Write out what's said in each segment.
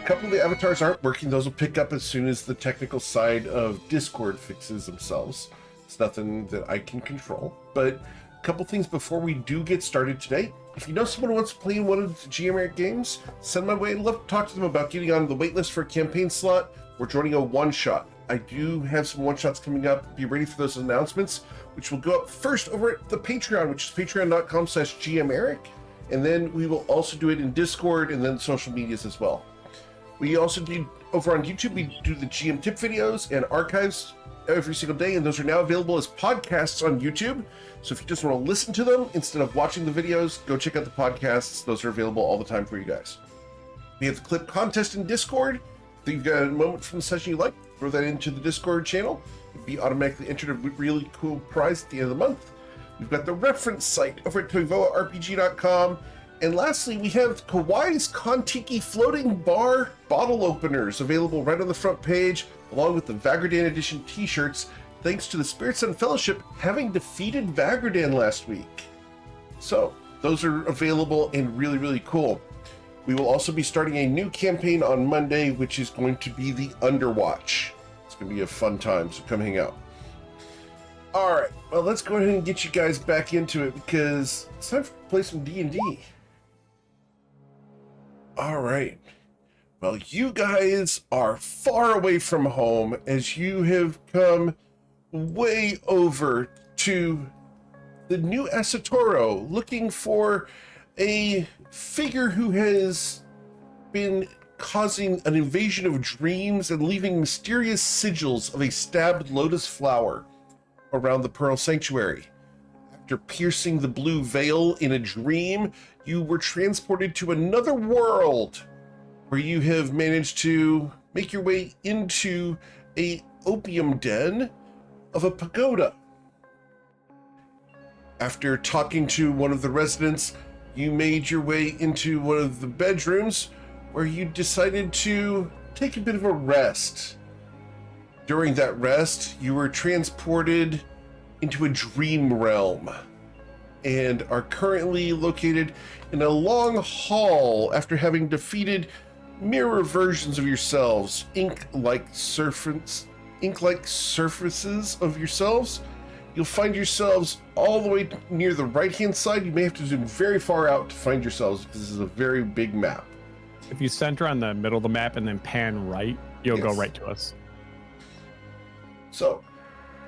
couple of the avatars aren't working. Those will pick up as soon as the technical side of Discord fixes themselves. It's nothing that I can control. But a couple things before we do get started today. If you know someone who wants to play in one of the GMeric games, send my way. I'd love to talk to them about getting on the waitlist for a campaign slot or joining a one-shot. I do have some one-shots coming up. Be ready for those announcements, which will go up first over at the Patreon, which is patreon.com/GMeric. And then we will also do it in Discord and then social medias as well. We also do, over on YouTube, we do the GM tip videos and archives every single day, and those are now available as podcasts on YouTube. So if you just want to listen to them instead of watching the videos, go check out the podcasts. Those are available all the time for you guys. We have the clip contest in Discord. If you've got a moment from the session you like, throw that into the Discord channel. You'll be automatically entered a really cool prize at the end of the month. We've got the reference site over at toivoarpg.com. And lastly, we have Kawaii's Kontiki floating bar bottle openers available right on the front page, along with the Vagradan edition t-shirts, thanks to the Spirit Sun Fellowship having defeated Vagradan last week. So those are available and really, really cool. We will also be starting a new campaign on Monday, which is going to be the Underwatch. It's going to be a fun time, so come hang out. All right, well, let's go ahead and get you guys back into it because it's time to play some D&D. All right. Well, you guys are far away from home as you have come way over to the new Asatoro looking for a figure who has been causing an invasion of dreams and leaving mysterious sigils of a stabbed lotus flower around the Pearl Sanctuary. After piercing the blue veil in a dream, you were transported to another world where you have managed to make your way into a opium den of a pagoda. After talking to one of the residents, you made your way into one of the bedrooms where you decided to take a bit of a rest. During that rest, you were transported into a dream realm and are currently located in a long hall after having defeated mirror versions of yourselves, ink-like surfaces of yourselves. You'll find yourselves all the way near the right-hand side. You may have to zoom very far out to find yourselves because this is a very big map. If you center on the middle of the map and then pan right, you'll go right to us. So,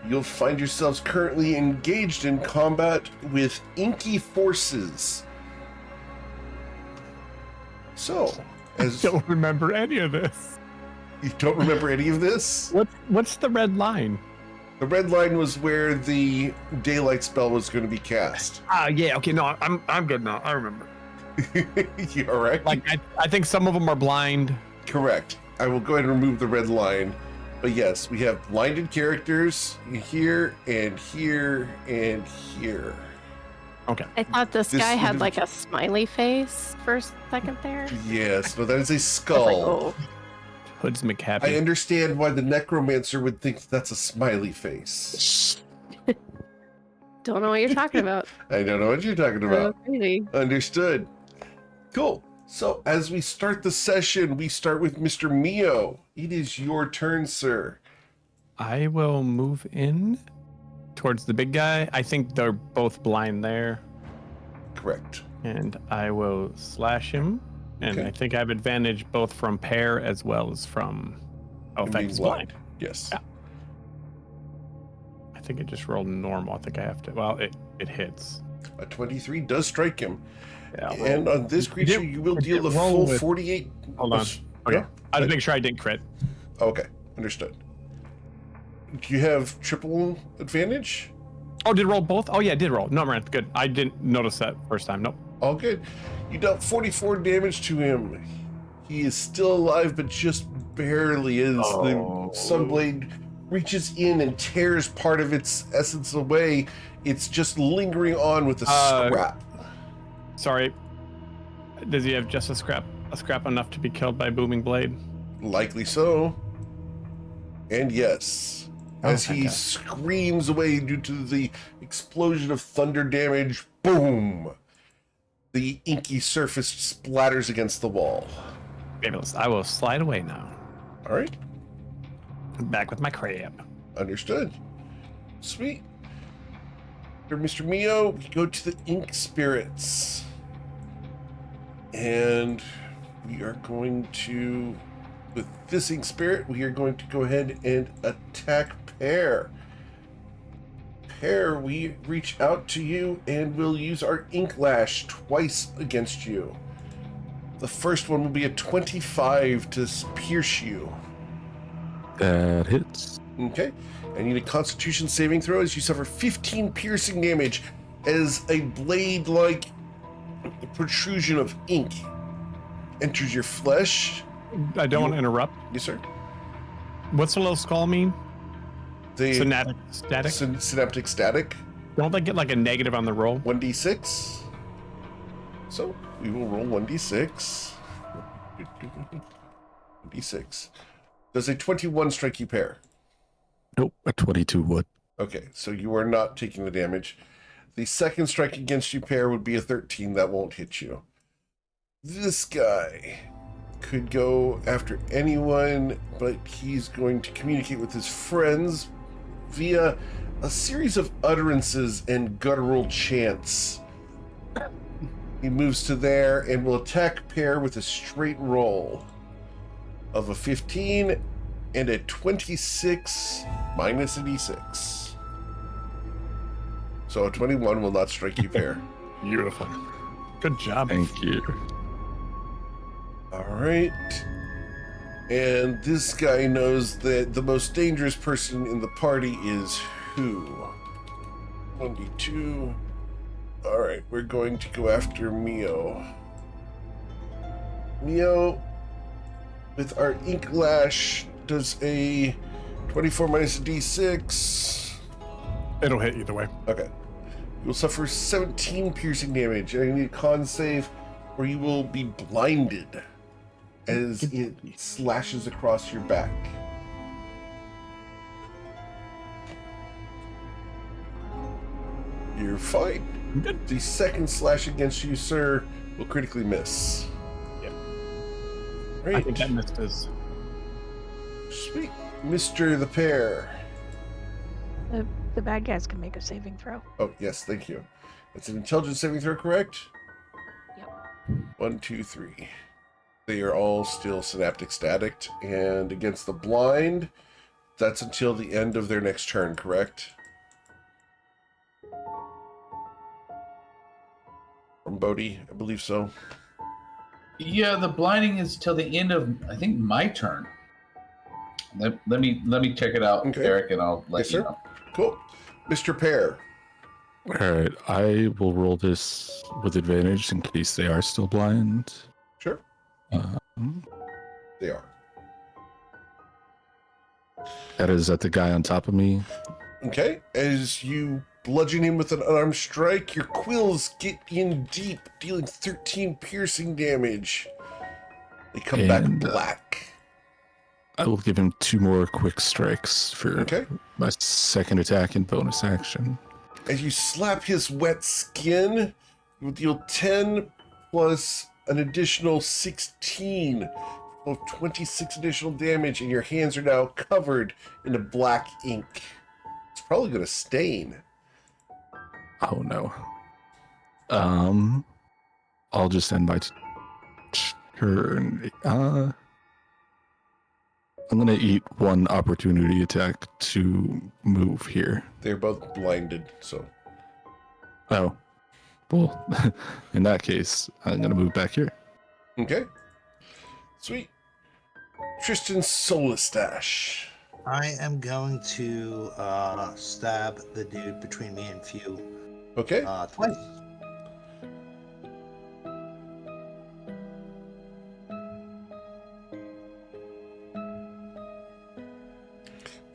you'll find yourselves currently engaged in combat with inky forces. So, I don't remember any of this. You don't remember any of this? What's the red line? The red line was where the daylight spell was going to be cast. Yeah, okay, no, I'm good now. I remember. You all right? Like, I think some of them are blind. Correct. I will go ahead and remove the red line. But yes, we have blinded characters here and here and here. Okay. I thought this guy had like a smiley face for a second there. Yes, no, that is a skull. I was like, oh. Hood's McHappy. I understand why the necromancer would think that's a smiley face. Don't know what you're talking about. I don't know what you're talking about. Crazy. Understood. Cool. So as we start the session, we start with Mr. Mio. It is your turn, sir. I will move in towards the big guy. I think they're both blind there. Correct. And I will slash him. And Okay. I think I have advantage both from pair as well as from effect is blind. Yes. Yeah. I think it just rolled normal. I think I have to. Well, it hits. A 23 does strike him. Yeah. And on this creature, you will deal the full 48. Hold on. Okay. No? I was making sure I didn't crit. Okay. Understood. Do you have triple advantage? Oh, did it roll both? Oh, yeah, it did roll. No, man, good. I didn't notice that first time. Nope. All good. You dealt 44 damage to him. He is still alive, but just barely as the Sunblade reaches in and tears part of its essence away. It's just lingering on with a scrap. Sorry. Does he have just a scrap enough to be killed by Booming Blade? Likely so. And yes, as he screams away due to the explosion of thunder damage, boom! The inky surface splatters against the wall. Fabulous. I will slide away now. All right. Back with my crab. Understood. Sweet. For Mr. Mio, we go to the ink spirits. And we are going to, with this ink spirit, we are going to go ahead and attack Pear. Pear, we reach out to you and we'll use our ink lash twice against you. The first one will be a 25 to pierce you. That hits. Okay. I need a Constitution saving throw as you suffer 15 piercing damage as a blade-like protrusion of ink enters your flesh. I don't want to interrupt. Yes, sir. What's the little skull mean? The Static? synaptic static. Don't they get like a negative on the roll? 1d6. So we will roll 1d6. 1d6. Does a 21 strike you, Pear? Nope, a 22 would. Okay, so you are not taking the damage. The second strike against you, Pear, would be a 13. That won't hit you. This guy could go after anyone, but he's going to communicate with his friends via a series of utterances and guttural chants. He moves to there and will attack Pear with a straight roll of a 15 and a 26 minus a d6. So a 21 will not strike you, Pear. Beautiful. Good job. Thank you. All right. And this guy knows that the most dangerous person in the party is who? 1d2. All right, we're going to go after Mio. Mio, with our ink lash, does a 24 minus a d6. It'll hit either way. Okay. You'll suffer 17 piercing damage. I need a con save, or you will be blinded as it slashes across your back. You're fine. Good. The second slash against you, sir, will critically miss. Yep. Right. I think that missed us. Sweet. Mr. the Pear. The bad guys can make a saving throw. Oh, yes, thank you. It's an intelligence saving throw, correct? Yep. 1, 2, 3. They are all still synaptic static, and against the blind, that's until the end of their next turn, correct? From Bodhi, I believe so. Yeah, the blinding is till the end of, I think, my turn. Let me check it out, Okay. Eric, and I'll let Yes, you sir. know. Cool. Mr. Pear. All right, I will roll this with advantage in case they are still blind. Sure. Um, They are. that is at the guy on top of me. Okay. As you bludgeon him with an unarmed strike, your quills get in deep, dealing 13 piercing damage. They come back And, black. I will give him 2 more quick strikes for Okay. my second attack and bonus action. As you slap his wet skin, you will deal 10 plus an additional 16 of 26 additional damage, and your hands are now covered in a black ink. It's probably going to stain. Oh no. I'll just end my turn. I'm gonna eat 1 opportunity attack to move here. They're both blinded, so. Oh, well, in that case, I'm gonna move back here. Okay. Sweet. Tristan Solastash. I am going to stab the dude between me and Few Okay. twice.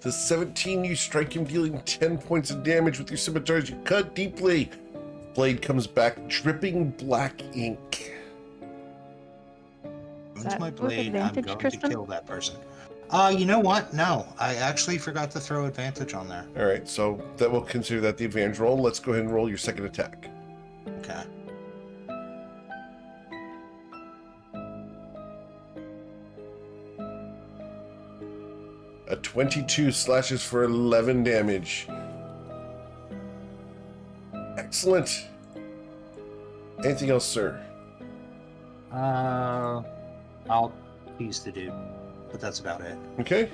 The 17, you strike him, dealing 10 points of damage with your scimitars. You cut deeply. Blade comes back, dripping black ink. Use that my with blade. I'm advantage, going Tristan? to kill that person. You know what? No, I actually forgot to throw advantage on there. All right, so that we'll consider that the advantage roll. Let's go ahead and roll your second attack. Okay. A 22 slashes for 11 damage. Excellent. Anything else, sir? I'll tease the dude, but that's about it. Okay.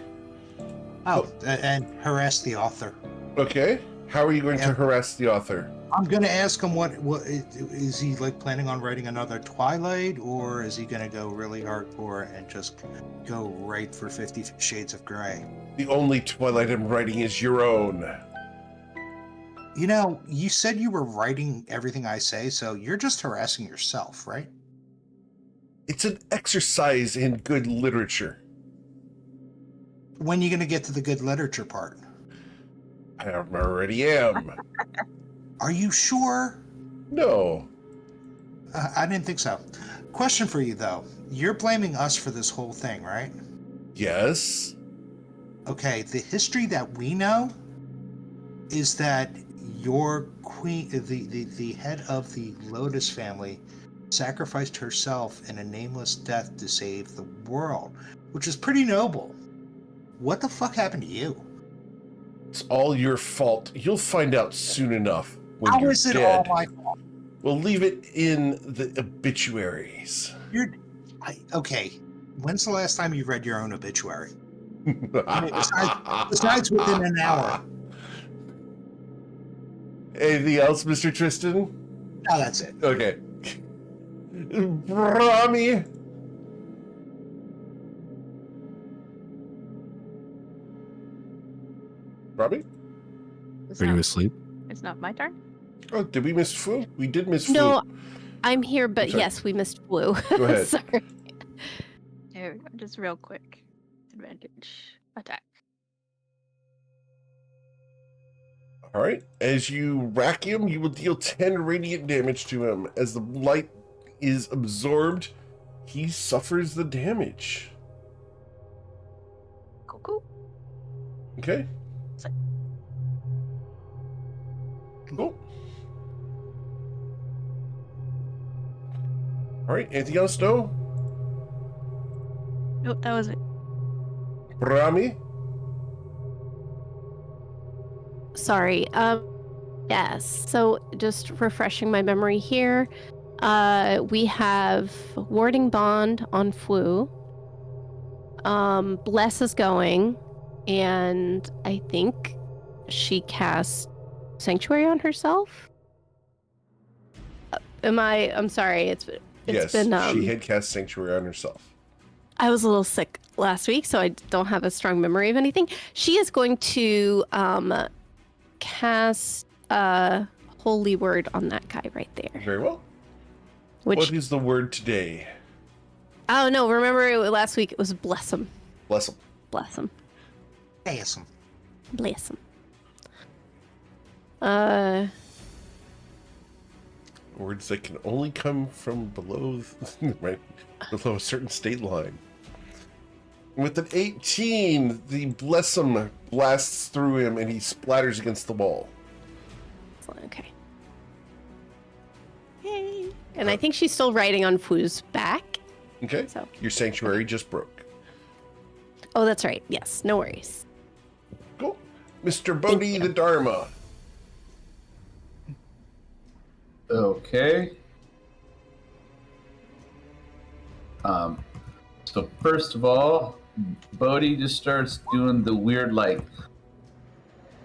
Oh, and harass the author. Okay. How are you going to Yeah. harass the author? I'm gonna ask him what is he like planning on writing another Twilight, or is he gonna go really hardcore and just go right for 50 Shades of Grey? The only Twilight I'm writing is your own. You know, you said you were writing everything I say, so you're just harassing yourself, right? It's an exercise in good literature. When are you gonna get to the good literature part? I already am. Are you sure? No. I didn't think so. Question for you though. You're blaming us for this whole thing, right? Yes. Okay, the history that we know is that your queen, the head of the Lotus family, sacrificed herself in a nameless death to save the world, which is pretty noble. What the fuck happened to you? It's all your fault. You'll find out soon enough when How you're is it dead. all my fault? We'll leave it in the obituaries. Okay. When's the last time you read your own obituary? I mean, besides within an hour. Anything else, Mr. Tristan? No, that's it. Okay. Rami. Rami? It's Are you not, asleep? it's not my turn. Oh, did we miss Fu? We did miss Fu. No, I'm here, but Sorry. yes, we missed Blue. Go ahead. Sorry. There we go. Just real quick. Advantage. Attack. All right. As you rack him, you will deal 10 radiant damage to him. As the light is absorbed, he suffers the damage. Cool. Okay. Cool. All right. Anything else? No? Nope, that was it. Rami? Sorry. Yes. So just refreshing my memory here. We have Warding Bond on Flu. Bless is going, and I think she cast Sanctuary on herself. I'm sorry. It's Yes, been. she had cast Sanctuary on herself. I was a little sick last week, so I don't have a strong memory of anything. She is going to cast Holy Word on that guy right there. Very well. Which, What is the word today? oh no, remember last week it was bless him. Bless him. Bless him. Awesome. Bless him. Words that can only come from below, right, below a certain state line. With an 18, the bless him blasts through him and he splatters against the wall. Okay. Yay. And I think she's still riding on Fu's back. Okay? So. Your sanctuary just broke. Oh, that's right. Yes, no worries. Cool. Mr. Bodhi you. the Dharma. Okay. So first of all, Bodhi just starts doing the weird like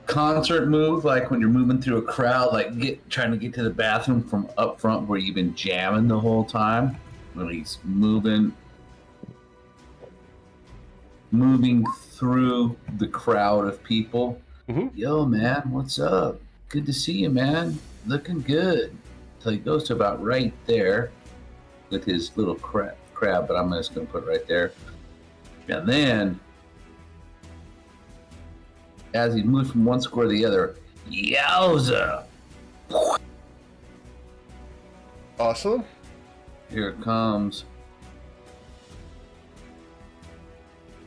concert move, like when you're moving through a crowd, like trying to get to the bathroom from up front where you've been jamming the whole time. When he's moving through the crowd of people. Mhm. Yo, man, what's up? Good to see you, man. Looking good. So he goes to about right there with his little crab, but I'm just going to put it right there. And then, as he moves from one square to the other, yowza! Awesome. Here comes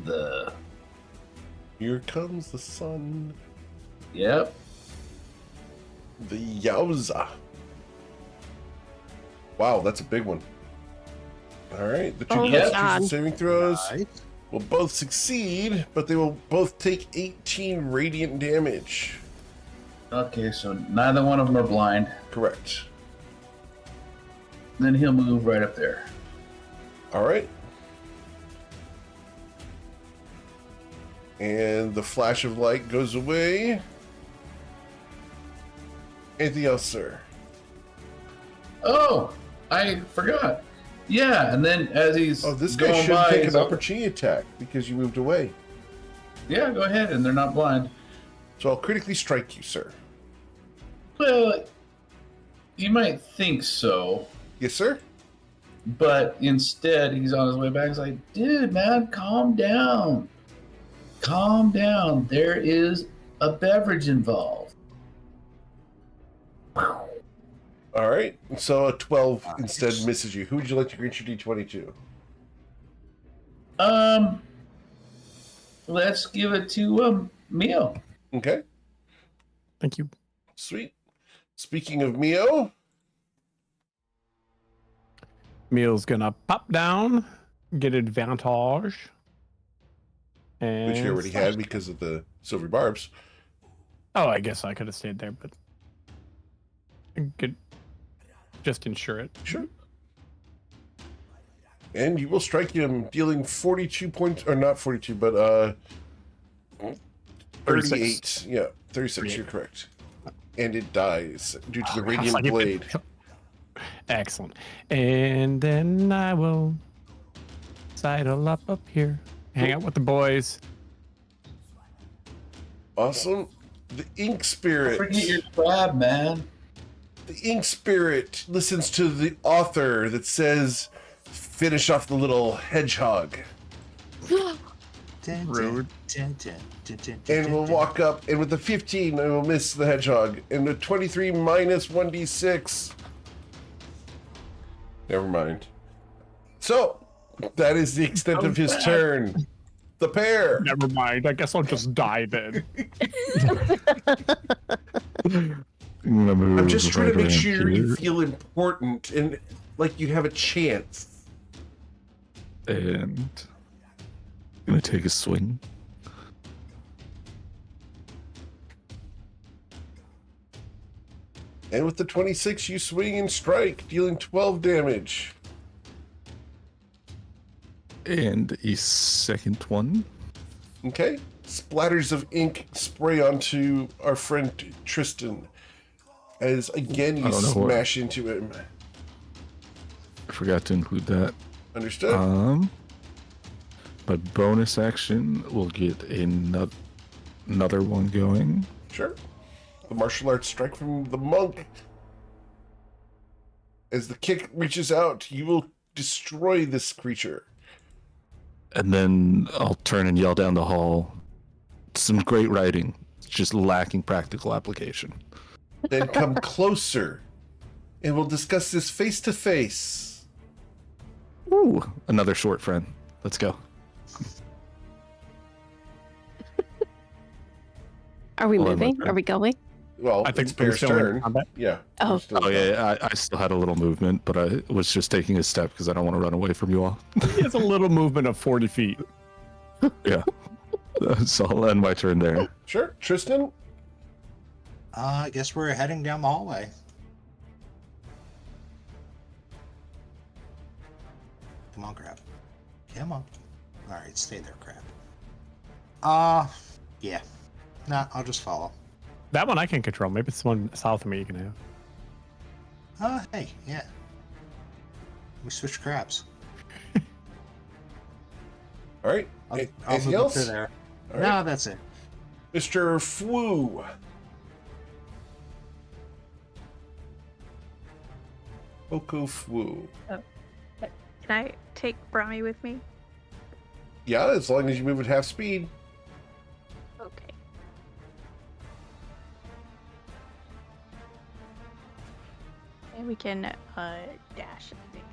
the... Here comes the sun. Yep. The Yowza. Wow, that's a big one. All right, the two Oh, Constitution God. saving throws. Nice. will both succeed, but they will both take 18 radiant damage. Okay, so neither one of them are blind. Correct. Then he'll move right up there. All right. And the flash of light goes away. Anything else, sir? Oh, I forgot. Yeah, and then as he's Oh, this guy going should by, take he's an like, opportunity attack because you moved away. yeah, go ahead, and they're not blind. So I'll critically strike you, sir. Well, you might think so, Yes, sir? but instead he's on his way back. He's like, dude, man, calm down. Calm down. There is a beverage involved. All right. So a 12 Nice. instead misses you. Who would you like to grant your D20 to? Let's give it to Mio. Okay. Thank you. Sweet. Speaking of Mio, Meal's gonna pop down, get advantage. And which you already slash. had because of the silver barbs. Oh, I guess I could have stayed there, but I could just ensure it. Sure. And you will strike him, dealing 42 points, or not 42, but 38. Yeah, 36. You're correct. And it dies due to the Oh, I was radiant like, if it- blade. Excellent. And then I will sidle up here, hang out with the boys. Awesome. The ink Don't spirit. forget your crab, man. The ink spirit listens to the author that says, "Finish off the little hedgehog," Rude. and will walk up. And with the 15, I will miss the hedgehog. And the 23 minus 1d6. Never mind. So that is the extent of his turn. The pair. Never mind. I guess I'll just die then. I'm just trying to make sure you feel important and like you have a chance. And gonna take a swing. And with the 26, you swing and strike, dealing 12 damage. And a second one. Okay. Splatters of ink spray onto our friend Tristan. As again, you I don't know what- smash into him. I forgot to include that. Understood? But bonus action will get another one going. Sure. The martial arts strike from the monk. As the kick reaches out, you will destroy this creature. And then I'll turn and yell down the hall. Some great writing. It's just lacking practical application. Then come closer, and we'll discuss this face to face. Ooh, another short friend. Let's go. Are we Hold on, my moving? turn. Are we going? Well, I think it's Bear's we're still in turn. combat. Yeah. Oh. we're still Oh in yeah, I still had a little movement, but I was just taking a step because I don't want to run away from you all. It's a little movement of 40 feet. Yeah. So I'll end my turn there. Sure. Tristan? I guess we're heading down the hallway. Come on, crab. Come on. All right, stay there, crab. Yeah. Nah, I'll just follow. That one I can control. Maybe it's the one south of me you can have. Hey, yeah. We switched crabs. All right. I'll Anything move up to else? there. All No, right. that's it. Mr. Fwu. Oko Fwu. Can I take Brahmi with me? Yeah, as long as you move at half speed. Okay. And we can dash, I think.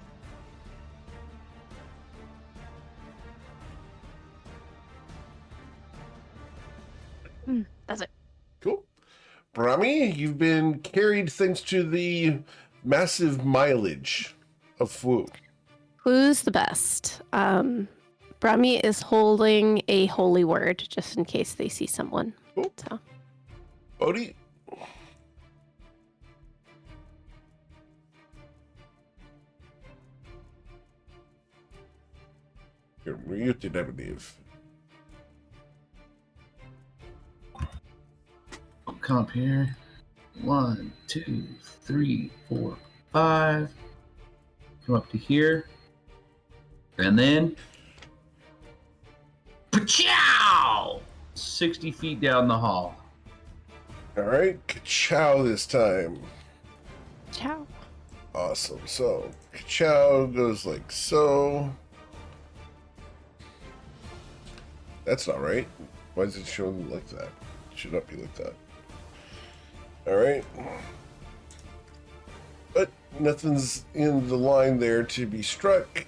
That's it. Cool. Brahmi, you've been carried thanks to the massive mileage of Fwu. Who's the best? Brahmi is holding a holy word just in case they see someone. Cool. So Bodhi. You're muted, I believe. Come up here. 1, 2, 3, 4, 5. Come up to here. And then. Pachow! 60 feet down the hall. All right, ka-chow this time. ciao. Awesome. So, ka-chow goes like so. That's not right. Why is it showing like that? It should not be like that. All right. But nothing's in the line there to be struck.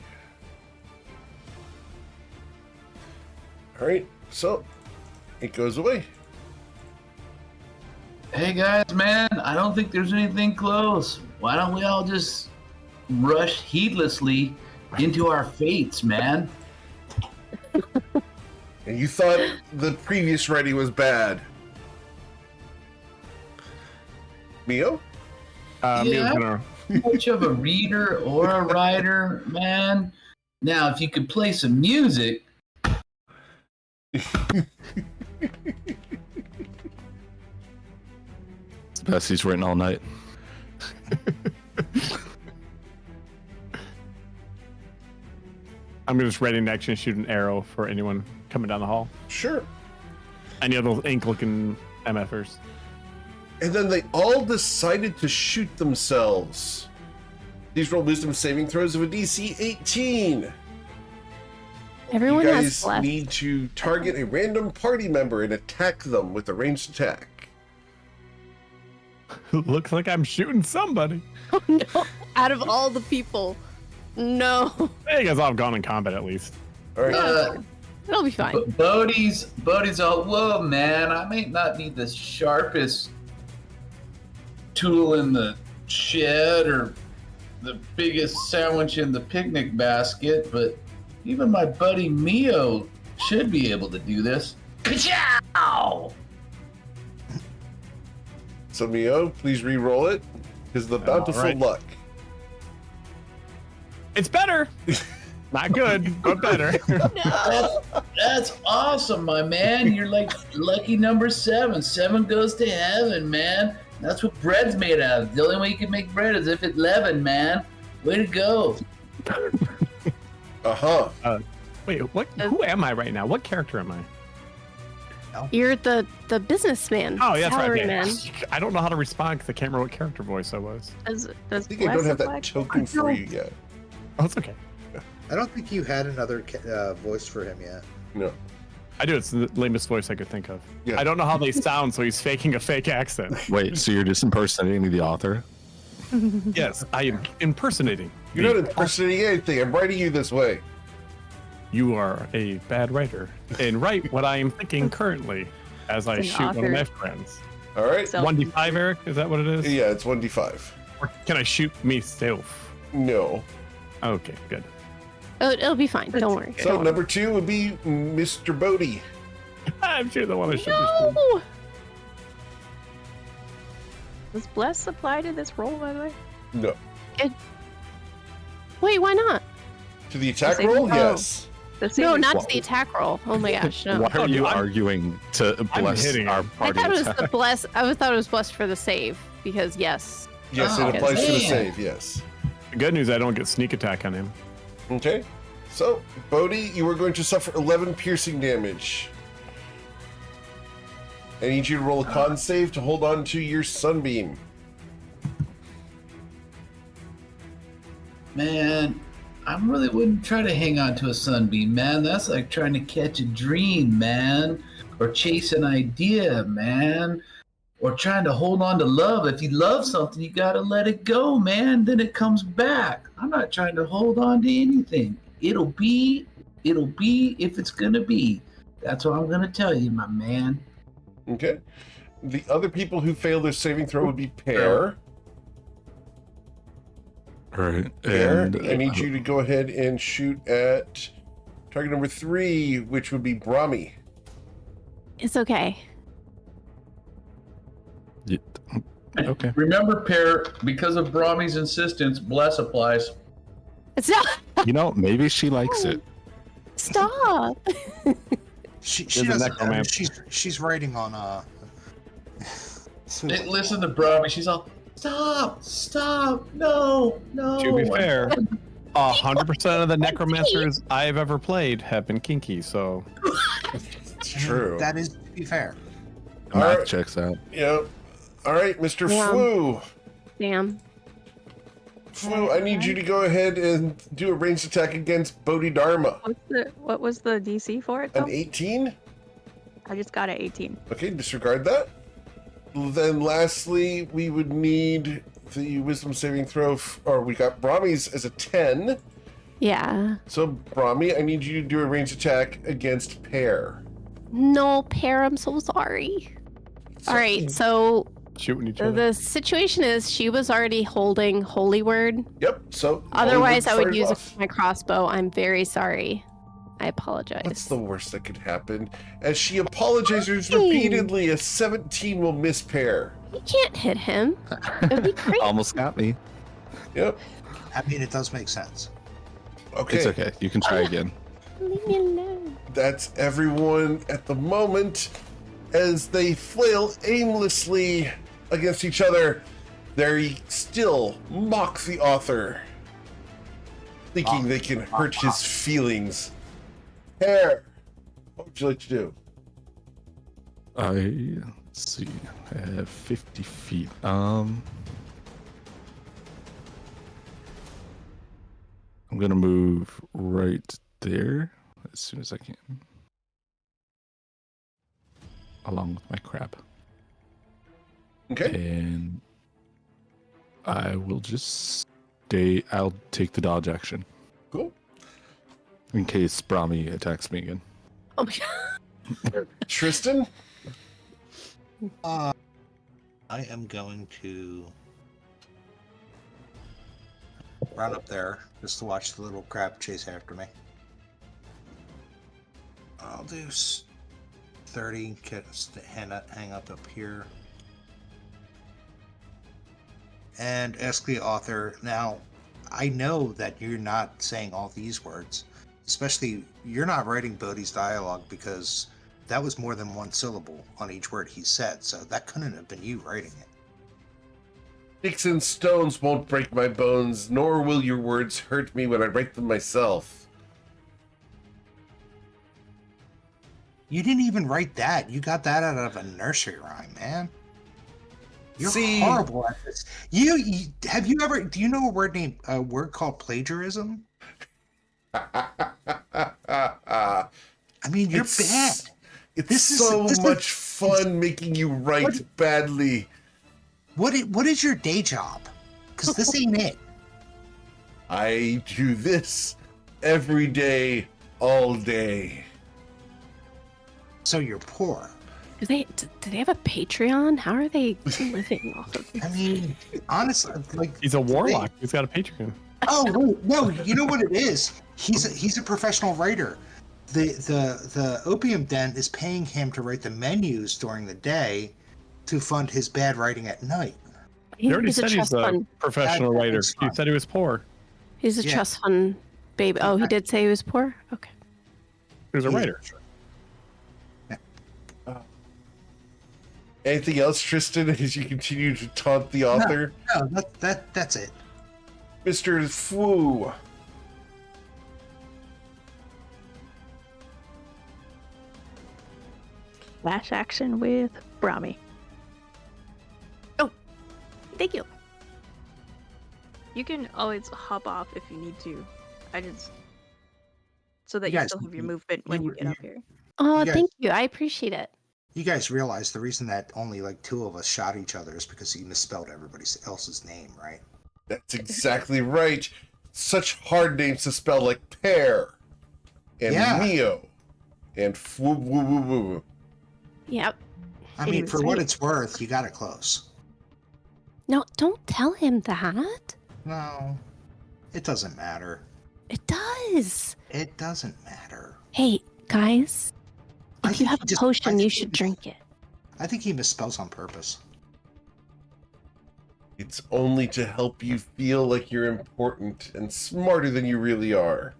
All right, so it goes away. Hey guys, man, I don't think there's anything close. Why don't we all just rush heedlessly into our fates, man? And you thought the previous ready was bad. Mio? Mio's Yeah. gonna Much of a reader or a writer, man. Now, if you could play some music. It's the best he's written all night. I'm just ready to actually shoot an arrow for anyone coming down the hall. Sure. Any of those ink-looking MFers. And then they all decided to shoot themselves. These roll wisdom saving throws of a DC 18. Everyone you has guys blessed. need to target a random party member and attack them with a ranged attack. Looks like I'm shooting somebody. Oh no! Out of all the people, no. Hey, guys, I've gone in combat at least. All right. It'll be fine. Bodhi's all, whoa, man, I may not be the sharpest tool in the shed or the biggest sandwich in the picnic basket, but even my buddy Mio should be able to do this. Ka-chow! So Mio, please re-roll it. Because the bountiful right. luck. It's better. Not good, but better. That's awesome, my man. You're like lucky number 7. 7 goes to heaven, man. That's what bread's made out of. The only way you can make bread is if it's leavened, man. Way to go. Uh-huh. Wait, what? Who am I right now? What character am I? You're the businessman. Oh, yeah, that's right. Okay. salaryman. I don't know how to respond because I can't remember what character voice I was. Does I think I don't have that token for you yet. Oh, it's okay. I don't think you had another voice for him yet. No. I do. It's the lamest voice I could think of. Yeah. I don't know how they sound, so he's faking a fake accent. Wait, so you're just impersonating the author? Yes, I am impersonating. You're not impersonating anything. I'm writing you this way. You are a bad writer and write what I am thinking currently as I An shoot one of author. my friends. All right. So- 1d5, Eric? Is that what it is? Yeah, it's 1d5. Or can I shoot myself? No. Okay, good. Oh, it'll be fine. Don't worry. So Don't number 2 would be Mr. Bodhi. I'm sure the one that worry. shoot this. No! Does bless apply to this roll, by the way? No. Wait, why not? To the attack Saving roll? throw. Yes. The No, saving- not to the attack roll. Oh my gosh, no. Why are you I'm- arguing to bless hitting our him. I party thought it was attack? the bless. I thought it was blessed for the save because yes. Yes, Oh, it applies to the damn. save, yes. The good news, I don't get sneak attack on him. Okay. So, Bodhi, you are going to suffer 11 piercing damage. I need you to roll a con save to hold on to your sunbeam. Man, I really wouldn't try to hang on to a sunbeam, man. That's like trying to catch a dream, man. Or chase an idea, man. Or trying to hold on to love. If you love something, you gotta let it go, man. Then it comes back. I'm not trying to hold on to anything. It'll be if it's gonna be. That's what I'm gonna tell you, my man. Okay. The other people who fail their saving throw would be Pear. Right. Pear, And I need you to go ahead and shoot at Target number 3, which would be Brahmi. It's okay. Yeah. Okay. Remember, Pear, because of Brahmi's insistence, bless applies. Stop! You know, maybe she likes it. Stop! She There's a doesn't. necromancer. She's writing on Listen to Brahmi. She's all, stop, no. To be fair, 100% of the necromancers I've ever played have been kinky, so It's true. That is, to be fair. All Math right. checks out. Yep. All right, Mr. Yeah. Fu. Damn. Fu, I need you to go ahead and do a ranged attack against Bodhidharma. What was the DC for it? An Though? 18? I just got an 18. Okay, disregard that. Then lastly, we would need the wisdom saving throw, or we got Brahmi's as a 10. Yeah. So, Brahmi, I need you to do a ranged attack against Pear. No, Pear, I'm so sorry. All right, so shooting each other. the situation is she was already holding Holy Word. Yep, so... Otherwise, I would fires use off. my crossbow. I'm very sorry. I apologize. What's the worst that could happen? As she apologizes repeatedly, a 17 will miss Pear. You can't hit him. It'd be great. Almost got me. Yep. I mean, it does make sense. Okay. It's okay. You can try again. Leave me alone. That's everyone at the moment. As they flail aimlessly against each other, they still mock the author, thinking they can hurt his feelings. Pear, what would you like to do? Let's see. I have 50 feet. I'm gonna move right there as soon as I can, along with my crab. Okay. And I will just stay. I'll take the dodge action Cool. in case Brahmi attacks me again. Oh my god. Tristan? I am going to run up there just to watch the little crab chase after me. I'll do 30, hang up here. And ask the author. Now, I know that you're not saying all these words. Especially, you're not writing Bodhi's dialogue because that was more than one syllable on each word he said, so that couldn't have been you writing it. Sticks and stones won't break my bones, nor will your words hurt me when I write them myself. You didn't even write that. You got that out of a nursery rhyme, man. You're See- horrible at this. You have you ever? Do you know a word called plagiarism? I mean, you're bad. It's This is- so this is- much fun making you write badly. What is your day job? Because this ain't it. I do this every day, all day. So you're poor. Do they have a Patreon? How are they living off of I mean, honestly, like He's a warlock. He's got a Patreon. oh no, you know what it is? He's a professional writer. The opium den is paying him to write the menus during the day to fund his bad writing at night. He already He's a said he's trust a fund. professional That writer. is He fine. said he was poor. He's a Yeah. trust fund baby. Oh, he did say he was poor? Okay. He was a Yeah. writer. Anything else, Tristan, as you continue to taunt the author? No, that's it. Mr. Fu. Flash action with Brahmi. Thank you. You can always hop off if you need to. I just so that You you guys- still have your movement when you get up here. Oh, You guys- thank you. I appreciate it. You guys realize the reason that only like 2 of us shot each other is because he misspelled everybody else's name, right? That's exactly right. Such hard names to spell, like Pear and Yeah. Mio and Fu Woo Woo Woo. Yep. I It mean, is for what right. it's worth, you got it close. No, don't tell him that. No, it doesn't matter. It does. It doesn't matter. Hey, guys, I if you think have he a just- I potion, think you he should just- drink it. I think he misspells on purpose. It's only to help you feel like you're important and smarter than you really are.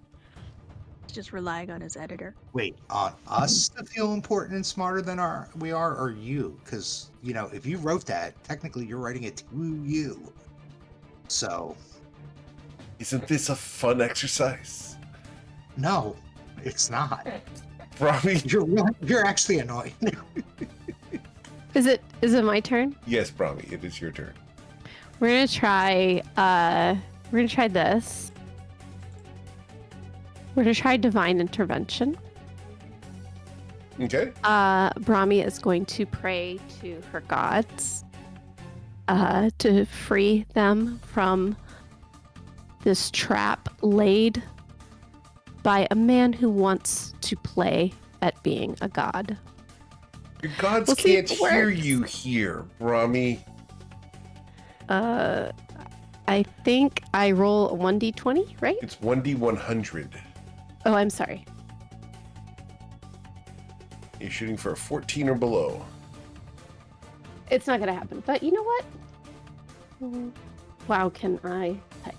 He's just relying on his editor. Wait, on us to feel important and smarter than we are, or you? Because if you wrote that, technically you're writing it to you. So Isn't this a fun exercise? no, it's not. Brahmi? You're actually annoying. Is it my turn? Yes, Brahmi, it is your turn. We're gonna try this. We're gonna try divine intervention. Okay. Brahmi is going to pray to her gods to free them from this trap laid by a man who wants to play at being a god. Your gods We'll see can't if it hear works. you here, Brahmi. I think I roll a 1d20, right? It's 1d100. Oh, I'm sorry. You're shooting for a 14 or below. It's not gonna happen. But you know what? Wow, can I type?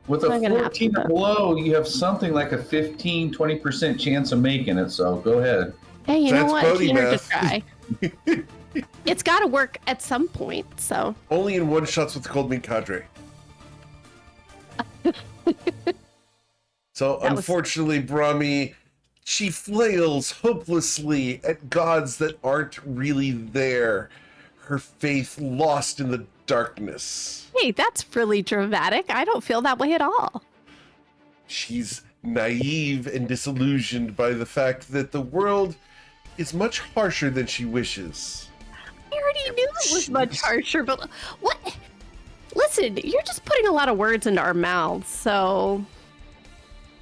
With It's a not gonna happen, 14 or though. below, you have something like a 15-20% chance of making it, so go ahead. Hey, you know That's what? Bodhi Here to math. try. It's got to work at some point. So Only in one shots with the Cold Meat Cadre. So, That was- unfortunately, Brahmi, she flails hopelessly at gods that aren't really there. Her faith lost in the darkness. hey, that's really dramatic. I don't feel that way at all. She's naive and disillusioned by the fact that the world is much harsher than she wishes. I already knew it was much harsher, but what? Listen, you're just putting a lot of words into our mouths. So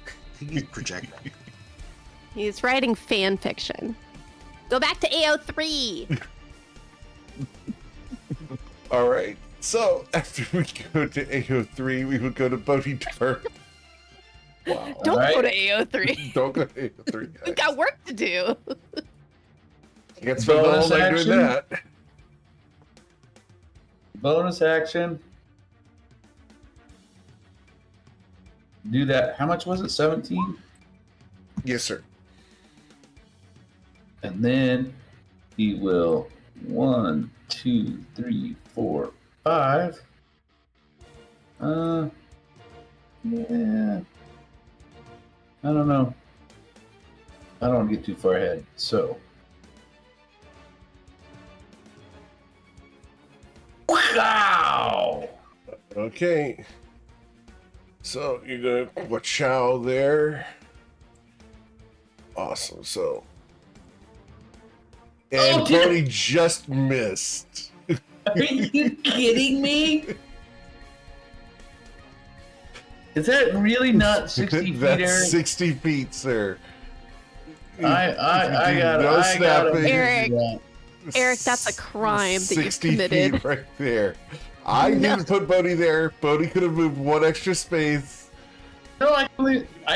I think he's projecting. he's writing fan fiction. Go back to AO3. All right. So, after we go to AO3, we would go to Bodhi Dark. Wow. Don't Alright. go to AO3. Don't go to AO3. We got work to do. Can't spend the whole Bonus night doing action? that. Bonus action. Do that. How much was it? 17? Yes, sir. And then he will 1, 2, 3, 4, 5. Yeah. I don't know. I don't want to get too far ahead. So. Wow! Okay. So you're gonna watch out there. Awesome. So. And Oh, dear. Bodhi just missed. Are you kidding me? Is that really not 60 feet, That's Eric? 60 feet, sir. I got No snapping. Eric. Eric, that's a crime that you've 60 committed. feet right there. I didn't put Bodhi there. Bodhi could have moved one extra space. No, I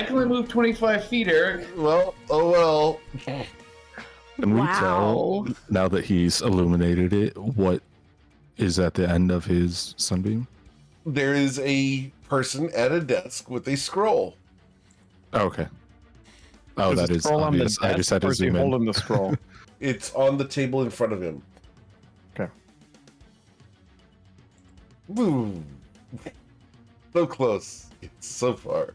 can only move 25 feet, Eric. Well, oh well. Can we Wow. tell, now that he's illuminated it, what is at the end of his sunbeam? There is a person at a desk with a scroll. Oh, okay. Oh, Does that the is scroll on the obvious. I just had desk, or to is he zoom in. holding the scroll? It's on the table in front of him. Okay. Boom. So close. It's so far.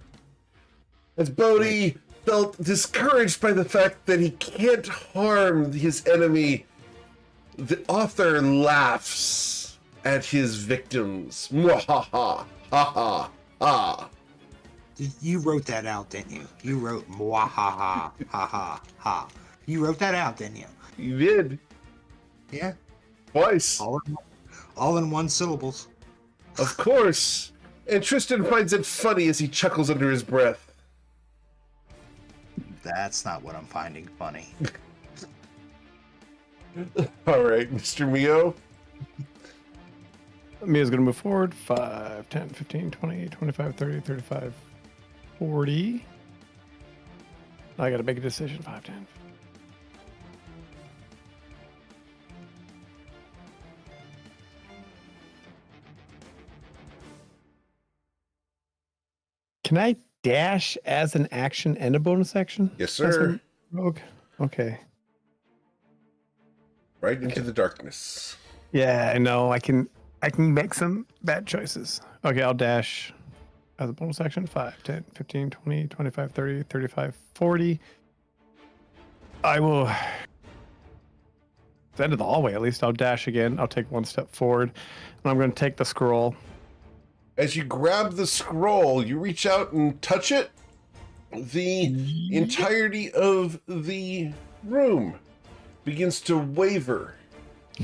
As Bodhi felt discouraged by the fact that he can't harm his enemy, the author laughs at his victims. Mwahaha. Ha ha ha. You wrote that out, didn't you? You wrote mwahaha, ha ha ha. You wrote that out, didn't you? You did. Yeah. Twice. All in one syllables. Of course. And Tristan finds it funny as he chuckles under his breath. That's not what I'm finding funny. All right, Mr. Mio. Mia's going to move forward. 5, 10, 15, 20, 25, 30, 35, 40. I got to make a decision. 5, 10. Can I dash as an action and a bonus action? Yes, As sir. a rogue? Okay. Right into the darkness. Yeah, I know. I can make some bad choices. Okay, I'll dash as a bonus action. 5, 10, 15, 20, 25, 30, 35, 40. I will. The end of the hallway, at least. I'll dash again. I'll take one step forward. And I'm going to take the scroll. As you grab the scroll, you reach out and touch it. The entirety of the room begins to waver.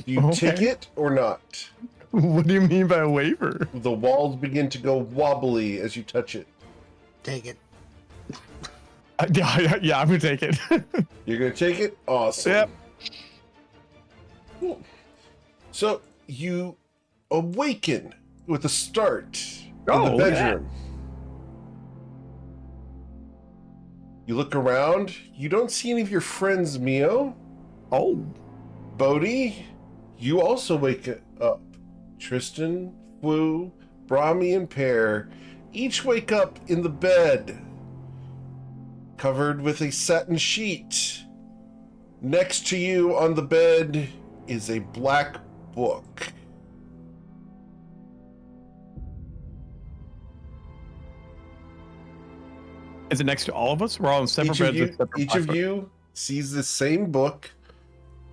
Do you take it or not? What do you mean by a waiver? The walls begin to go wobbly as you touch it. Take it. Yeah, I'm going to take it. You're going to take it? Awesome. Yep. Cool. So you awaken with a start in the Oh, look at that. bedroom. You look around. You don't see any of your friends, Mio. Oh. Bodhi, you also wake up. Tristan, Wu, Brahmi, and Pear each wake up in the bed, covered with a satin sheet. Next to you on the bed is a black book. Is it next to all of us? We're all in separate beds with separate Each of black you sees the same book,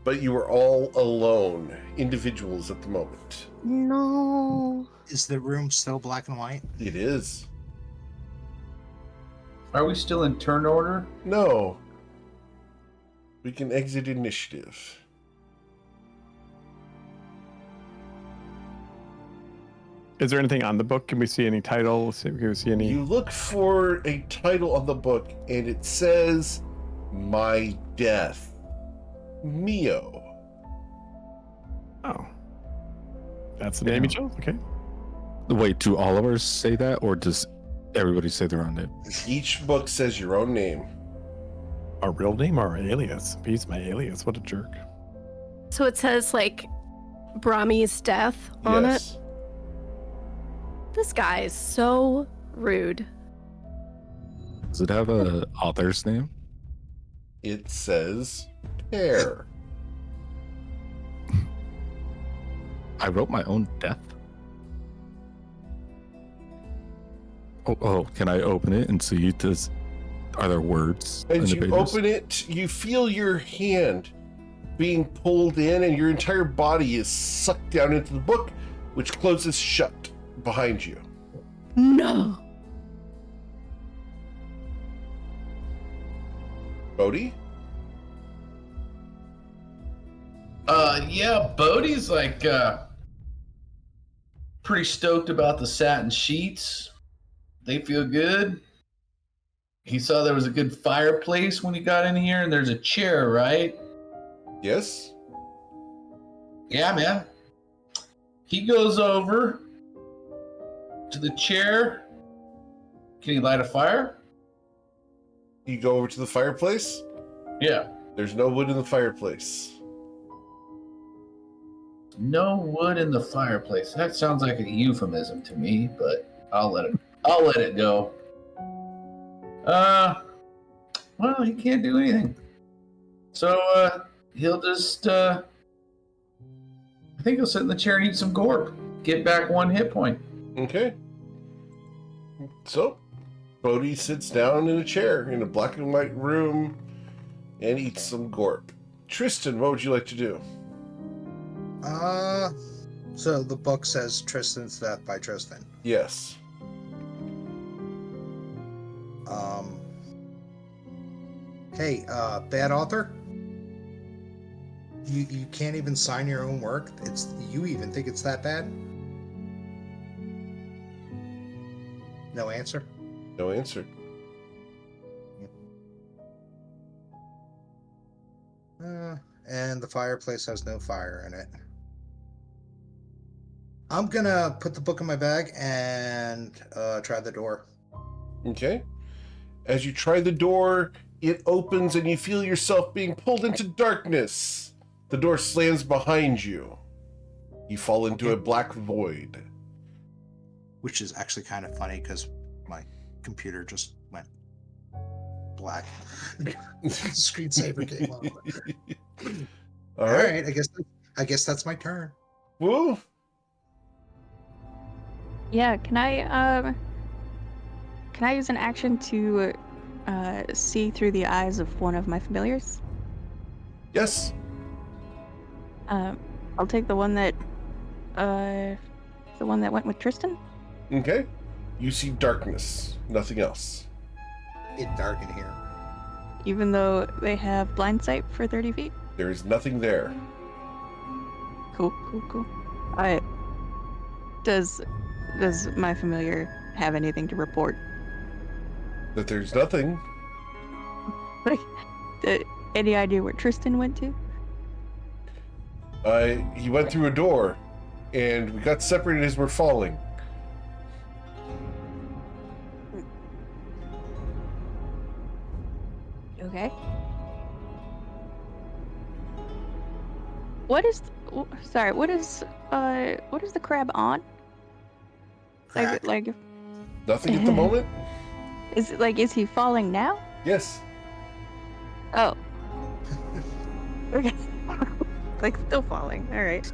but you are all alone, individuals at the moment. No. Is the room still black and white? It is. Are we still in turn order? No. We can exit initiative. Is there anything on the book? Can we see any titles? Can we see any? You look for a title on the book, and it says, My Death. Mio. Oh. That's the name you chose? Okay. Wait, do all of ours say that, or does everybody say their own name? Each book says your own name. Our real name or our alias? He's my alias. What a jerk. So it says like Brahmi's death on it. Yes. This guy is so rude. Does it have a author's name? It says Pear. I wrote my own death. Oh, can I open it and see? Are there words? in As the you pages? open it, you feel your hand being pulled in, and your entire body is sucked down into the book, which closes shut behind you. No. Bodhi? Yeah, Bodhi's like pretty stoked about the satin sheets. They feel good. He saw there was a good fireplace when he got in here, and there's a chair, right? Yes? Yeah, man. He goes over to the chair. Can he light a fire? You go over to the fireplace. Yeah. There's no wood in the fireplace. No wood in the fireplace. That sounds like a euphemism to me, but I'll let it go. Well, he can't do anything. So he'll just I think he'll sit in the chair and eat some gorp. Get back 1 hit point. Okay. So, Bodhi sits down in a chair in a black and white room and eats some gorp. Tristan, what would you like to do? So the book says Tristan's Death by Tristan. Yes. Hey, bad author? You can't even sign your own work? You even think it's that bad? No answer? No answer. And the fireplace has no fire in it. I'm gonna put the book in my bag and try the door. Okay. As you try the door, it opens and you feel yourself being pulled into darkness. The door slams behind you. You fall into a black void. Which is actually kind of funny because my computer just went black. Screensaver came on. All All right. right, I guess that's my turn. Woo. Yeah, can I use an action to see through the eyes of one of my familiars? Yes. I'll take the one that went with Tristan. Okay. You see darkness. Nothing else. It's dark in here. Even though they have blind sight for 30 feet. There is nothing there. Cool. Does my familiar have anything to report? That there's nothing. Like, any idea where Tristan went to? He went through a door, and we got separated as we're falling. Okay. What is the crab on? Crack. Like Nothing at the moment? is he falling now? Yes. Oh. Okay. Like still falling. All right.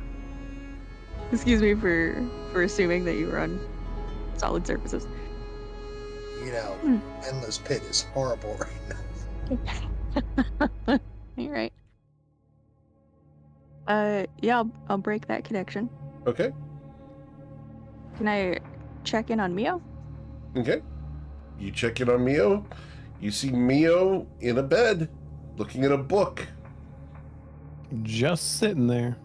Excuse me for assuming that you were on solid surfaces. You know, endless pit is horrible right now. All right. Yeah, I'll break that connection. Okay. Can I check in on Mio? Okay. You check in on Mio. You see Mio in a bed, looking at a book. Just sitting there.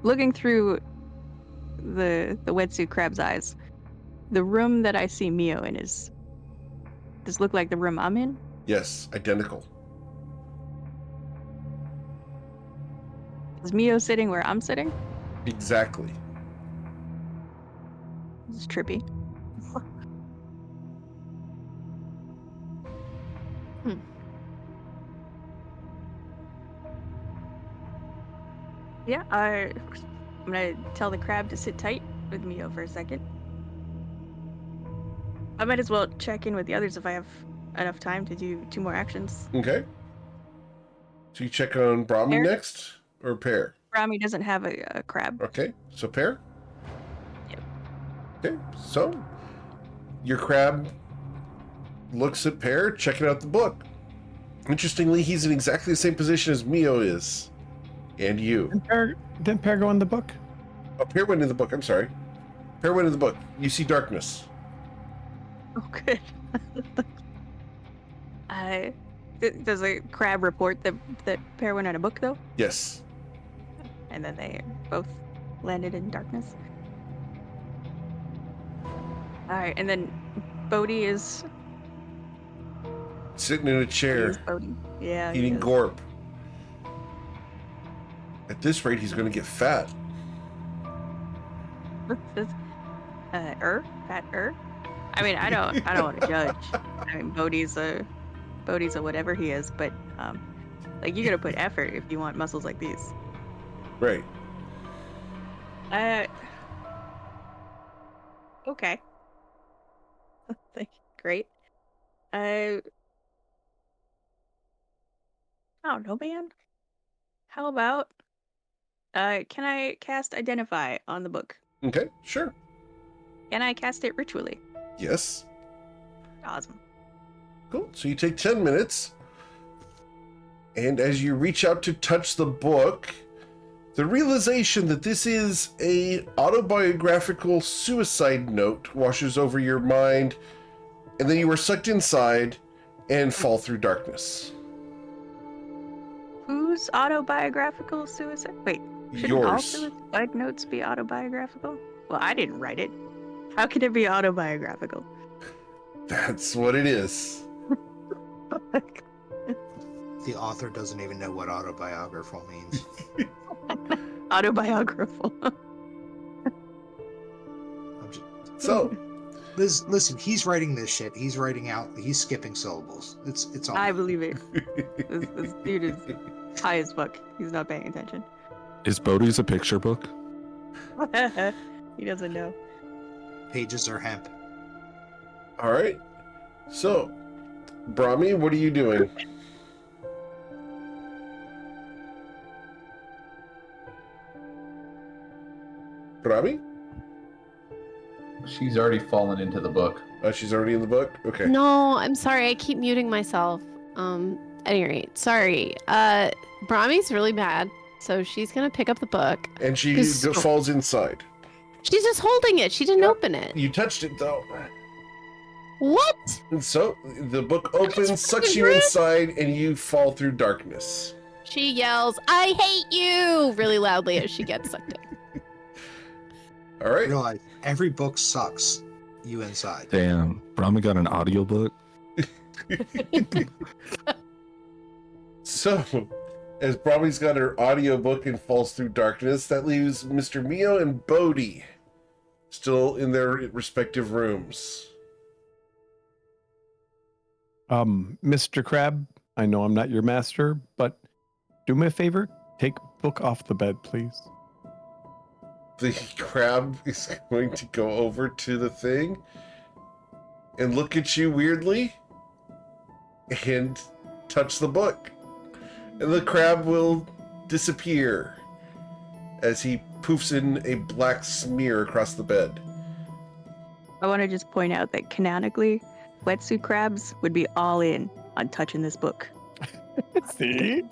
Looking through the wetsuit crab's eyes, the room that I see Mio in does look like the room I'm in? Yes, identical. Is Mio sitting where I'm sitting? Exactly. This is trippy. Yeah, I'm gonna tell the crab to sit tight with Mio for a second. I might as well check in with the others if I have enough time to do 2 more actions. Okay. So you check on Brahmi Pear? next, or Pear? Brahmi doesn't have a crab. Okay, so Pear? Yep. Okay, so your crab looks at Pear, checking out the book. Interestingly, he's in exactly the same position as Mio is. And you. Didn't Pear go in the book? Oh, Pear went in the book, I'm sorry. Pear went in the book. You see darkness. Oh, good. Does the crab report that Pear went on a book, though? Yes. And then they both landed in darkness? Alright, and then Bodhi is... Sitting in a Bodhi chair, is Bodhi. Yeah, he eating is. gorp. At this rate, he's going to get fat. Fat. I mean, I don't want to judge. I mean, Bodhi's a whatever he is, but like you gotta put effort if you want muscles like these. Right. Okay. Great. I don't know, man. How about can I cast Identify on the book? Okay, sure. Can I cast it ritually? Yes. Awesome. Cool. So you take 10 minutes, and as you reach out to touch the book, the realization that this is a autobiographical suicide note washes over your mind, and then you are sucked inside and fall through darkness. Whose autobiographical suicide? Wait, shouldn't all Yours. suicide notes be autobiographical? Well, I didn't write it. How can it be autobiographical? That's what it is. The author doesn't even know what autobiographical means. Autobiographical. I'm just, So, listen, he's writing this shit. He's skipping syllables. It's all. I believe it. This dude is high as fuck. He's not paying attention. Is Bodhi's a picture book? He doesn't know. Pages are hemp. all right. So, Brahmi, what are you doing? Brahmi? She's already fallen into the book. She's already in the book? Okay. No, I'm sorry. I keep muting myself. At any rate, sorry. Brahmi's really bad, so she's gonna pick up the book. And she Just- falls inside. She's just holding it. She didn't open it. You touched it, though. What? And so, the book opens, sucks you inside, and you fall through darkness. She yells, "I hate you!" really loudly as she gets sucked in. All right. Realize every book sucks you inside. Damn, Brahma got an audiobook. So, as Brahmi's got her audiobook and falls through darkness, that leaves Mr. Mio and Bodhi still in their respective rooms. Mr. Crab, I know I'm not your master, but do me a favor, take book off the bed, please. The crab is going to go over to the thing and look at you weirdly and touch the book. And the crab will disappear as he poofs in a black smear across the bed. I want to just point out that canonically, wetsuit crabs would be all in on touching this book. See?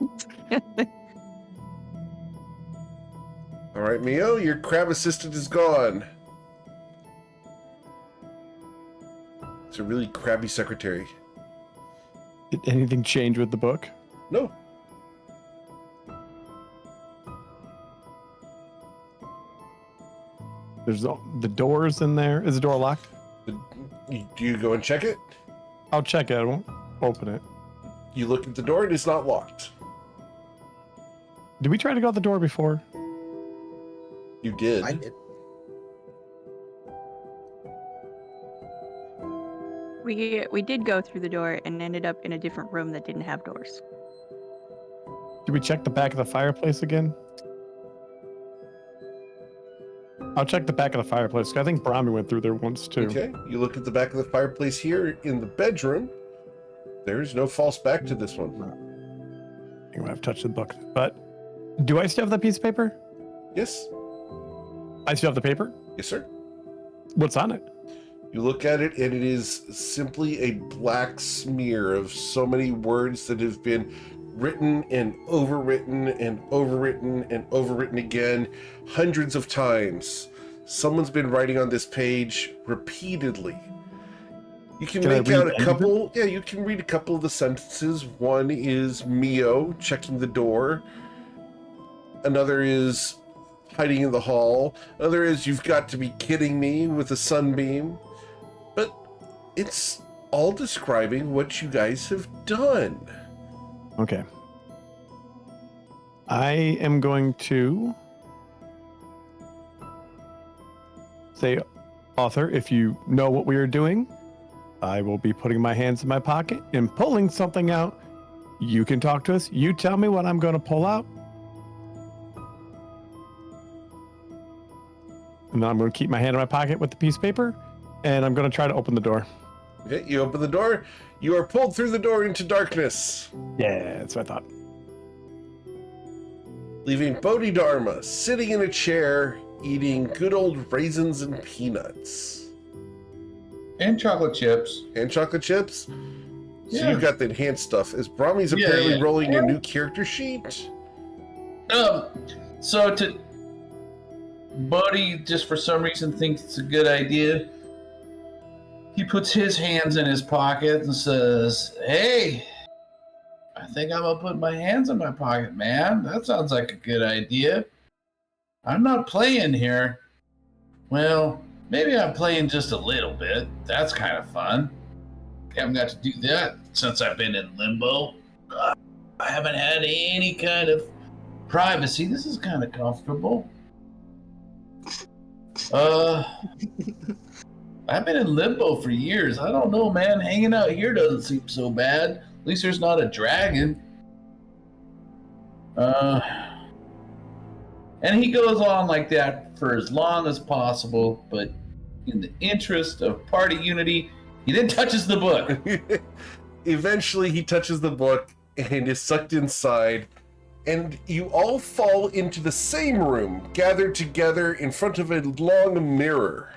All right, Mio, your crab assistant is gone. It's a really crabby secretary. Did anything change with the book? No. There's the doors in there. Is the door locked? Do you go and check it? I'll check it. I won't open it. You look at the door, it is not locked. Did we try to go out the door before? You did. I did. We did go through the door and ended up in a different room that didn't have doors. Did we check the back of the fireplace again? I'll check the back of the fireplace. I think Brahmi went through there once too. Okay, you look at the back of the fireplace here in the bedroom. There's no false back to this one. I think I've touched the book. But do I still have that piece of paper? Yes? I still have the paper? Yes, sir. What's on it? You look at it, and it is simply a black smear of so many words that have been written and overwritten and overwritten and overwritten again hundreds of times. Someone's been writing on this page repeatedly. You can I make read out a any of couple. Yeah, you can read a couple of the sentences. One is Mio checking the door. Another is hiding in the hall. Another is "You've got to be kidding me" with a sunbeam. But it's all describing what you guys have done. Okay. I am going to say, author, if you know what we are doing, I will be putting my hands in my pocket and pulling something out. You can talk to us. You tell me what I'm going to pull out. And then I'm going to keep my hand in my pocket with the piece of paper, and I'm going to try to open the door. Okay, you open the door. You are pulled through the door into darkness, Yeah, that's what I thought. leaving Bodhidharma sitting in a chair eating good old raisins and peanuts. And chocolate chips. And chocolate chips. So Yeah. you've got the enhanced stuff. Is Brahmi's Yeah, apparently yeah. rolling your new character sheet? So to Buddy, just for some reason thinks it's a good idea. He puts his hands in his pocket and says, "Hey, I think I'm gonna put my hands in my pocket, man. That sounds like a good idea. I'm not playing here. Well, maybe I'm playing just a little bit. That's kind of fun. Haven't got to do that since I've been in limbo. I haven't had any kind of privacy. This is kind of comfortable. I've been in limbo for years. I don't know, man. Hanging out here doesn't seem so bad. At least there's not a dragon. And he goes on like that for as long as possible, but in the interest of party unity, he then touches the book. Eventually, he touches the book and is sucked inside, and you all fall into the same room, gathered together in front of a long mirror.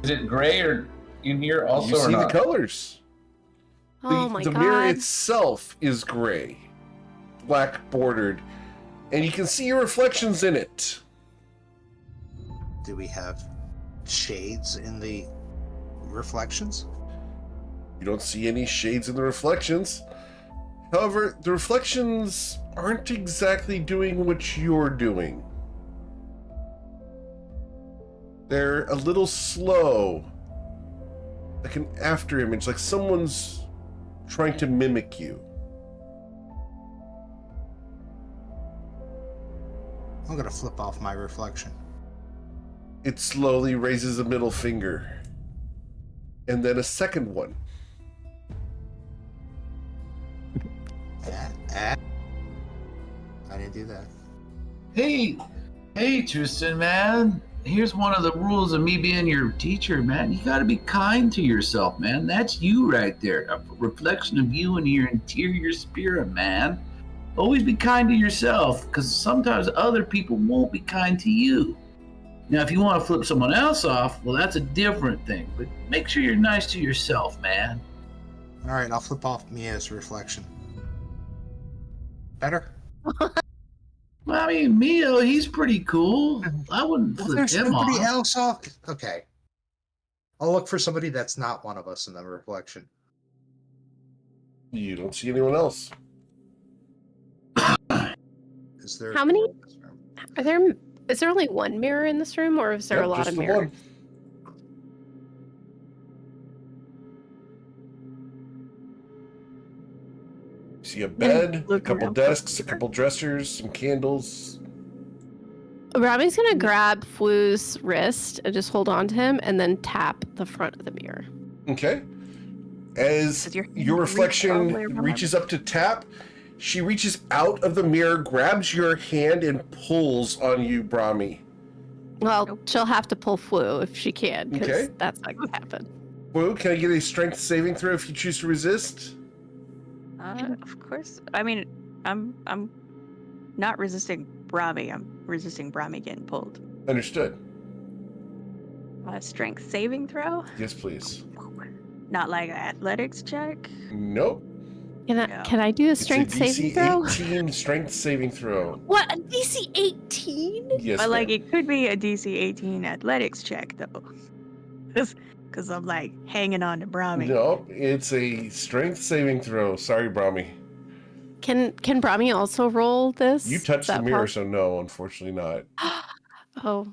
Is it gray or in here also? You see or the not? colors. Oh my the god. mirror itself is gray, black bordered, and you can see your reflections in it. Do we have shades in the reflections? You don't see any shades in the reflections. However, the reflections aren't exactly doing what you're doing. They're a little slow, like an after image, like someone's trying to mimic you. I'm gonna flip off my reflection. It slowly raises a middle finger, and then a second one. I didn't do that. Hey, Tristan, man. Here's one of the rules of me being your teacher, man. You gotta be kind to yourself, man. That's you right there. A reflection of you and your interior spirit, man. Always be kind to yourself, because sometimes other people won't be kind to you. Now, if you want to flip someone else off, well, that's a different thing. But make sure you're nice to yourself, man. All right, I'll flip off Mia's reflection. Better? Well, I mean, Mio, he's pretty cool. I wouldn't Well, flip there's him nobody off. else off. Okay. I'll look for somebody that's not one of us in the reflection. You don't see anyone else. Is there? How many- Is there only one mirror in this room, or is there a Yep, lot just of the mirrors? one. You see a bed, a Look couple around. desks, a couple dressers, some candles. Robbie's gonna grab Flu's wrist and just hold on to him, and then tap the front of the mirror. Okay. As Does your hand your reach reflection all the way around? reaches up to tap, she reaches out of the mirror, grabs your hand, and pulls on you, Brahmi. Well, Nope. she'll have to pull Flu if she can, because Okay. that's not gonna happen. Woo, can I get a strength saving throw if you choose to resist? Of course. I mean, I'm not resisting Brahmi. I'm resisting Brahmi getting pulled. Understood. Strength saving throw? Yes, please. Not like an athletics check? Nope. Yeah. Can I do a It's strength a DC saving throw? 18 strength saving throw. What, a DC 18? Yes, But like, ma'am. it could be a DC 18 athletics check though, because I'm like hanging on to Brahmi. No, it's a strength saving throw. Sorry, Brahmi. Can Brahmi also roll this? You touched Is the that mirror, possible? so no, unfortunately not. Oh.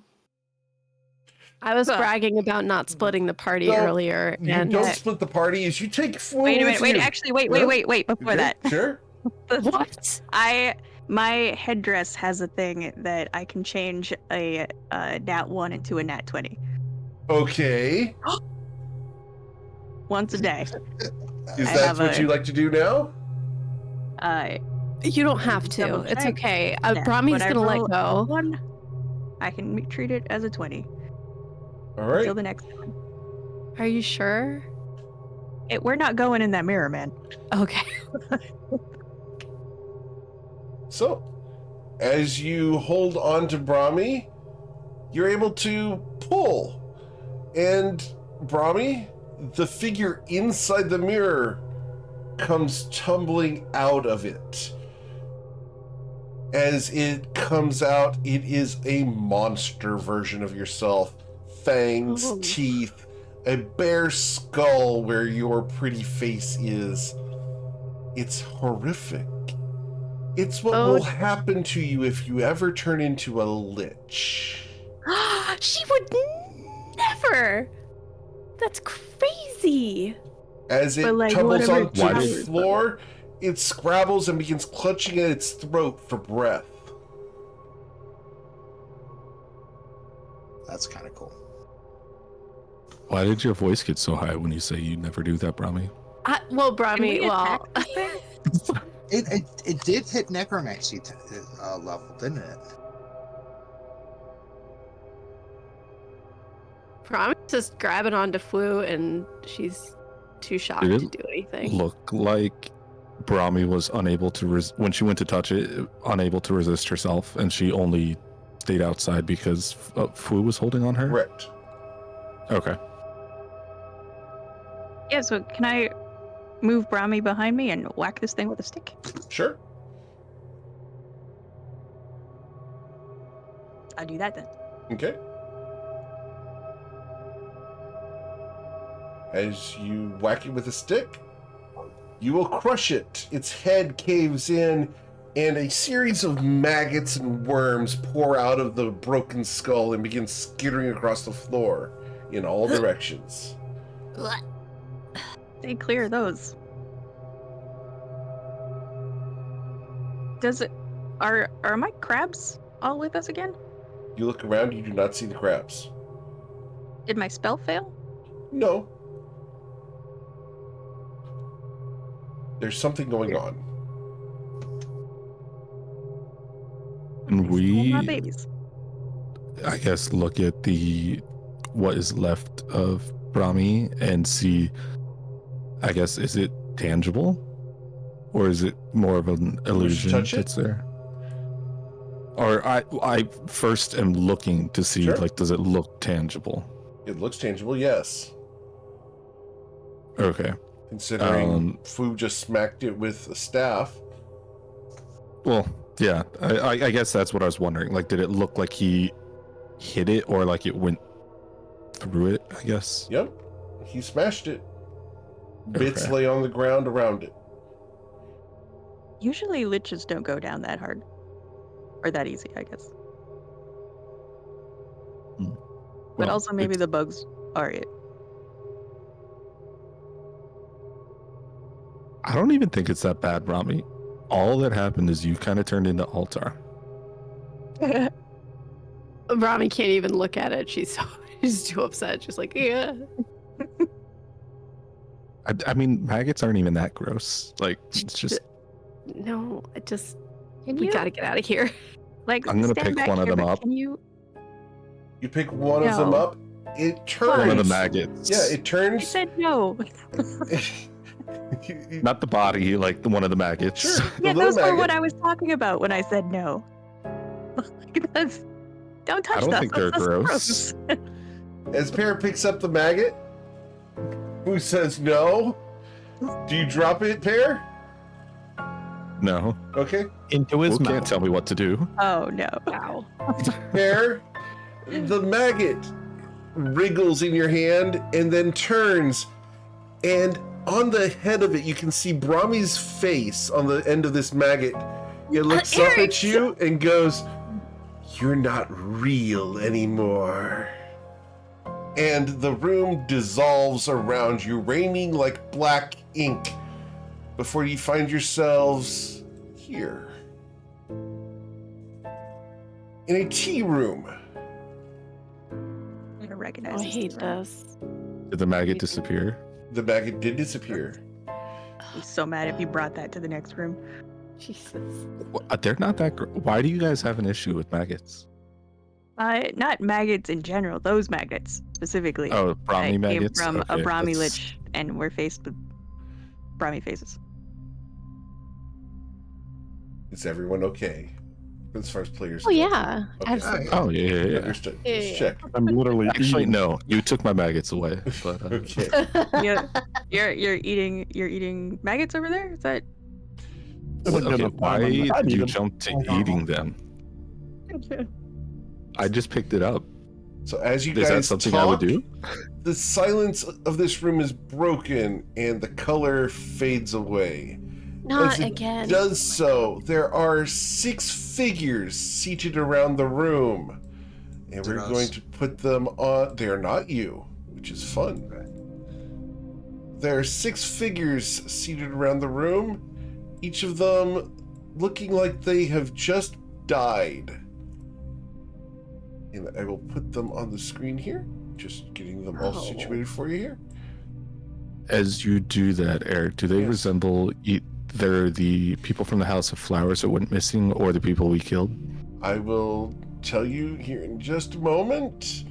I was Huh. bragging about not splitting the party No, earlier, You and don't split the party. Is you take four Wait a with minute. Wait, you. actually, Yeah? wait. Before Okay, that, Sure. what? my headdress has a thing that I can change a nat 1 into a nat 20 Okay. once a day. Is I that have what a- you like to do now? You don't have to. Double It's check. okay. Yeah, Brahmi's when I gonna let roll a go. 1, I can treat it as a 20 All right. until the next one. Are you sure? We're not going in that mirror, man. Okay. So, as you hold on to Brahmi, you're able to pull. And Brahmi, the figure inside the mirror comes tumbling out of it. As it comes out, it is a monster version of yourself. Fangs, Oh. teeth, a bare skull where your pretty face is. It's horrific. It's what Oh. will happen to you if you ever turn into a lich. She would never. That's crazy. As it But, like, tumbles whatever onto Why the did- floor, it scrabbles and begins clutching at its throat for breath. That's kind of cool. Why did your voice get so high when you say you never do that, Brahmi? Well, Can we Brahmi, well, attack this thing? It did hit necromancy level, didn't it? Brahmi's just grabbing onto Flu, and she's too shocked Did to it do anything. Look like Brahmi was unable to when she went to touch it, unable to resist herself, and she only stayed outside because Fu was holding on her. Correct. Okay. Yeah, so can I move Brahmi behind me and whack this thing with a stick? Sure. I'll do that then. Okay. As you whack it with a stick, you will crush it. Its head caves in, and a series of maggots and worms pour out of the broken skull and begin skittering across the floor in all directions. Stay clear of those. Does it... Are my crabs all with us again? You look around, you do not see the crabs. Did my spell fail? No. There's something going on. And Oh, we, my babies. I guess, look at what is left of Brahmi and see, I guess, is it tangible? Or is it more of an illusion touch it? that's there? Or I first am looking to see, Sure. like, does it look tangible? It looks tangible, yes. Okay. Considering Fu just smacked it with a staff. Well, yeah, I guess that's what I was wondering. Like, did it look like he hit it or like it went through it, I guess? Yep. He smashed it. Bits Okay. lay on the ground around it. Usually liches don't go down that hard. Or that easy, I guess. But Well, also maybe it's- the bugs are it. I don't even think it's that bad, Rami. All that happened is you kind of turned into Altar. Brahmi can't even look at it. She's too upset. She's like, yeah. I mean, maggots aren't even that gross. Like, it's just, No, I just Can we you gotta get out of here. like I'm gonna stand pick back one of here, them but up. Can you You pick one of them No. up. It turns. one of the maggots. Yeah, it I turns. said no. Not the body, like the one of the maggots. Sure. The Yeah, little those were maggot. what I was talking about when I said no. Don't touch I don't that. think they're That's gross. As Pear picks up the maggot, who says no? Do you drop it, Pear? No. Okay. Into his Who can't mouth. tell me what to do? Oh no. Wow. Pear, the maggot wriggles in your hand and then turns, and on the head of it, you can see Brahmi's face on the end of this maggot. It looks up Eric, at you and goes, "You're not real anymore." And the room dissolves around you, raining like black ink, before you find yourselves here. In a tea room. I don't recognize Oh, I this hate thing. this. Did the maggot disappear? The maggot did disappear. I'm so mad if you brought that to the next room. Jesus. They're not that. Why do you guys have an issue with maggots? Not maggots in general, those maggots specifically. Oh, Brahmi Came maggots. from a Okay, Brahmi that's- lich, and we're faced with Brahmi faces. Is everyone okay? As far as players Oh go? yeah, Okay. absolutely. Oh yeah. Understood. Yeah, Just yeah. check. I'm literally Actually, eating. no. You took my maggots away. But Okay. You're eating maggots over there? Is that okay, why did you jump to Oh, no. eating them? I just picked it up. So as you Is that guys something talk, I would do? the silence of this room is broken and the color fades away. Not As it again. does so, there are 6 figures seated around the room. And we're They're us. going to put them on. They're not you, which is fun. there are 6 figures seated around the room, each of them looking like they have just died. And I will put them on the screen here, just getting them all situated for you here. As you do that, Eric, do they Yes. resemble either the people from the House of Flowers that went missing or the people we killed? I will tell you here in just a moment.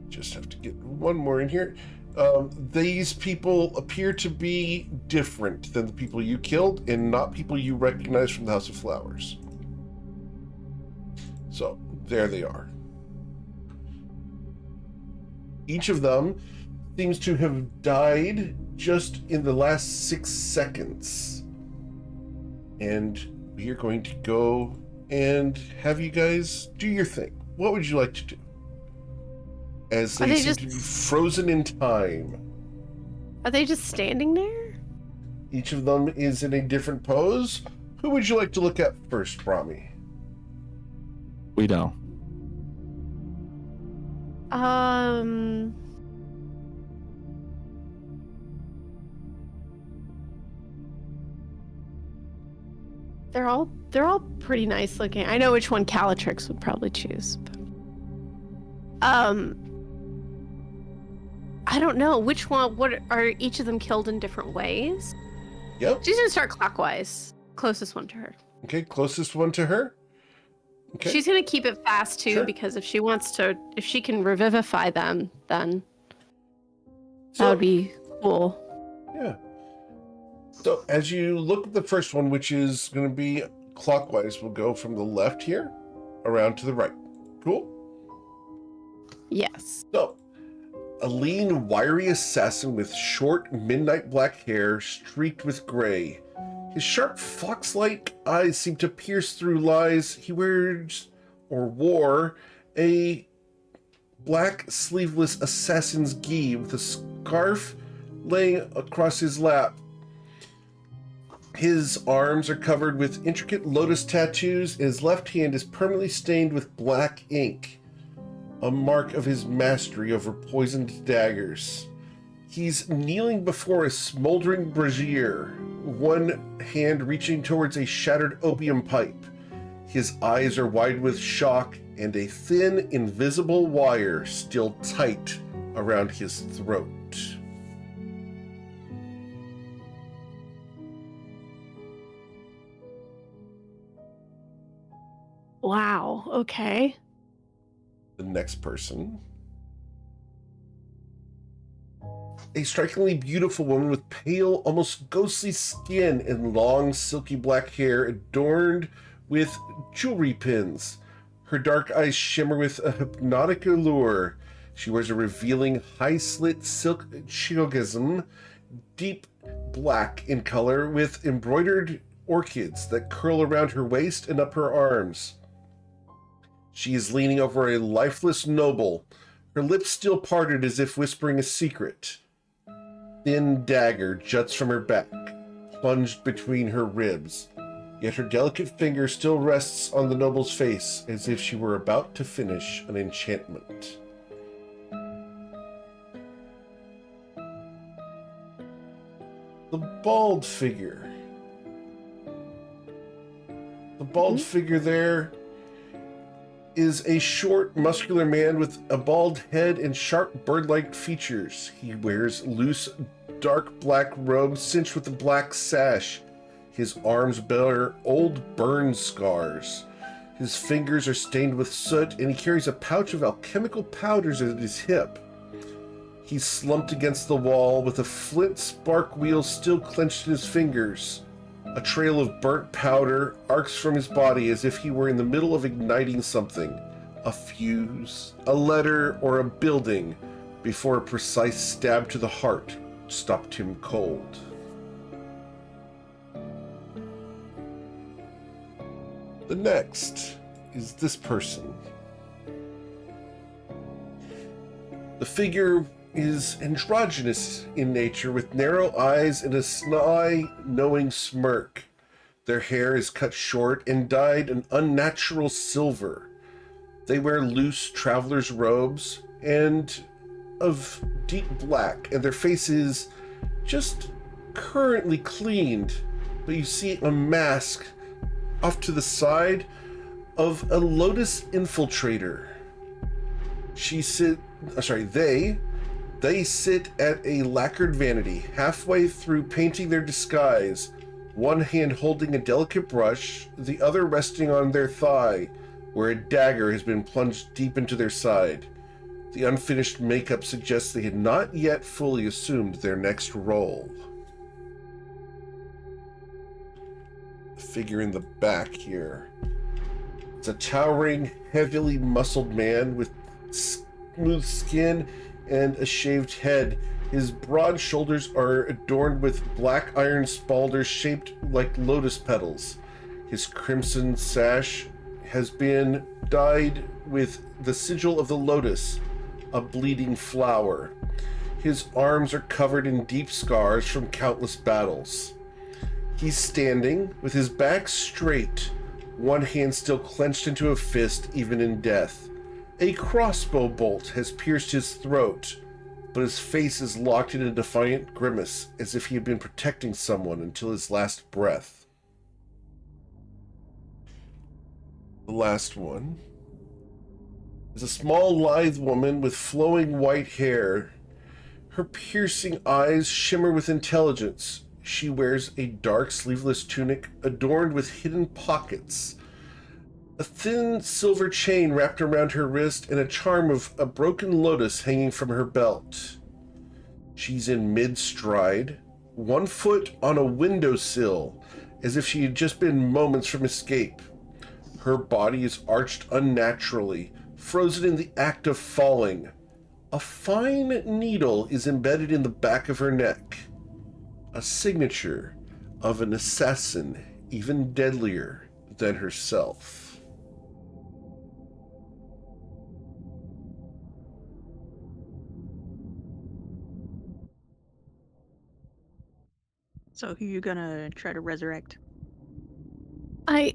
Just have to get one more in here. These people appear to be different than the people you killed and not people you recognize from the House of Flowers. So, there they are. Each of them seems to have died just in the last 6 seconds. And we are going to go and have you guys do your thing. What would you like to do? As they seem to be frozen in time. Are they just standing there? Each of them is in a different pose. Who would you like to look at first, Brahmi? We know. They're all pretty nice looking. I know which one Calatrix would probably choose. But, I don't know which one. What are each of them killed in different ways? Yep. She's gonna start clockwise. Closest one to her. Okay, closest one to her. Okay. She's gonna keep it fast too, Sure. because if she can revivify them, then So- that would be cool. Yeah. So as you look at the first one, which is going to be clockwise, we'll go from the left here around to the right. Cool? Yes. So, a lean, wiry assassin with short, midnight black hair streaked with gray. His sharp fox-like eyes seem to pierce through lies. He wears, or wore, a black sleeveless assassin's gi with a scarf laying across his lap. His arms are covered with intricate lotus tattoos, and his left hand is permanently stained with black ink, a mark of his mastery over poisoned daggers. He's kneeling before a smoldering brazier, one hand reaching towards a shattered opium pipe. His eyes are wide with shock, and a thin, invisible wire still tight around his throat. Wow. Okay. The next person. A strikingly beautiful woman with pale, almost ghostly skin and long, silky black hair adorned with jewelry pins. Her dark eyes shimmer with a hypnotic allure. She wears a revealing, high-slit silk chigogism, deep black in color, with embroidered orchids that curl around her waist and up her arms. She is leaning over a lifeless noble, her lips still parted as if whispering a secret. Thin dagger juts from her back, plunged between her ribs, yet her delicate finger still rests on the noble's face as if she were about to finish an enchantment. The bald figure. The bald figure there is a short, muscular man with a bald head and sharp bird-like features. He wears loose, dark black robes cinched with a black sash. His arms bear old burn scars. His fingers are stained with soot, and he carries a pouch of alchemical powders at his hip. He's slumped against the wall with a flint spark wheel still clenched in his fingers. A trail of burnt powder arcs from his body as if he were in the middle of igniting something. A fuse, a letter, or a building, before a precise stab to the heart stopped him cold. The next is this person. The figure is androgynous in nature, with narrow eyes and a sly, knowing smirk. Their hair is cut short and dyed an unnatural silver. They wear loose traveler's robes and of deep black, and their faces just currently cleaned, but you see a mask off to the side of a Lotus infiltrator. They sit at a lacquered vanity, halfway through painting their disguise, one hand holding a delicate brush, the other resting on their thigh, where a dagger has been plunged deep into their side. The unfinished makeup suggests they had not yet fully assumed their next role. The figure in the back here. It's a towering, heavily muscled man with smooth skin and a shaved head. His broad shoulders are adorned with black iron spalders shaped like lotus petals. His crimson sash has been dyed with the sigil of the lotus, a bleeding flower. His arms are covered in deep scars from countless battles. He's standing with his back straight, one hand still clenched into a fist even in death. A crossbow bolt has pierced his throat, but his face is locked in a defiant grimace, as if he had been protecting someone until his last breath. The last one is a small, lithe woman with flowing white hair. Her piercing eyes shimmer with intelligence. She wears a dark, sleeveless tunic adorned with hidden pockets, a thin silver chain wrapped around her wrist, and a charm of a broken lotus hanging from her belt. She's in mid-stride, one foot on a windowsill, as if she had just been moments from escape. Her body is arched unnaturally, frozen in the act of falling. A fine needle is embedded in the back of her neck. A signature of an assassin even deadlier than herself. So who you gonna try to resurrect? I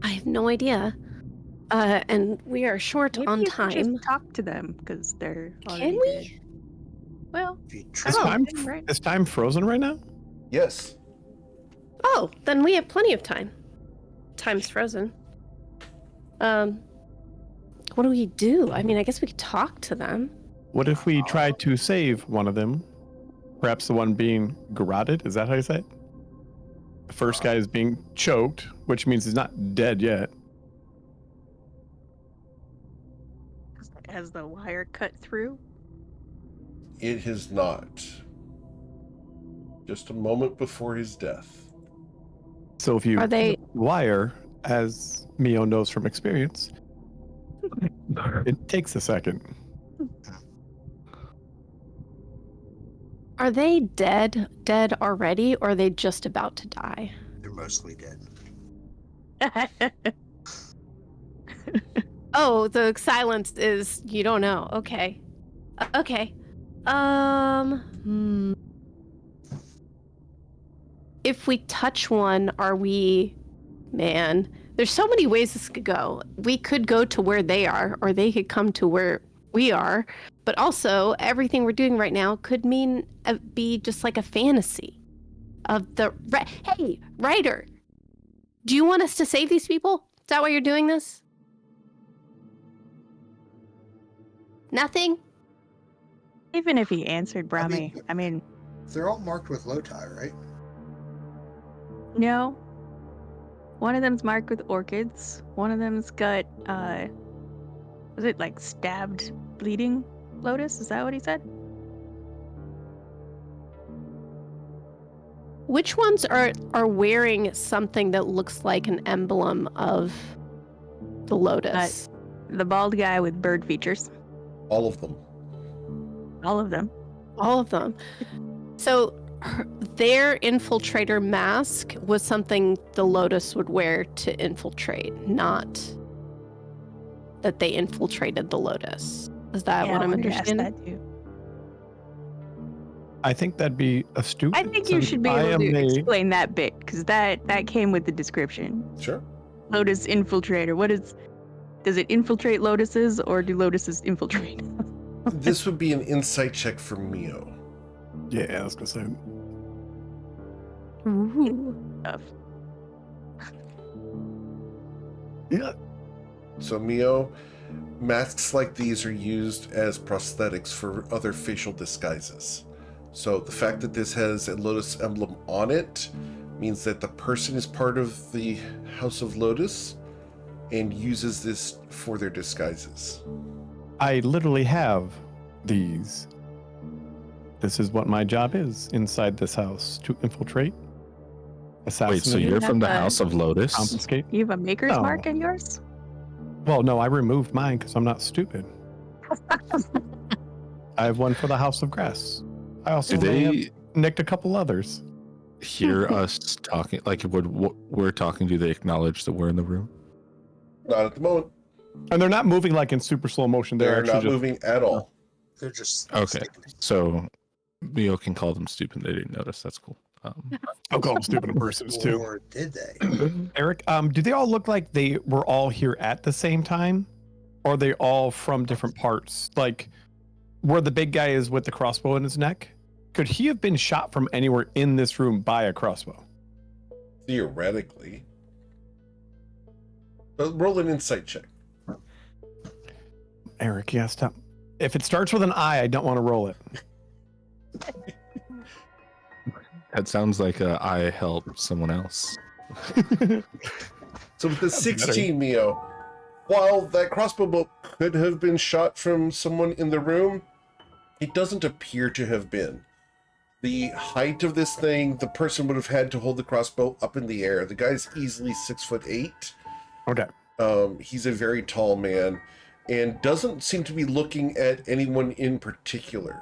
have no idea. And we are short Maybe on you could time. just talk to them because they're already Can we? dead. Well, If you Is try, time, right. is time frozen right now? Yes. Oh, then we have plenty of time. Time's frozen. What do we do? I mean, I guess we could talk to them. What if we try to save one of them? Perhaps the one being garroted? Is that how you say it? The first guy is being choked, which means he's not dead yet. Has the wire cut through? It has not. Just a moment before his death. So if you Are they- wire, as Mio knows from experience, it takes a second. Are they dead already, or are they just about to die? they're mostly dead. Oh, the silence is you don't know. Okay. Okay. If we touch one, are we... Man, there's so many ways this could go. We could go to where they are, or they could come to where we are. But also, everything we're doing right now could mean be just like a fantasy of the... Hey, Ryder, do you want us to save these people? Is that why you're doing this? Nothing? Even if he answered Brahmi, I mean- I mean, They're all marked with Lotai, right? no. One of them's marked with orchids. One of them's got, was it like stabbed, bleeding lotus? Is that what he said? Which ones are wearing something that looks like an emblem of the lotus? The bald guy with bird features. All of them. All of them. All of them. So their infiltrator mask was something the lotus would wear to infiltrate, not that they infiltrated the lotus. Is that Yeah, what I I'm wanted to ask understanding? that too. I think that'd be astute. I think you since should be I able am to a- explain that bit because that came with the description. Sure. Lotus infiltrator. What is? Does it infiltrate lotuses or do lotuses infiltrate? This would be an insight check for Mio. Yeah, I was gonna say. Ooh. Tough. Yeah. So Mio, masks like these are used as prosthetics for other facial disguises. So the fact that this has a lotus emblem on it means that the person is part of the House of Lotus and uses this for their disguises. I literally have these. This is what my job is inside this house: to infiltrate, assassinate, Wait, so you're from the have a- House of Lotus? confiscate. You have a maker's No. mark in yours? Well, no, I removed mine because I'm not stupid. I have one for the House of Grass. I also Do may have they nicked a couple others. hear us talking? Like, when we're talking, do they acknowledge that we're in the room? Not at the moment. And they're not moving like in super slow motion. They're, They're actually not just moving at all. They're just Okay. sticking. So Mio can call them stupid. They didn't notice. That's cool. I'll call them stupid persons too. Or did they? Eric, do they all look like they were all here at the same time? Or are they all from different parts? Like where the big guy is with the crossbow in his neck? Could he have been shot from anywhere in this room by a crossbow? Theoretically. But roll an insight check. Eric, yeah, stop. If it starts with an I don't want to roll it. That sounds like I helped someone else. So with the 16, Mio, while that crossbow bolt could have been shot from someone in the room, it doesn't appear to have been. The height of this thing, the person would have had to hold the crossbow up in the air. The guy's easily 6'8". Okay. He's a very tall man and doesn't seem to be looking at anyone in particular.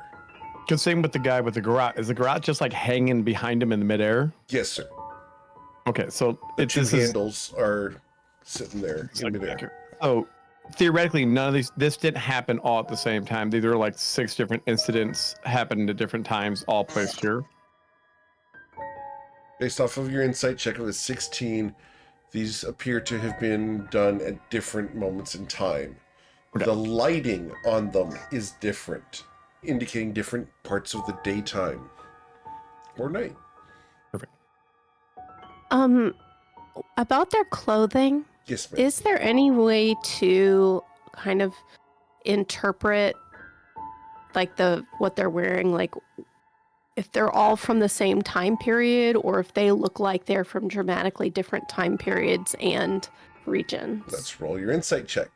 Good same with the guy with the garrote. Is the garrote just like hanging behind him in the midair? Yes, sir. Okay, so The it's two this is handles are sitting there in like, midair. so theoretically none of this didn't happen all at the same time. These are like 6 different incidents happened at different times, all placed here. Based off of your insight check of a 16, these appear to have been done at different moments in time. Okay. The lighting on them is different, indicating different parts of the daytime or night. About their clothing, Yes, ma'am. is there any way to kind of interpret like what they're wearing, like if they're all from the same time period or if they look like they're from dramatically different time periods and regions? Let's roll your insight check.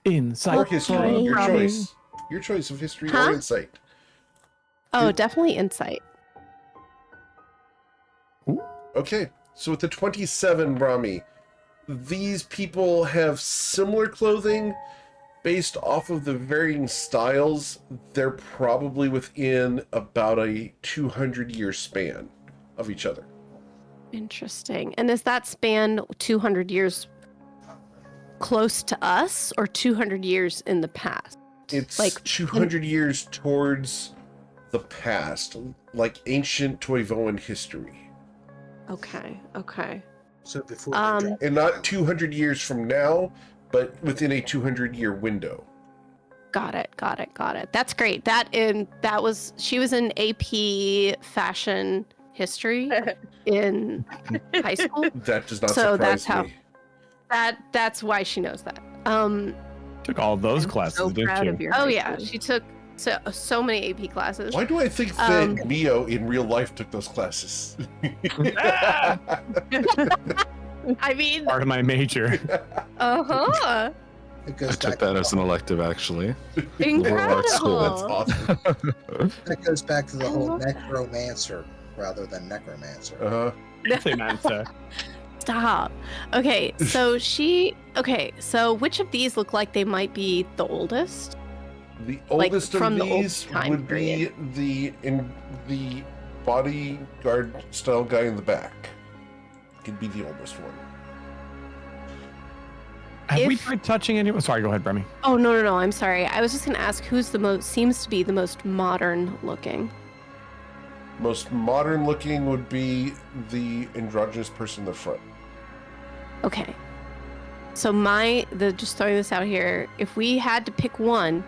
Inside Or history, Okay. your Probably. choice. Your choice of history Huh? or insight. Oh, Did- definitely insight. Okay, so with the 27, Brahmi, these people have similar clothing based off of the varying styles. They're probably within about a 200-year span of each other. Interesting. And is that span 200 years close to us or 200 years in the past? It's Like, 200 years towards the past, like ancient Toivoan history. Okay, okay. So before Um, they dropped And not 200 years from now, but within a 200-year window. Got it. That's great. She was in AP fashion history in high school. That does not So surprise that's how- me. That's why she knows that. Took all those I'm classes, so didn't proud you? of your Oh high yeah, school. she took so many AP classes. Why do I think that Um, Mio in real life took those classes? I mean, Part of my major. uh-huh. It I goes took back. that as an elective, actually. Incredible. arts school, That's awesome. That goes back to the I whole love that. necromancer rather than necromancer. Uh-huh. Stop. Okay, so which of these look like they might be the oldest? The Like, oldest from of the old these time would period. be the bodyguard style guy in the back. Could be the oldest one. Have we If- tried touching anyone? Sorry, go ahead, Bremy. Oh no, I'm sorry. I was just gonna ask who's seems to be the most modern looking. Most modern looking would be the androgynous person in the front. Okay. So just throwing this out here, if we had to pick one,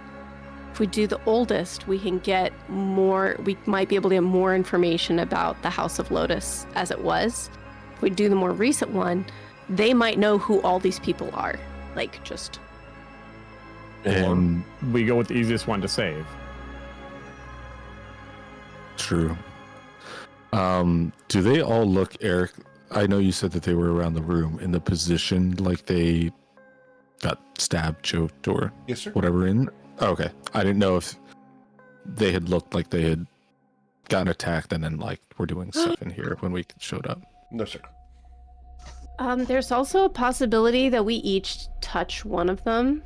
If we do the oldest, we can get more. We might be able to get more information about the House of Lotus as it was. If we do the more recent one, they might know who all these people are. Like, just. And We go with the easiest one to save. true. Do they all look, Eric? I know you said that they were around the room in the position like they got stabbed, choked, or Yes, sir. whatever in. Oh, okay. I didn't know if they had looked like they had gotten attacked and then like were doing stuff in here when we showed up. No, sir. There's also a possibility that we each touch one of them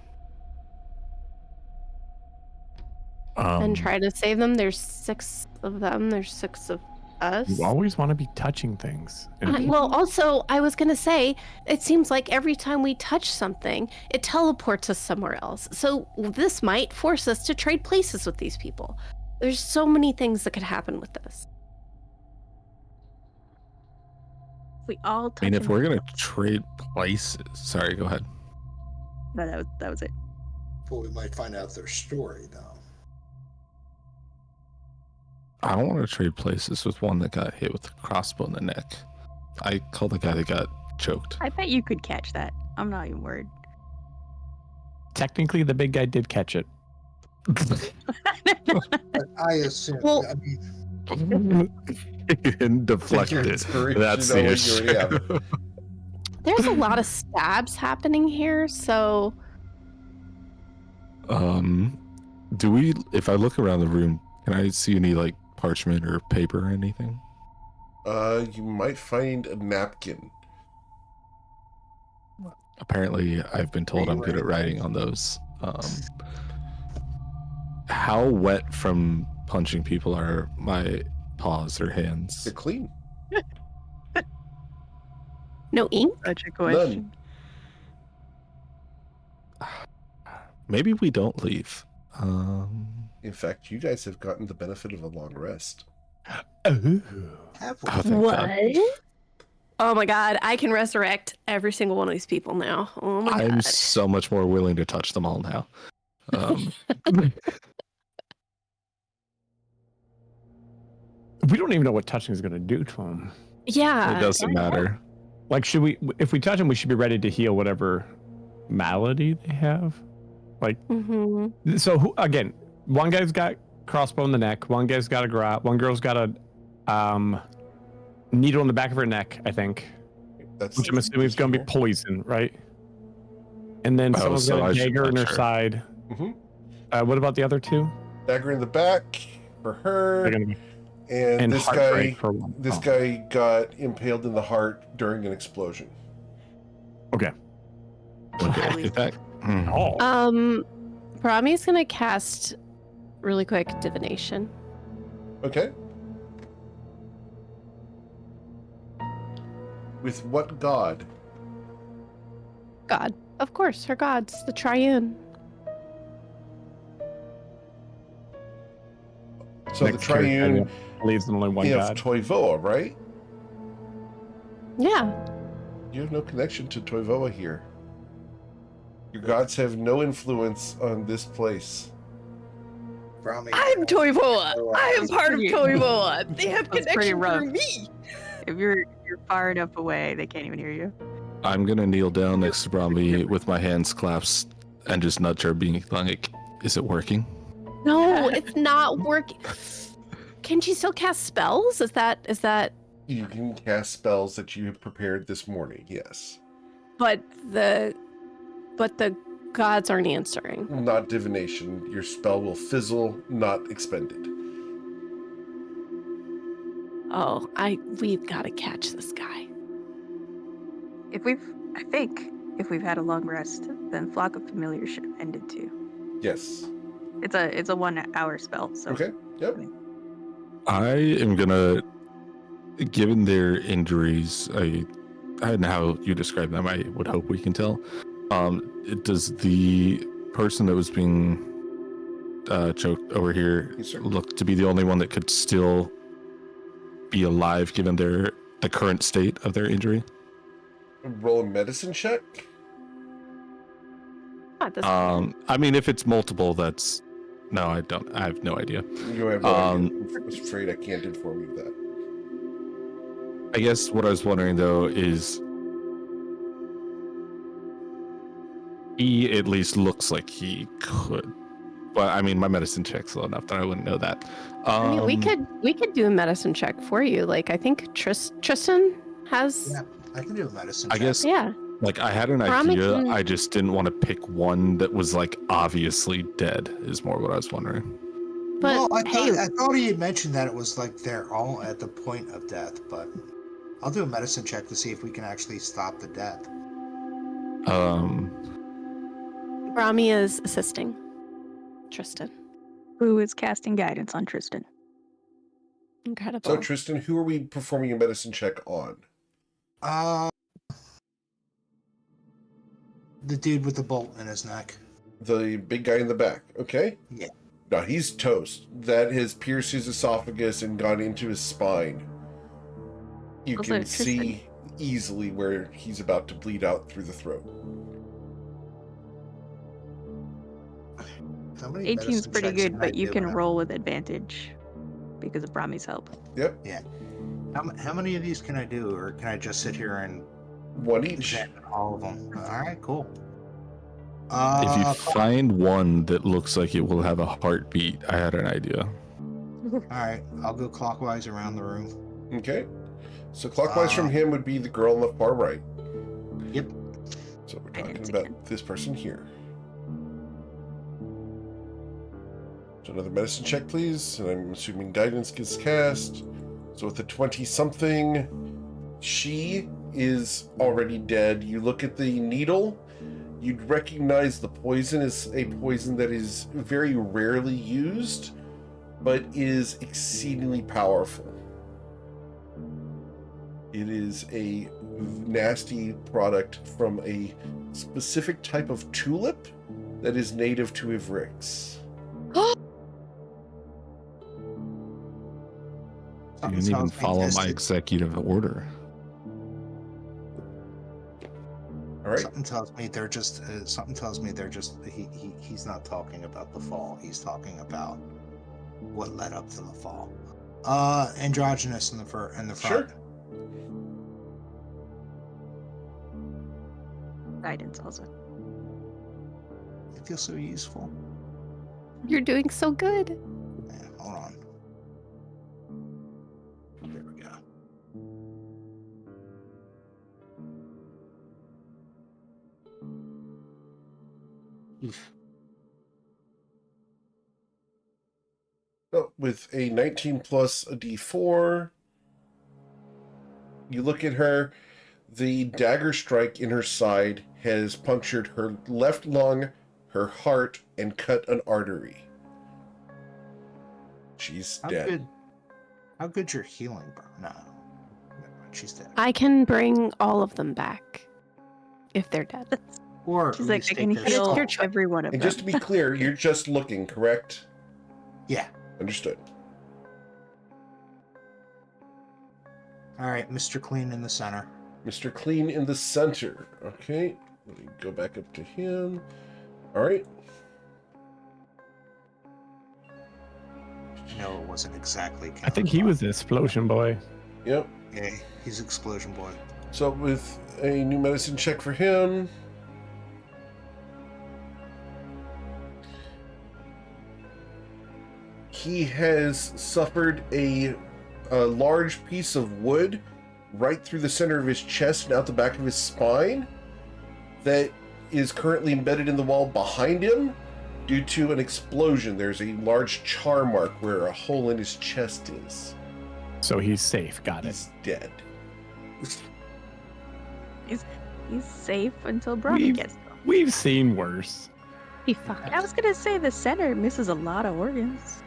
and try to save them. There's 6 of them. There's 6 of us. You always want to be touching things. And Well, also, I was going to say, it seems like every time we touch something, it teleports us somewhere else. So this might force us to trade places with these people. There's so many things that could happen with this. If we all touch I mean, if him- we're gonna trade places, sorry, go ahead. No, that was it. But we might find out their story, though. I don't want to trade places with one that got hit with a crossbow in the neck. I call the guy that got choked. I bet you could catch that. I'm not even worried. technically, the big guy did catch it. But I assume. Well- I mean, And deflect Take your it. inspiration That's knowing the you already have issue. There's a lot of stabs happening here, so Do we? If I look around the room, can I see any like parchment or paper or anything? You might find a napkin. Apparently, I've been told I'm good at writing on those. How wet from punching people are my paws or hands? They're clean. no ink. Such a question. Maybe we don't leave. In fact, you guys have gotten the benefit of a long rest. have we? Oh, thank God. Oh my god, I can resurrect every single one of these people now. Oh my I'm god. so much more willing to touch them all now. We don't even know what touching is going to do to him. Yeah. It doesn't matter. Like, should we? If we touch him, we should be ready to heal whatever malady they have. Like, Mm-hmm. so who, again, one guy's got crossbow in the neck. One guy's got a garrote. One girl's got a needle in the back of her neck, I think. That's Which I'm assuming is going to be poison, right? And then Oh, someone's so got I a should dagger in touch her her. side. Mhm. What about the other two? Dagger in the back for her, They're gonna be, and, and this heartbreak guy. for one. This Oh, guy got impaled in the heart during an explosion. Okay. Okay. If that, Oh. Brami's gonna cast really quick divination. Okay. With what god? God. Of course, her gods, the triune. So the Next turn, triune believes in only one of god. Toivoa, right? Yeah. You have no connection to Toivoa here. Your gods have no influence on this place. Brahmi. I'm Toivoa. I am part of pretty- Toivoa. They have That's pretty connection rough. through me. If you're far enough away, they can't even hear you. I'm gonna kneel down next to Bromby with my hands clasped and just nudge her, being like, "Is it working?" No, it's not working. Can she still cast spells? Is that? You can cast spells that you have prepared this morning, yes. But the gods aren't answering. Not divination. Your spell will fizzle, not expended. Oh, we've got to catch this guy. I think if we've had a long rest, then Flock of Familiar should have ended too. Yes. It's a 1 hour spell, so Okay. Yep. I am gonna, given their injuries, I don't know how you describe them. I would hope we can tell. Does the person that was being choked over here Yes, sir. look to be the only one that could still be alive, given the current state of their injury? Roll a medicine check. Not this I mean, if it's multiple, that's No, I don't. I have no idea. You have no idea. I'm afraid I can't inform you of that. I guess what I was wondering though is he at least looks like he could. But I mean, my medicine check's low enough that I wouldn't know that. I mean, we could do a medicine check for you. Like I think Tristan has. Yeah, I can do a medicine I check. guess Yeah. like I had an Brahmi idea. can- I just didn't want to pick one that was like obviously dead. Is more what I was wondering. But well, hey, I thought he had mentioned that it was like they're all at the point of death, but I'll do a medicine check to see if we can actually stop the death. Brahmi is assisting Tristan. Who is casting guidance on Tristan? Incredible. So, Tristan, who are we performing a medicine check on? The dude with the bolt in his neck. The big guy in the back, okay? Yeah. No, he's toast. That has pierced his esophagus and gone into his spine. You Also, can Tristan. see easily where he's about to bleed out through the throat. How many 18's medicine pretty checks good, I but you do can now? roll with advantage because of Brahmi's help. Yep, How many of these can I do, or can I just sit here and one each. examine all of them? All right, cool. If you find one that looks like it will have a heartbeat, I had an idea. all right, I'll go clockwise around the room. Okay. So clockwise from him would be the girl on the far right. Yep. So we're Guidance talking about again. this person here. So another medicine check, please. And I'm assuming guidance gets cast. So with the 20-something, she is already dead. You look at the needle, you'd recognize the poison as a poison that is very rarely used, but is exceedingly powerful. It is a nasty product from a specific type of tulip that is native to Ivrix. You didn't even follow my executive order. All right. Something tells me they're just. He's not talking about the fall. He's talking about what led up to the fall. Androgynous in the front. Sure. Guidance also. It feels so useful. You're doing so good. Man, hold on. There we go. Oof. So with a 19 plus a d4, you look at her. The dagger strike in her side has punctured her left lung, her heart, and cut an artery. She's dead. How good your healing, bro? No. Never mind, she's dead. I can bring all of them back if they're dead. Or She's at like, least I take can their heal skull. your choice. every one of And them. just to be clear, you're just looking, correct? Yeah. Understood. All right, Mr. Clean in the center. Mr. Clean in the center. Okay, let me go back up to him. All right. No, it wasn't exactly. I think he was the explosion boy. Yep. Yeah, he's Explosion Boy. So with a new medicine check for him. He has suffered a large piece of wood right through the center of his chest and out the back of his spine that is currently embedded in the wall behind him due to an explosion. There's a large char mark where a hole in his chest is. So he's safe. Got it. He's dead. He's safe until Brahmi We've- gets them. We've seen worse. Be fine. I was gonna say the center misses a lot of organs.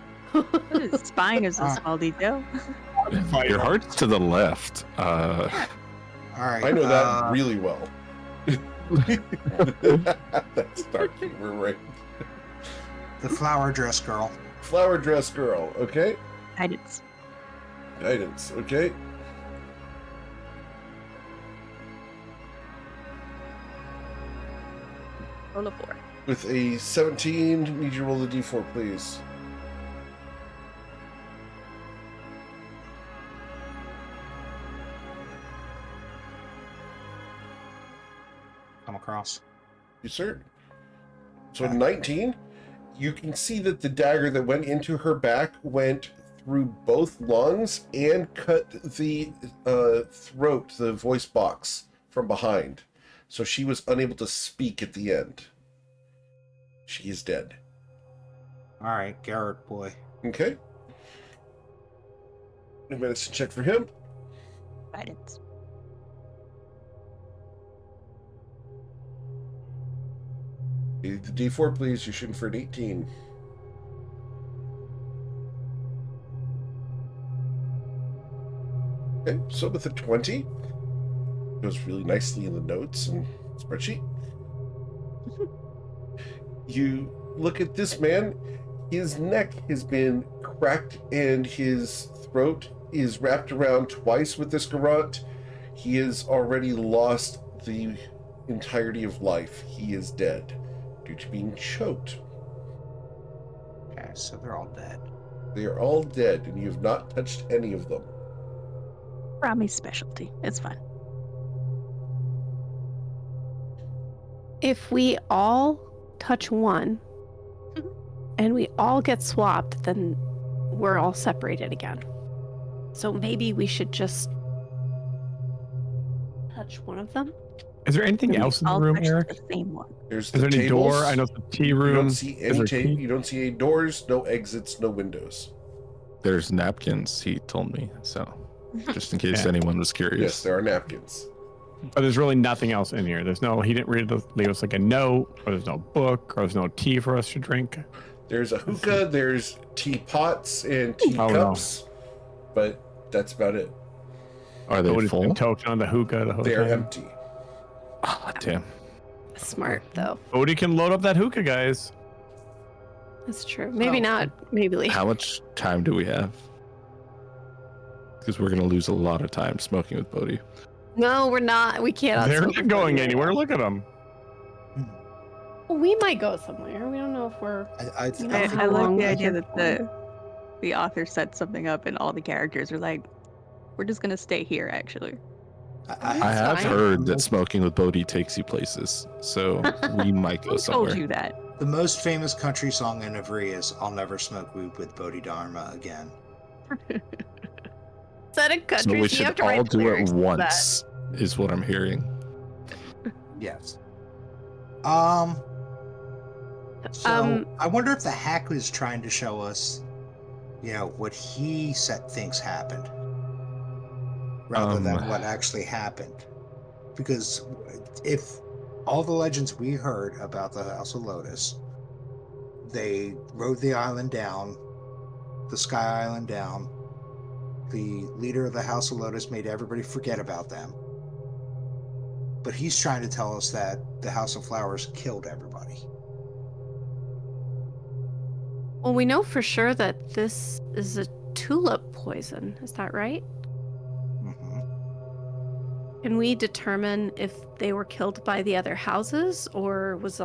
His spine is a small detail. Your heart's to the left. All right. I know that really well. That's dark humor, right? The flower dress girl. Flower dress girl, okay? Guidance. Guidance, okay? Roll a 4. With a 17, need you to roll the d4, please. Come across. You, sir. So 19, you can see that the dagger that went into her back went through both lungs and cut the throat, the voice box, from behind. So she was unable to speak at the end. She is dead. All right, Garrett boy. Okay. A medicine check for him. Guidance. Need the d4, please. You're shooting for an 18. Okay, so with a 20, goes really nicely in the notes and spreadsheet. You look at this man, his neck has been cracked and his throat is wrapped around twice with this garrote. He has already lost the entirety of life. He is dead due to being choked. Okay, so they're all dead. They are all dead, and you have not touched any of them. Rami's specialty. It's fine. If we all touch one and we all get swapped, then we're all separated again. So maybe we should just touch one of them. Is there anything else in the I'll room, touch Eric? the same one. There's Is the there any tables. door? I know it's the tea You room. don't see Is any there tea? you don't see any doors, no exits, no windows. There's napkins, he told me. So, just in case Yeah. anyone was curious. Yes, there are napkins. But there's really nothing else in here. There's no, he didn't leave us like a note, or there's no book, or there's no tea for us to drink. There's a hookah, there's teapots and Oh, no. teacups, but that's about it. Are they Nobody's been full? token on the hookah the whole They're time. empty. Ah, damn. Smart, though. Odie can load up that hookah, guys. That's true. Maybe Oh. not. Maybe later. How much time do we have? Because we're going to lose a lot of time smoking with Bodhi. No, we're not. We can't. They're not going anywhere. Look at them. We might go somewhere. We don't know if we're. I You know, I how like long the was idea your that the author set something up and all the characters are like, we're just gonna stay here actually. I That's have fine. heard that smoking with Bodhi takes you places. So we might go Who somewhere. told you that? the most famous country song in Ivry is "I'll Never Smoke Weed with Bodhidharma Again." Is that a So country? we You have should to write all do lyrics it to that. once, is what I'm hearing. Yes. So Um, I wonder if the hack was trying to show us, what he thinks happened, rather than what actually happened. Because if all the legends we heard about the House of Lotus, they rode the island down, the Sky Island down. The leader of the House of Lotus made everybody forget about them. But he's trying to tell us that the House of Flowers killed everybody. well, we know for sure that this is a tulip poison. Is that right? Mm-hmm. Can we determine if they were killed by the other houses, or was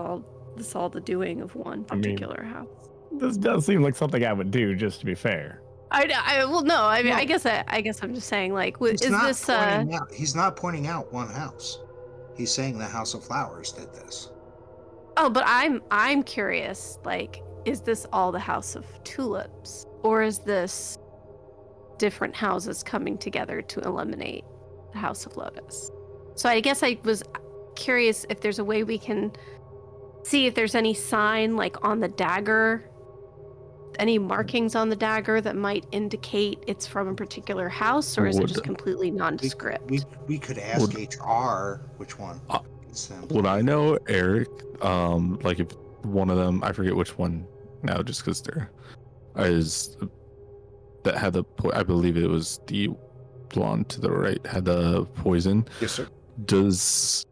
this all the doing of one I mean- particular house? This does seem like something I would do, just to be fair. Well, no. I mean, No. I guess I'm just saying, like, is He's not this? pointing out, he's not pointing out one house. He's saying the House of Flowers did this. Oh, but I'm curious. Like, is this all the House of Tulips, or is this different houses coming together to eliminate the House of Lotus? So I guess I was curious if there's a way we can see if there's any sign, like on the dagger, any markings on the dagger that might indicate it's from a particular house, or is it Would- just completely nondescript? We could ask HR which one. It's them. Would I know, Eric? Like if one of them, I forget which one now, just because there is that had the I believe it was the blonde to the right had the poison. Yes, sir. Does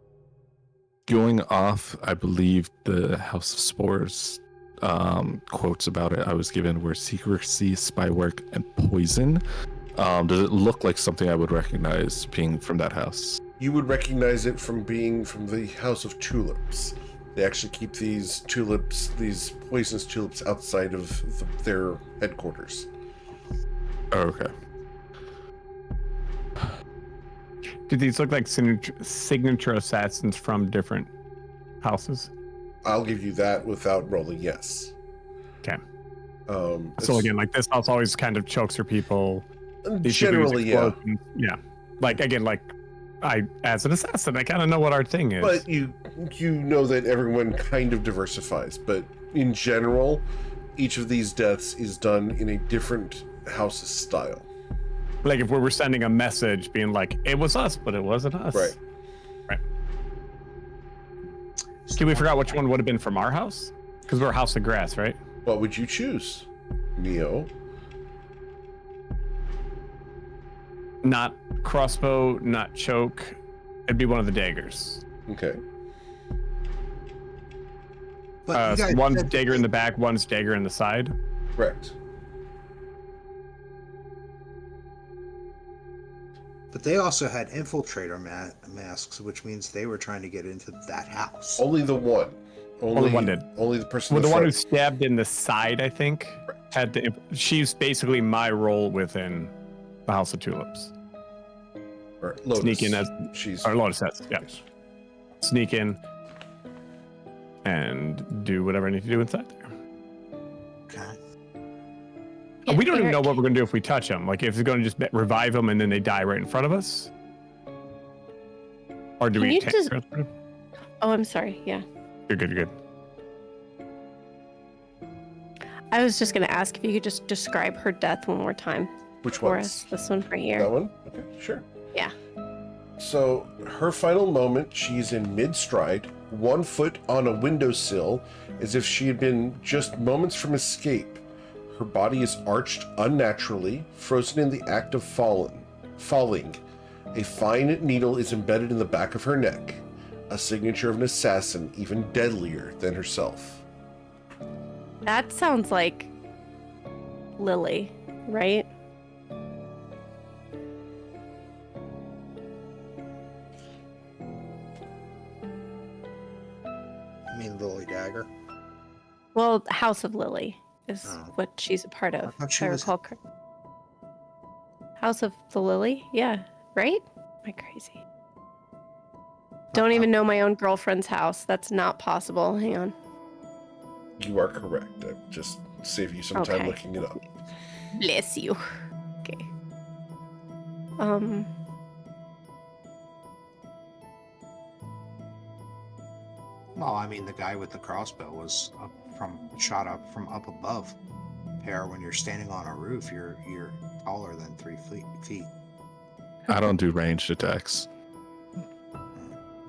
going off, I believe the House of Spores quotes about it I was given were secrecy, spy work, and poison. Does it look like something I would recognize being from that house? You would recognize it from being from the House of Tulips. They actually keep these tulips, these poisonous tulips, outside of their headquarters. Oh, okay. Do these look like signature assassins from different houses? I'll give you that without rolling, yes. Okay. So So again, like this house always kind of chokes her people. These generally, people use yeah. explosions. Yeah. Like again, like I, as an assassin, I kind of know what our thing is. But you know that everyone kind of diversifies. But in general, each of these deaths is done in a different house's style. Like if we were sending a message being like, it was us, but it wasn't us. Right. Right. Did we forgot which one would have been from our house? Because we're a house of grass, right? What would you choose, Neo? Not crossbow, not choke. It'd be one of the daggers. Okay. But you guys One's said- dagger in the back, one's dagger in the side. Correct. But they also had infiltrator masks, which means they were trying to get into that house. Only the one. Only one did. Only the person. Well, in the one who front. stabbed in the side, I think, had to. She's basically my role within the House of Tulips. Or Lotus. Sneak in as, She's. or Lotus has, yeah. Sneak in and do whatever I need to do inside there. Okay. Yeah, We don't even know Eric, what we're gonna do if we touch them. Like if it's gonna just revive them and then they die right in front of us, or do Can we you take? just- Oh, I'm sorry. Yeah. You're good. You're good. I was just going to ask if you could just describe her death one more time Which for one? us. This one right here. That one? Okay, sure. Yeah. So, her final moment, she's in mid stride, 1 foot on a windowsill, as if she had been just moments from escape. Her body is arched unnaturally, frozen in the act of falling. A fine needle is embedded in the back of her neck, a signature of an assassin even deadlier than herself. That sounds like Lily, right? I mean, Lily Dagger. Well, House of Lily is Oh. what she's a part of. I thought if she I was- recall correct. House of the Lily? Yeah, right? Am I crazy? Don't even know my own girlfriend's house. That's not possible. Hang on. You are correct. I'll just save you some time Okay. looking it up. Bless you. Okay. Well, I mean, the guy with the crossbow was shot up from up above. Pear, when you're standing on a roof, you're taller than 3 feet. I don't do ranged attacks.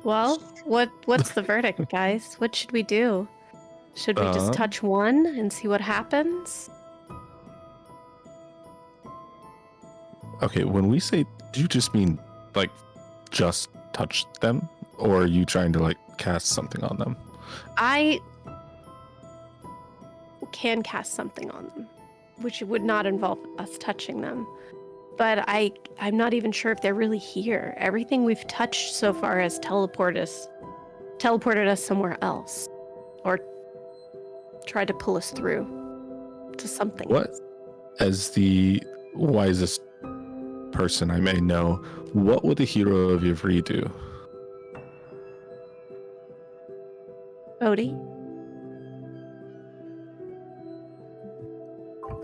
Well, what's the verdict, guys? What should we do? Should we just touch one and see what happens? Okay, when we say, do you just mean like just touch them, or are you trying to like cast something on them? I can cast something on them, which would not involve us touching them. But I'm not even sure if they're really here. Everything we've touched so far has teleported us somewhere else, or tried to pull us through to something. What? As the wisest person I may know, what would the hero of Yvri do? Odie?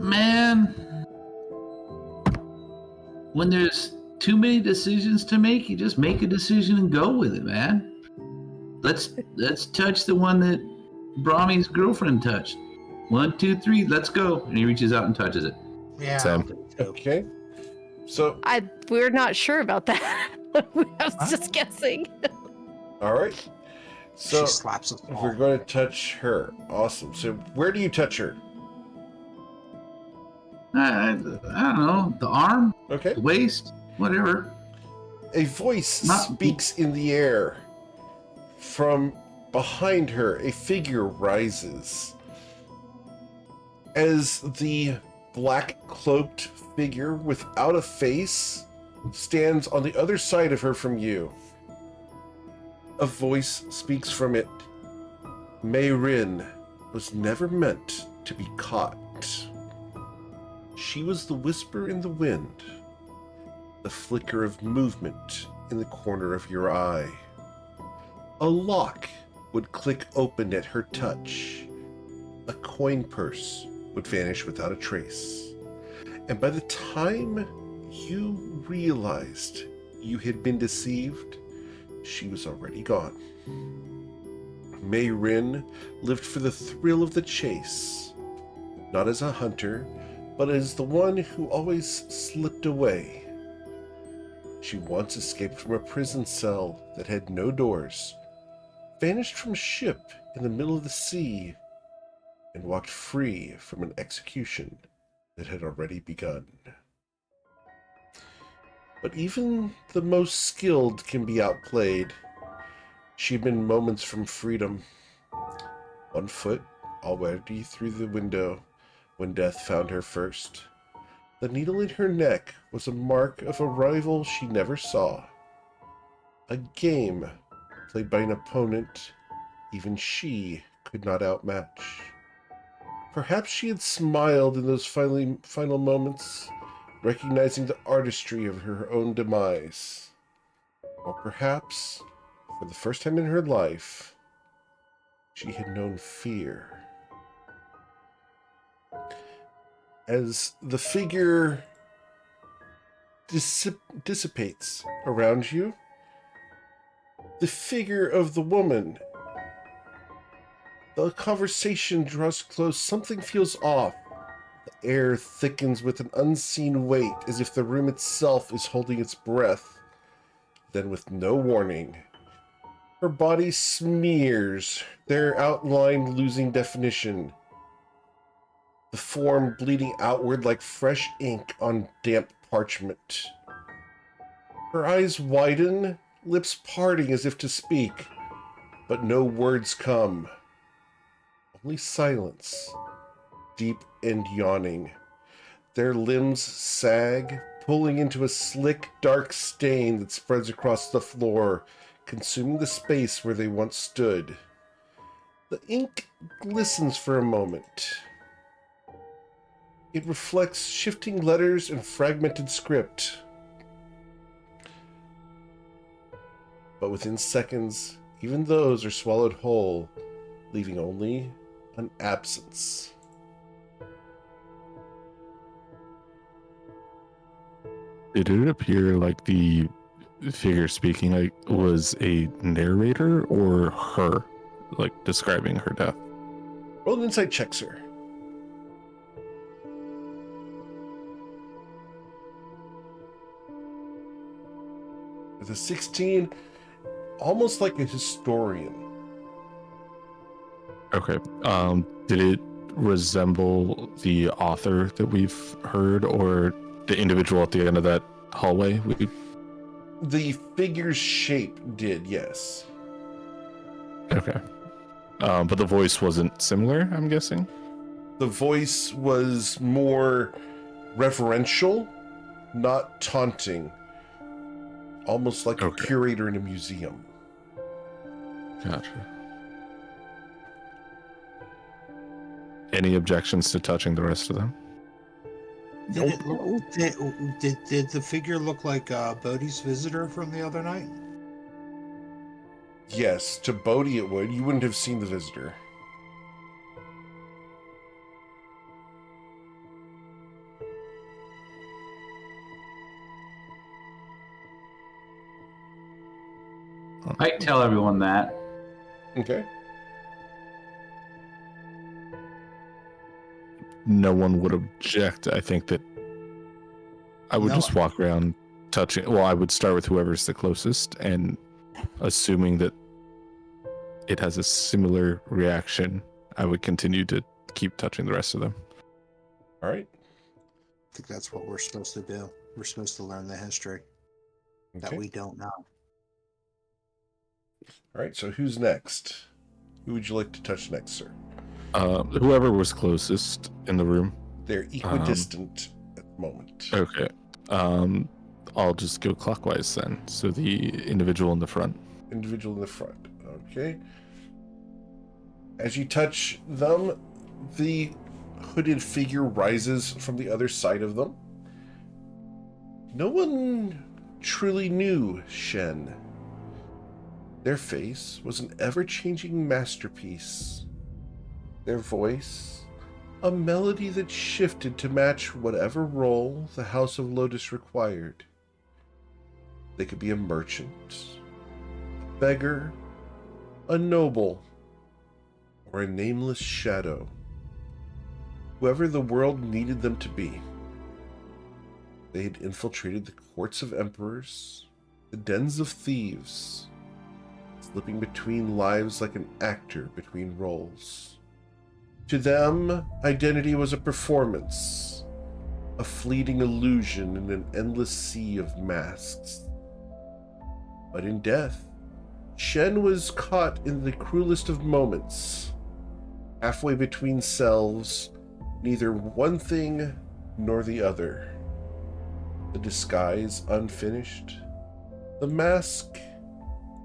Man, when there's too many decisions to make, you just make a decision and go with it, man. Let's touch the one that Brahmi's girlfriend touched. 1, 2, 3, let's go. And he reaches out and touches it. Yeah. Sam. I'll do it too. Okay. So, We're not sure about that. I was just guessing. all right. So, she slaps us we're going to touch her. Awesome. So, where do you touch her? I don't know, the arm, Okay. the waist, whatever. A voice Not- speaks in the air. From behind her, a figure rises. As the black cloaked figure without a face stands on the other side of her from you, a voice speaks from it. Mei Rin was never meant to be caught. She was the whisper in the wind, the flicker of movement in the corner of your eye. A lock would click open at her touch. A coin purse would vanish without a trace. And by the time you realized you had been deceived, she was already gone. Mei Rin lived for the thrill of the chase, not as a hunter, but as the one who always slipped away. She once escaped from a prison cell that had no doors, vanished from a ship in the middle of the sea, and walked free from an execution that had already begun. But even the most skilled can be outplayed. She had been moments from freedom. 1 foot already through the window when death found her first. The needle in her neck was a mark of a rival she never saw. A game played by an opponent even she could not outmatch. Perhaps she had smiled in those final moments, recognizing the artistry of her own demise. Or perhaps, for the first time in her life, she had known fear. As the figure dissipates around you, the figure of the woman, the conversation draws close. Something feels off. The air thickens with an unseen weight, as if the room itself is holding its breath. Then, with no warning, her body smears, their outline losing definition. The form bleeding outward like fresh ink on damp parchment. Her eyes widen, lips parting as if to speak, but no words come. Only silence, deep and yawning. Their limbs sag, pulling into a slick, dark stain that spreads across the floor, consuming the space where they once stood. The ink glistens for a moment. It reflects shifting letters and fragmented script. But within seconds, even those are swallowed whole, leaving only an absence. Did it appear like the figure speaking was a narrator or her, like describing her death? Roll an insight check, sir. With a 16, almost like a historian. Okay. Did it resemble the author that we've heard, or the individual at the end of that hallway? The figure's shape did, yes. Okay. But the voice wasn't similar, I'm guessing? The voice was more reverential, not taunting. Almost like a curator in a museum. Gotcha. Any objections to touching the rest of them? Did the figure look like Bodhi's visitor from the other night? Yes, to Bodhi it would. You wouldn't have seen the visitor. I tell everyone that. Okay. No one would object. I think that I would just walk around touching. Well, I would start with whoever's the closest, and assuming that it has a similar reaction, I would continue to keep touching the rest of them. All right. I think that's what we're supposed to do. We're supposed to learn the history that we don't know. All right, so who's next? Who would you like to touch next, sir? Whoever was closest in the room. They're equidistant at the moment. Okay. I'll just go clockwise then. So the individual in the front. Individual in the front. Okay. As you touch them, the hooded figure rises from the other side of them. No one truly knew Shen. Their face was an ever-changing masterpiece. Their voice, a melody that shifted to match whatever role the House of Lotus required. They could be a merchant, a beggar, a noble, or a nameless shadow. Whoever the world needed them to be. They had infiltrated the courts of emperors, the dens of thieves, slipping between lives like an actor between roles. To them, identity was a performance, a fleeting illusion in an endless sea of masks. But in death, Shen was caught in the cruelest of moments, halfway between selves, neither one thing nor the other. The disguise unfinished, the mask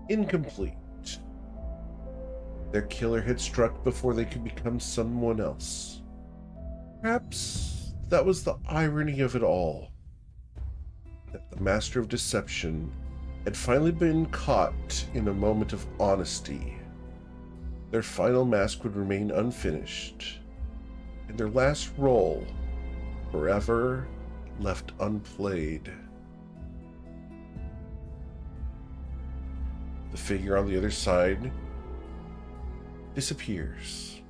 incomplete. Their killer had struck before they could become someone else. Perhaps that was the irony of it all, that the master of deception had finally been caught in a moment of honesty. Their final mask would remain unfinished, and their last role forever left unplayed. The figure on the other side disappears.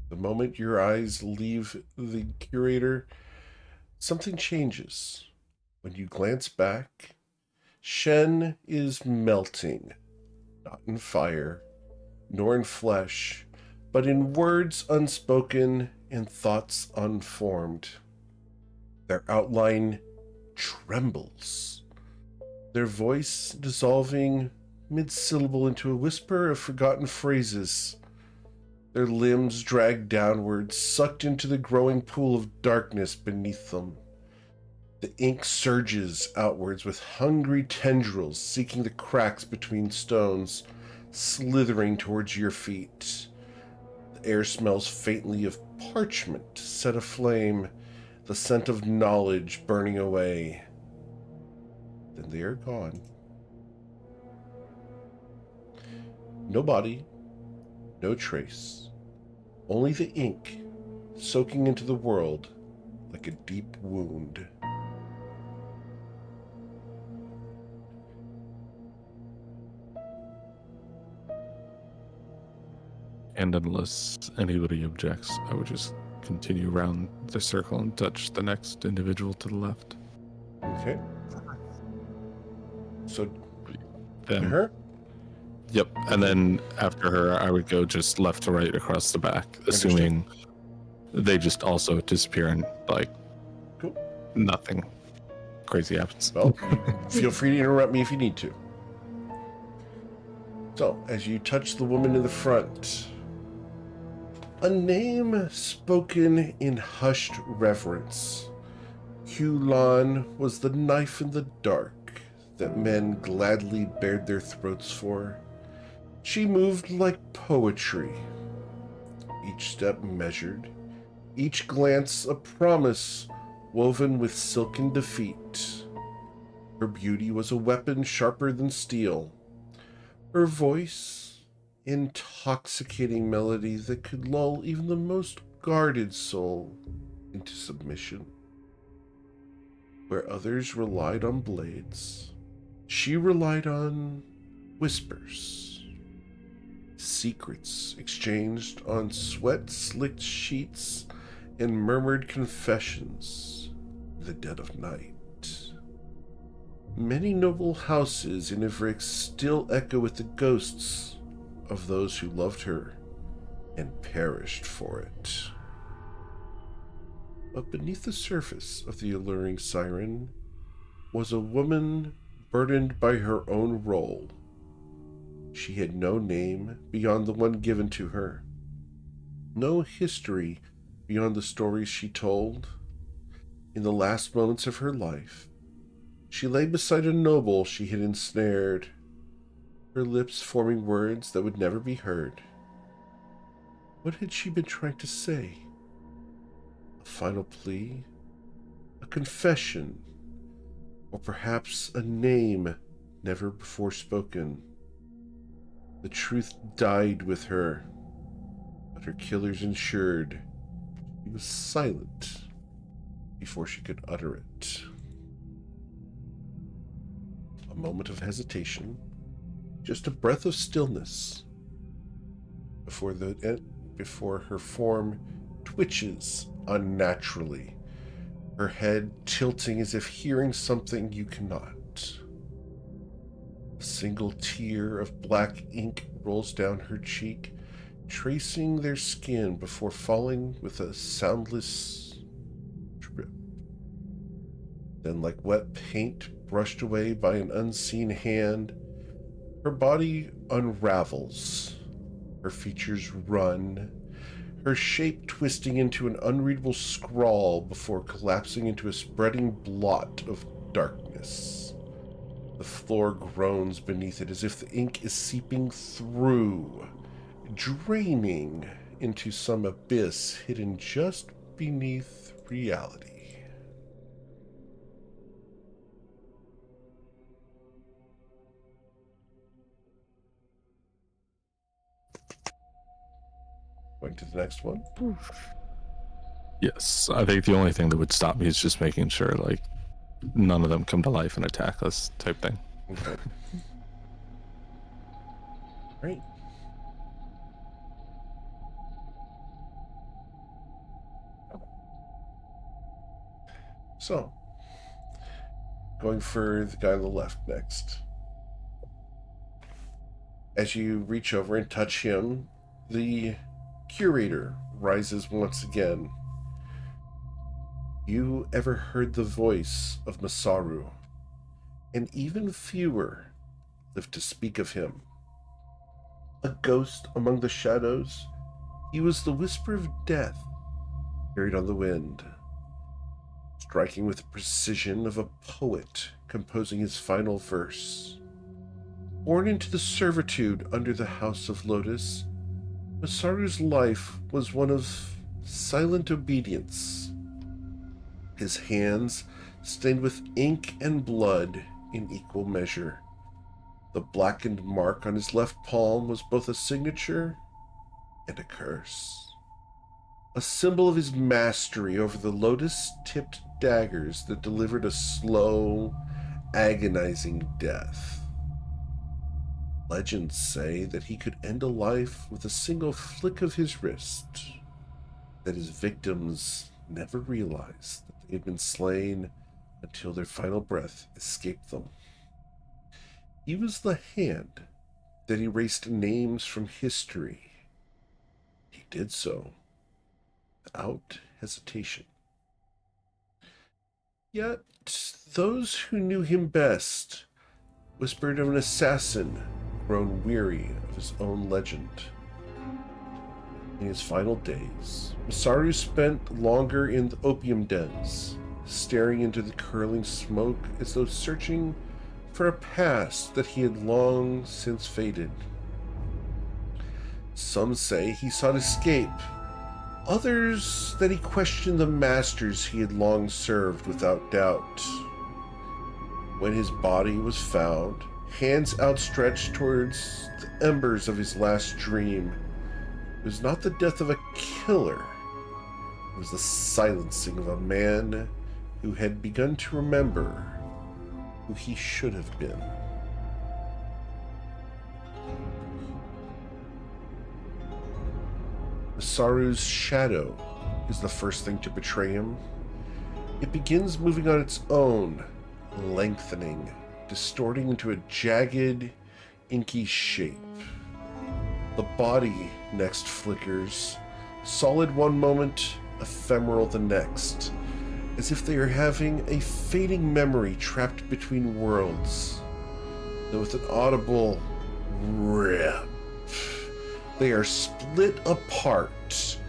The moment your eyes leave the curator, something changes. When you glance back, Shen is melting, not in fire, nor in flesh, but in words unspoken and thoughts unformed. Their outline trembles, their voice dissolving mid-syllable into a whisper of forgotten phrases. Their limbs dragged downwards, sucked into the growing pool of darkness beneath them. The ink surges outwards with hungry tendrils seeking the cracks between stones, slithering towards your feet. The air smells faintly of parchment set aflame, the scent of knowledge burning away. Then they are gone. No body, no trace, only the ink soaking into the world like a deep wound. And unless anybody objects, I would just continue around the circle and touch the next individual to the left. Okay. So, Then, her? Yep. And then after her, I would go just left to right across the back, assuming they just also disappear and, like, Cool. Nothing crazy happens. Well, feel free to interrupt me if you need to. So, as you touch the woman in the front, a name spoken in hushed reverence. Hulan was the knife in the dark that men gladly bared their throats for. She moved like poetry, each step measured, each glance a promise woven with silken defeat. Her beauty was a weapon sharper than steel. Her voice, intoxicating melody that could lull even the most guarded soul into submission. Where others relied on blades, she relied on whispers, secrets exchanged on sweat-slicked sheets and murmured confessions in the dead of night. Many noble houses in Ivrix still echo with the ghosts of those who loved her and perished for it. But beneath the surface of the alluring siren was a woman burdened by her own role. She had no name beyond the one given to her, no history beyond the stories she told. In the last moments of her life, she lay beside a noble she had ensnared, her lips forming words that would never be heard. What had she been trying to say? A final plea? A confession? Or perhaps a name never before spoken? The truth died with her, but her killers ensured she was silent before she could utter it. A moment of hesitation, just a breath of stillness, before her form twitches unnaturally, her head tilting as if hearing something you cannot. A single tear of black ink rolls down her cheek, tracing their skin before falling with a soundless drip. Then, like wet paint brushed away by an unseen hand, her body unravels, her features run, her shape twisting into an unreadable scrawl before collapsing into a spreading blot of darkness. The floor groans beneath it as if the ink is seeping through, draining into some abyss hidden just beneath reality. Going to the next one. Yes, I think the only thing that would stop me is just making sure, like, none of them come to life and attack us, type thing. Okay. Great. So, going for the guy on the left next. As you reach over and touch him, the curator rises once again. You ever heard the voice of Masaru, and even fewer live to speak of him. A ghost among the shadows, he was the whisper of death carried on the wind, striking with the precision of a poet composing his final verse. Born into the servitude under the House of Lotus, Masaru's life was one of silent obedience. His hands stained with ink and blood in equal measure. The blackened mark on his left palm was both a signature and a curse, a symbol of his mastery over the lotus-tipped daggers that delivered a slow, agonizing death. Legends say that he could end a life with a single flick of his wrist, that his victims never realized that they had been slain until their final breath escaped them. He was the hand that erased names from history. He did so without hesitation. Yet those who knew him best whispered of an assassin grown weary of his own legend. In his final days, Masaru spent longer in the opium dens, staring into the curling smoke as though searching for a past that he had long since faded. Some say he sought escape, others that he questioned the masters he had long served without doubt. When his body was found, hands outstretched towards the embers of his last dream, it was not the death of a killer, it was the silencing of a man who had begun to remember who he should have been. Masaru's shadow is the first thing to betray him. It begins moving on its own, lengthening, distorting into a jagged, inky shape. The body next flickers, solid one moment, ephemeral the next, as if they are having a fading memory trapped between worlds. Though with an audible rip, they are split apart,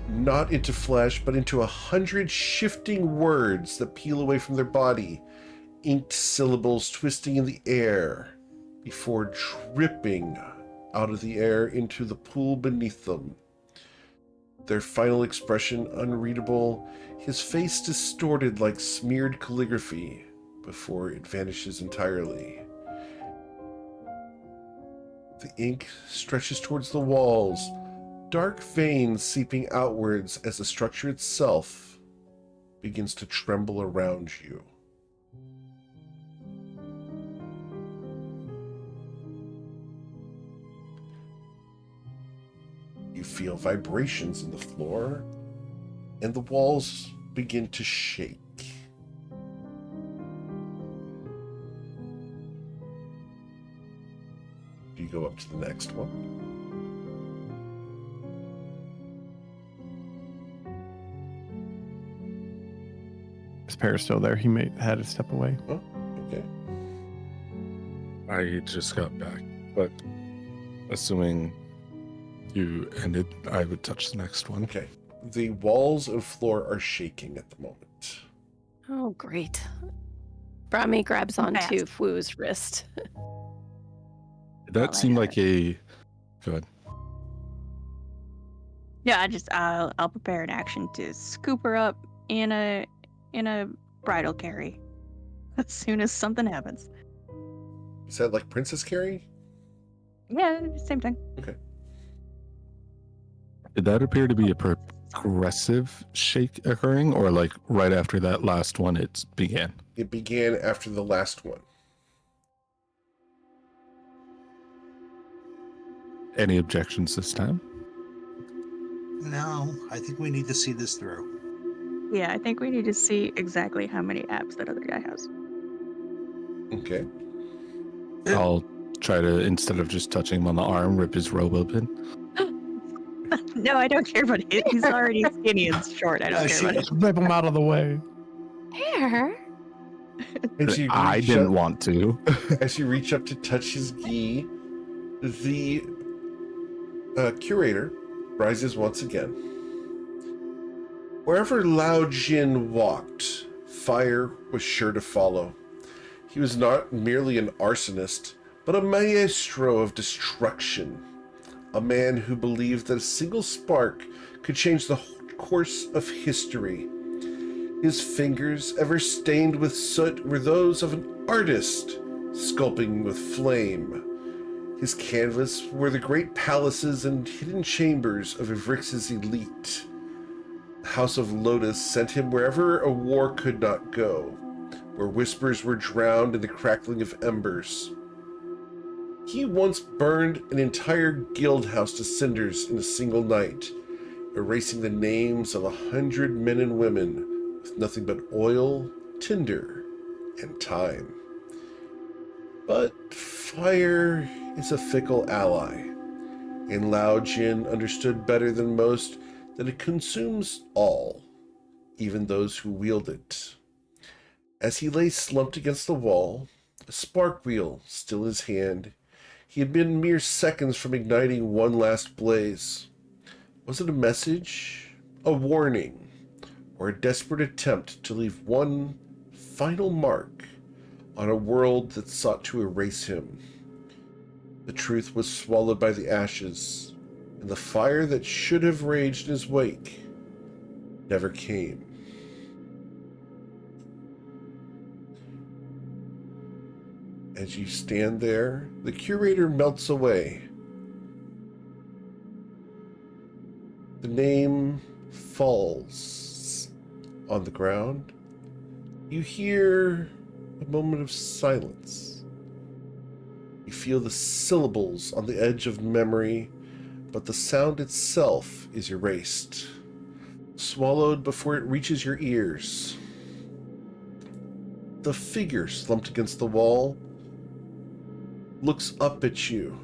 not into flesh, but into 100 shifting words that peel away from their body, inked syllables twisting in the air before dripping out of the air into the pool beneath them. Their final expression unreadable, his face distorted like smeared calligraphy before it vanishes entirely. The ink stretches towards the walls, dark veins seeping outwards as the structure itself begins to tremble around you. You feel vibrations in the floor, and the walls begin to shake. Do you go up to the next one? His pair's still there. He had to step away. Oh, okay. I just got back, but assuming you ended, I would touch the next one. Okay. The walls and floor are shaking at the moment. Oh, great. Brahmi grabs onto Fast. Fu's wrist. That Well, I seemed got like a good. Yeah, I'll prepare an action to scoop her up in a bridal carry as soon as something happens. Is that like Princess Carrie? Yeah, same thing. Did that appear to be a progressive shake occurring, or like right after that last one it began? It began after the last one. Any objections this time? No, I think we need to see this through. Yeah, I think we need to see exactly how many apps that other guy has. Okay. I'll try to, instead of just touching him on the arm, rip his robe open. No, I don't care about it. He's already skinny and short. I don't care about it. Just rip him out of the way. Here. As you I reach didn't up- want to. As you reach up to touch his gi, the curator rises once again. Wherever Lao Jin walked, fire was sure to follow. He was not merely an arsonist, but a maestro of destruction. A man who believed that a single spark could change the course of history. His fingers, ever stained with soot, were those of an artist, sculpting with flame. His canvas were the great palaces and hidden chambers of Ivrix's elite. The House of Lotus sent him wherever a war could not go, where whispers were drowned in the crackling of embers. He once burned an entire guild house to cinders in a single night, erasing the names of 100 men and women with nothing but oil, tinder, and time. But fire is a fickle ally, and Lao Jin understood better than most that it consumes all, even those who wield it. As he lay slumped against the wall, a spark wheel still in his hand, he had been mere seconds from igniting one last blaze. Was it a message, a warning, or a desperate attempt to leave one final mark on a world that sought to erase him? The truth was swallowed by the ashes, and the fire that should have raged in his wake never came. As you stand there, the curator melts away. The name falls on the ground. You hear a moment of silence. You feel the syllables on the edge of memory, but the sound itself is erased, swallowed before it reaches your ears. The figure slumped against the wall looks up at you,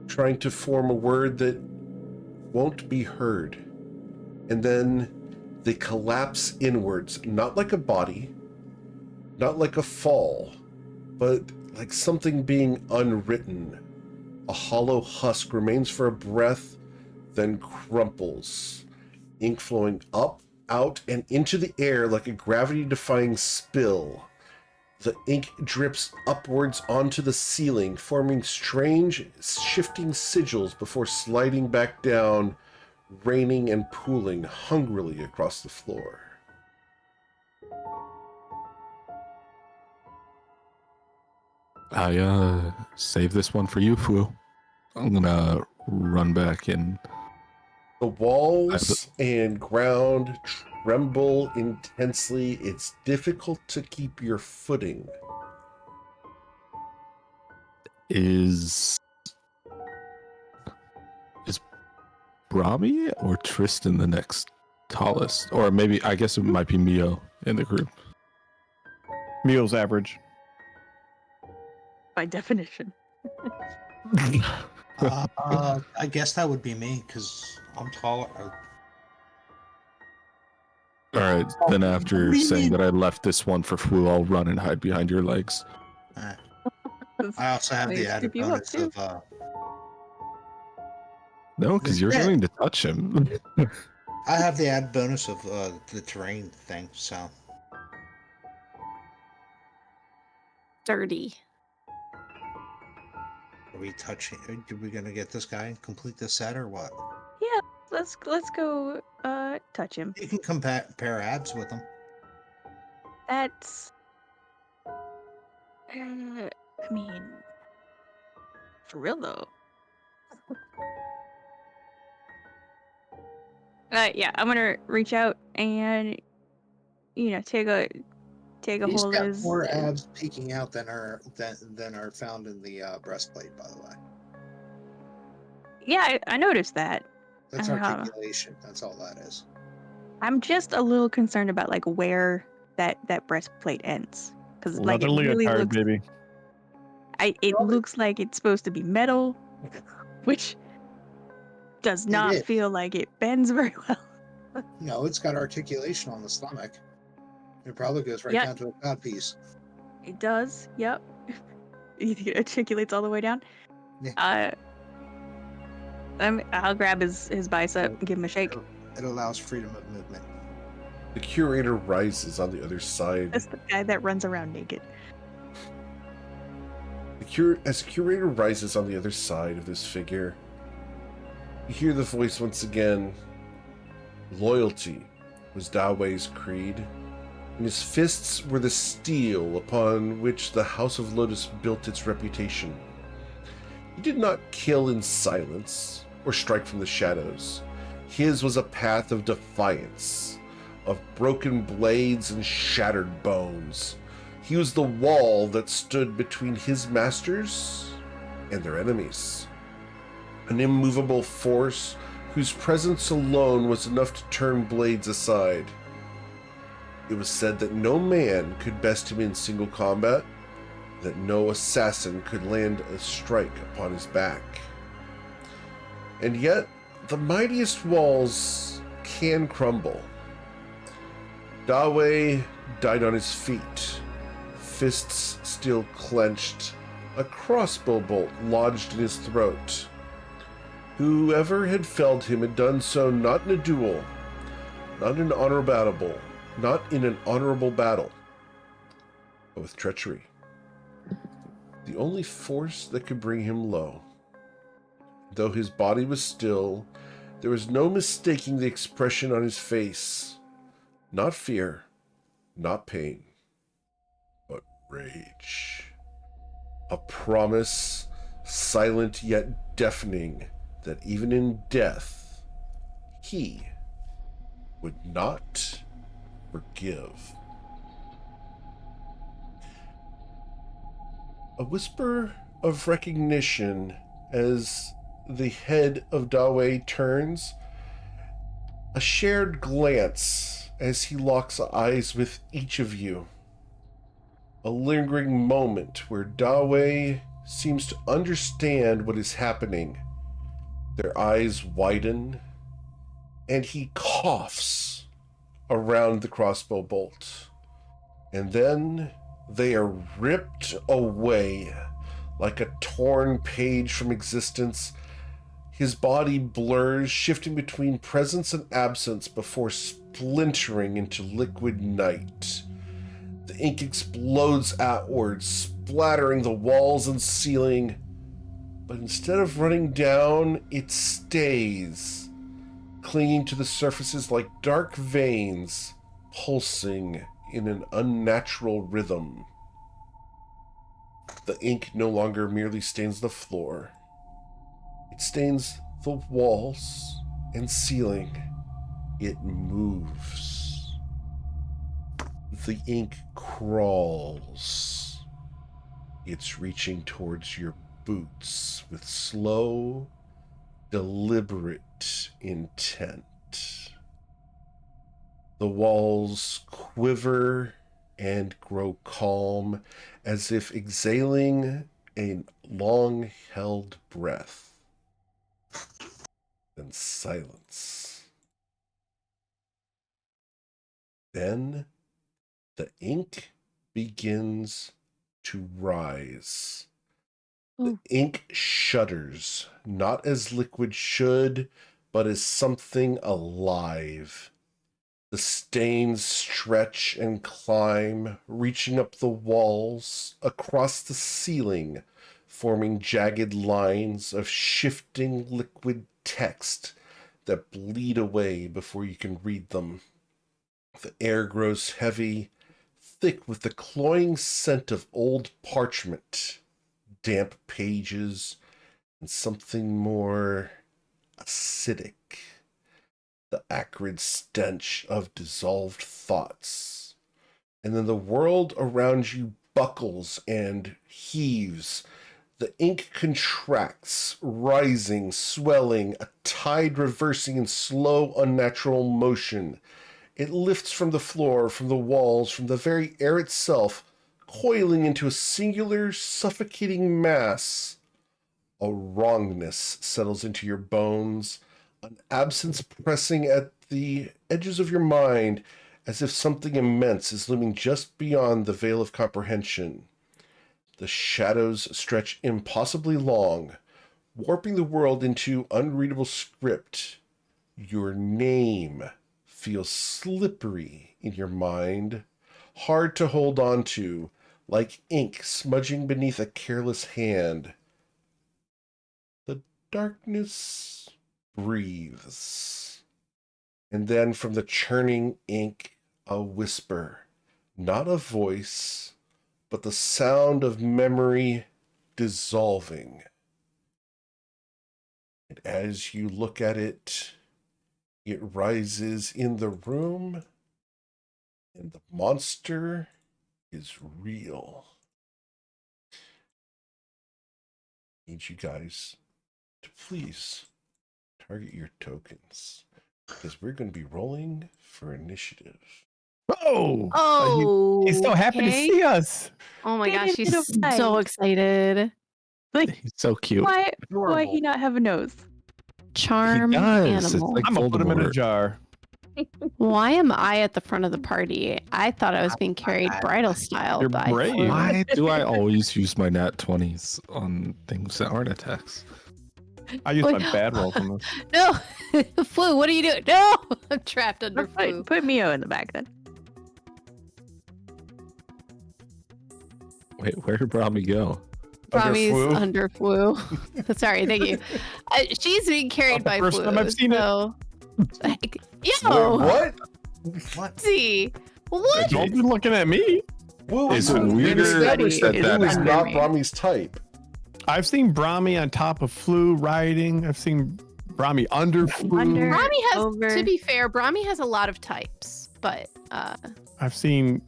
trying to form a word that won't be heard. And then they collapse inwards, not like a body, not like a fall, but like something being unwritten. A hollow husk remains for a breath, then crumples, ink flowing up, out, and into the air like a gravity-defying spill. The ink drips upwards onto the ceiling, forming strange, shifting sigils before sliding back down, raining and pooling hungrily across the floor. I save this one for you, Fu. I'm gonna run back and The walls and ground tremble intensely. It's difficult to keep your footing. is Brahmi or Tristan the next tallest? Or maybe I guess it might be Mio in the group. Meal's average. By definition. I guess that would be me because I'm taller. All right, then after What do you saying mean? that I left this one for Fu, I'll run and hide behind your legs. I also have Wait, the added scoop you up, bonus too. of No, because you're Yeah. going to touch him. I have the added bonus of the terrain thing. So Dirty. are we touching? Are we gonna get this guy and complete this set or what? Yeah, let's go touch him. You can compare abs with him. That's I mean, for real though. Yeah, I'm gonna reach out and take a He's hold of got his. more abs peeking out than are found in the breastplate. By the way, Yeah, I noticed that. that's Uh-huh. articulation. That's all that is. I'm just a little concerned about like where that breastplate ends, because like Another it really leotard, looks. baby. It looks like it's supposed to be metal, which does not is. feel like it bends very well. No, it's got articulation on the stomach. It probably goes right Yeah. down to a codpiece. It does. Yep. It articulates all the way down. Yeah. I'll grab his bicep and give him a shake. It allows freedom of movement. The curator rises on the other side. That's the guy that runs around naked. As the curator rises on the other side of this figure, you hear the voice once again. Loyalty was Dawei's creed, and his fists were the steel upon which the House of Lotus built its reputation. He did not kill in silence or strike from the shadows. His was a path of defiance, of broken blades and shattered bones. He was the wall that stood between his masters and their enemies. An immovable force whose presence alone was enough to turn blades aside. It was said that no man could best him in single combat, that no assassin could land a strike upon his back. And yet, the mightiest walls can crumble. Dawei died on his feet, fists still clenched, a crossbow bolt lodged in his throat. Whoever had felled him had done so not in a duel, not in an honorable battle, but with treachery. The only force that could bring him low. Though his body was still, there was no mistaking the expression on his face. Not fear, not pain, but rage. A promise, silent yet deafening, that even in death, he would not forgive. A whisper of recognition as the head of Dawei turns, a shared glance as he locks eyes with each of you. A lingering moment where Dawei seems to understand what is happening. Their eyes widen, and he coughs around the crossbow bolt. And then they are ripped away like a torn page from existence. His body blurs, shifting between presence and absence before splintering into liquid night. The ink explodes outwards, splattering the walls and ceiling, but instead of running down, it stays, clinging to the surfaces like dark veins, pulsing in an unnatural rhythm. The ink no longer merely stains the floor. It stains the walls and ceiling. It moves. The ink crawls. It's reaching towards your boots with slow, deliberate intent. The walls quiver and grow calm, as if exhaling a long-held breath. Then silence. Then the ink begins to rise. The ink shudders, not as liquid should, but as something alive. The stains stretch and climb, reaching up the walls, across the ceiling, forming jagged lines of shifting liquid text that bleed away before you can read them. The air grows heavy, thick with the cloying scent of old parchment, damp pages, and something more acidic. The acrid stench of dissolved thoughts. And then the world around you buckles and heaves. The ink contracts, rising, swelling, a tide reversing in slow, unnatural motion. It lifts from the floor, from the walls, from the very air itself, coiling into a singular, suffocating mass. A wrongness settles into your bones, an absence pressing at the edges of your mind, as if something immense is looming just beyond the veil of comprehension. The shadows stretch impossibly long, warping the world into unreadable script. Your name feels slippery in your mind, hard to hold on to, like ink smudging beneath a careless hand. The darkness breathes. And then from the churning ink, a whisper, not a voice, but the sound of memory dissolving. And as you look at it, it rises in the room, and the monster is real. I need you guys to please target your tokens, because we're going to be rolling for initiative. Oh! Oh, He's so happy to see us. Oh my Get gosh, into she's the so fight. excited. Like, He's so cute. why he not have a nose? Charm He does. It's animal. like I'm gonna put him in a Voldemort. jar. Why am I at the front of the party? I thought I was being carried bridal style You're by brave. Flo. Why do I always use my nat 20s on things that aren't attacks? I use Wait. my bad rolls on this. No, Flu, what are you doing? No, I'm trapped under Flu. Put Mio in the back then. Wait, where did Brahmi go? Brahmi's Flu? under Flu. Sorry, thank you. She's being carried Not the by first Flu. time I've seen it. so, like, Wait, yo, what? What? see, what? Don't be looking at me. Whoa, Is it we weirder established that that that Blue is under not me? Brahmi's type. I've seen Brahmi on top of Flu riding. I've seen Brahmi under Flu. Under- Brahmi has, Over. to be fair, Brahmi has a lot of types, but I've seen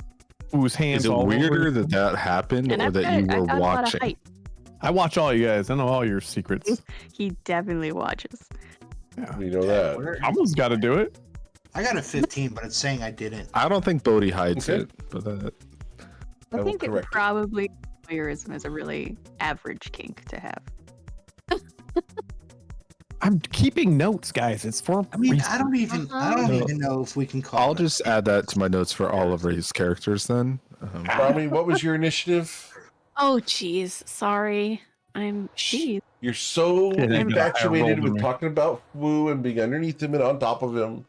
Flu's hands Is it all weirder over. that happened And or I've that got, you I've were got a lot of watching? height. I watch all you guys. I know all your secrets. He definitely watches. You know that. Where- Someone's got to do it. I got a 15, but it's saying I didn't. I don't think Bodhi hides Okay. it, but I I will think it correct it. probably voyeurism is a really average kink to have. I'm keeping notes, guys. It's for. I mean, reason. I don't Uh-huh. even know if we can call I'll it. just add that to my notes for all of his characters then. Brahmi, what was your initiative? oh geez, sorry. I'm sheathed. You're so Yeah, they got infatuated rolled with me. talking about Wu and being underneath him and on top of him.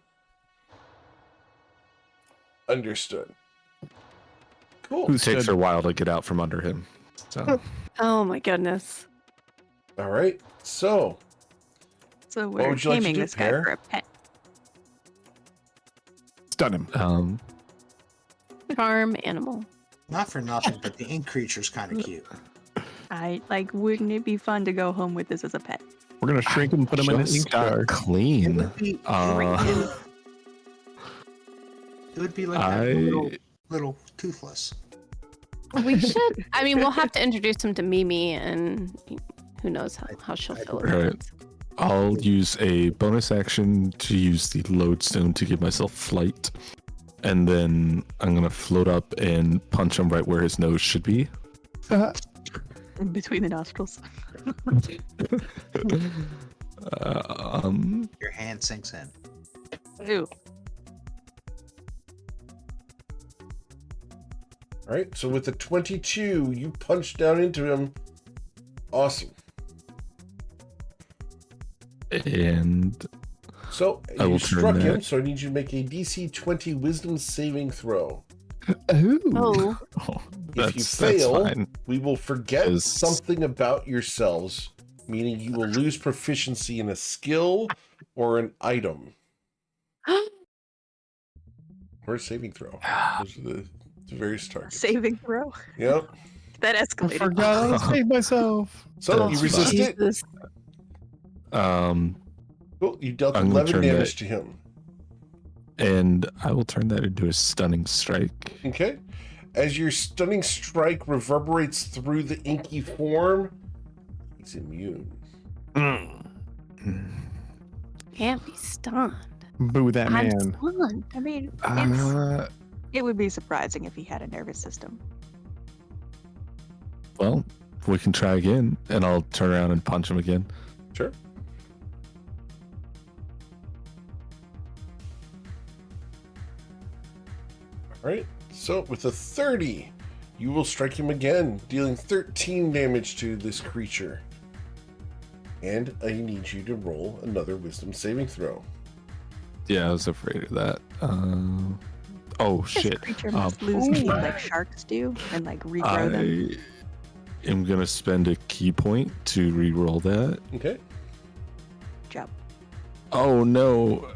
Understood. Cool. It takes her a while to get out from under him. So Oh my goodness. All right. So, So What we're would you like to taming do, this guy Pear? for a pet. Stun him. Charm animal. Not for nothing, but the ink creature's kind of cute. Wouldn't it be fun to go home with this as a pet? We're gonna shrink him and put him in an just ink got jar. It clean. would be, Uh, it would be like that little toothless. We should. I mean, we'll have to introduce him to Mimi, and who knows how she'll feel about Right. it. I'll use a bonus action to use the lodestone to give myself flight. And then I'm going to float up and punch him right where his nose should be. In between the nostrils. Your hand sinks in. Ew. all right. So with the 22, you punch down into him. Awesome. And So I you will turn struck him. that. So I need you to make a DC 20 Wisdom saving throw. Ooh. Oh, If you that's fail, fine. we will forget Is- something about yourselves, meaning you will lose proficiency in a skill or an item. Or a saving throw. Those are the various targets. Saving throw. Yep. That I escalated. forgot I saved myself. So That's you resist fine. it. Jesus. Cool. You dealt I'm gonna 11 turn damage that- to him. And I will turn that into a stunning strike. Okay. As your stunning strike reverberates through the inky form, he's immune. Can't be stunned. Boo that I'm man. stunned. I mean, Uh, it would be surprising if he had a nervous system. well, we can try again, and I'll turn around and punch him again. Sure. All right. So with a 30, you will strike him again, dealing 13 damage to this creature. And I need you to roll another wisdom saving throw. Yeah, I was afraid of that. Oh This shit! creature must lose teeth like sharks do and like regrow them. I am gonna spend a key point to re-roll that. Okay. Job. Oh no!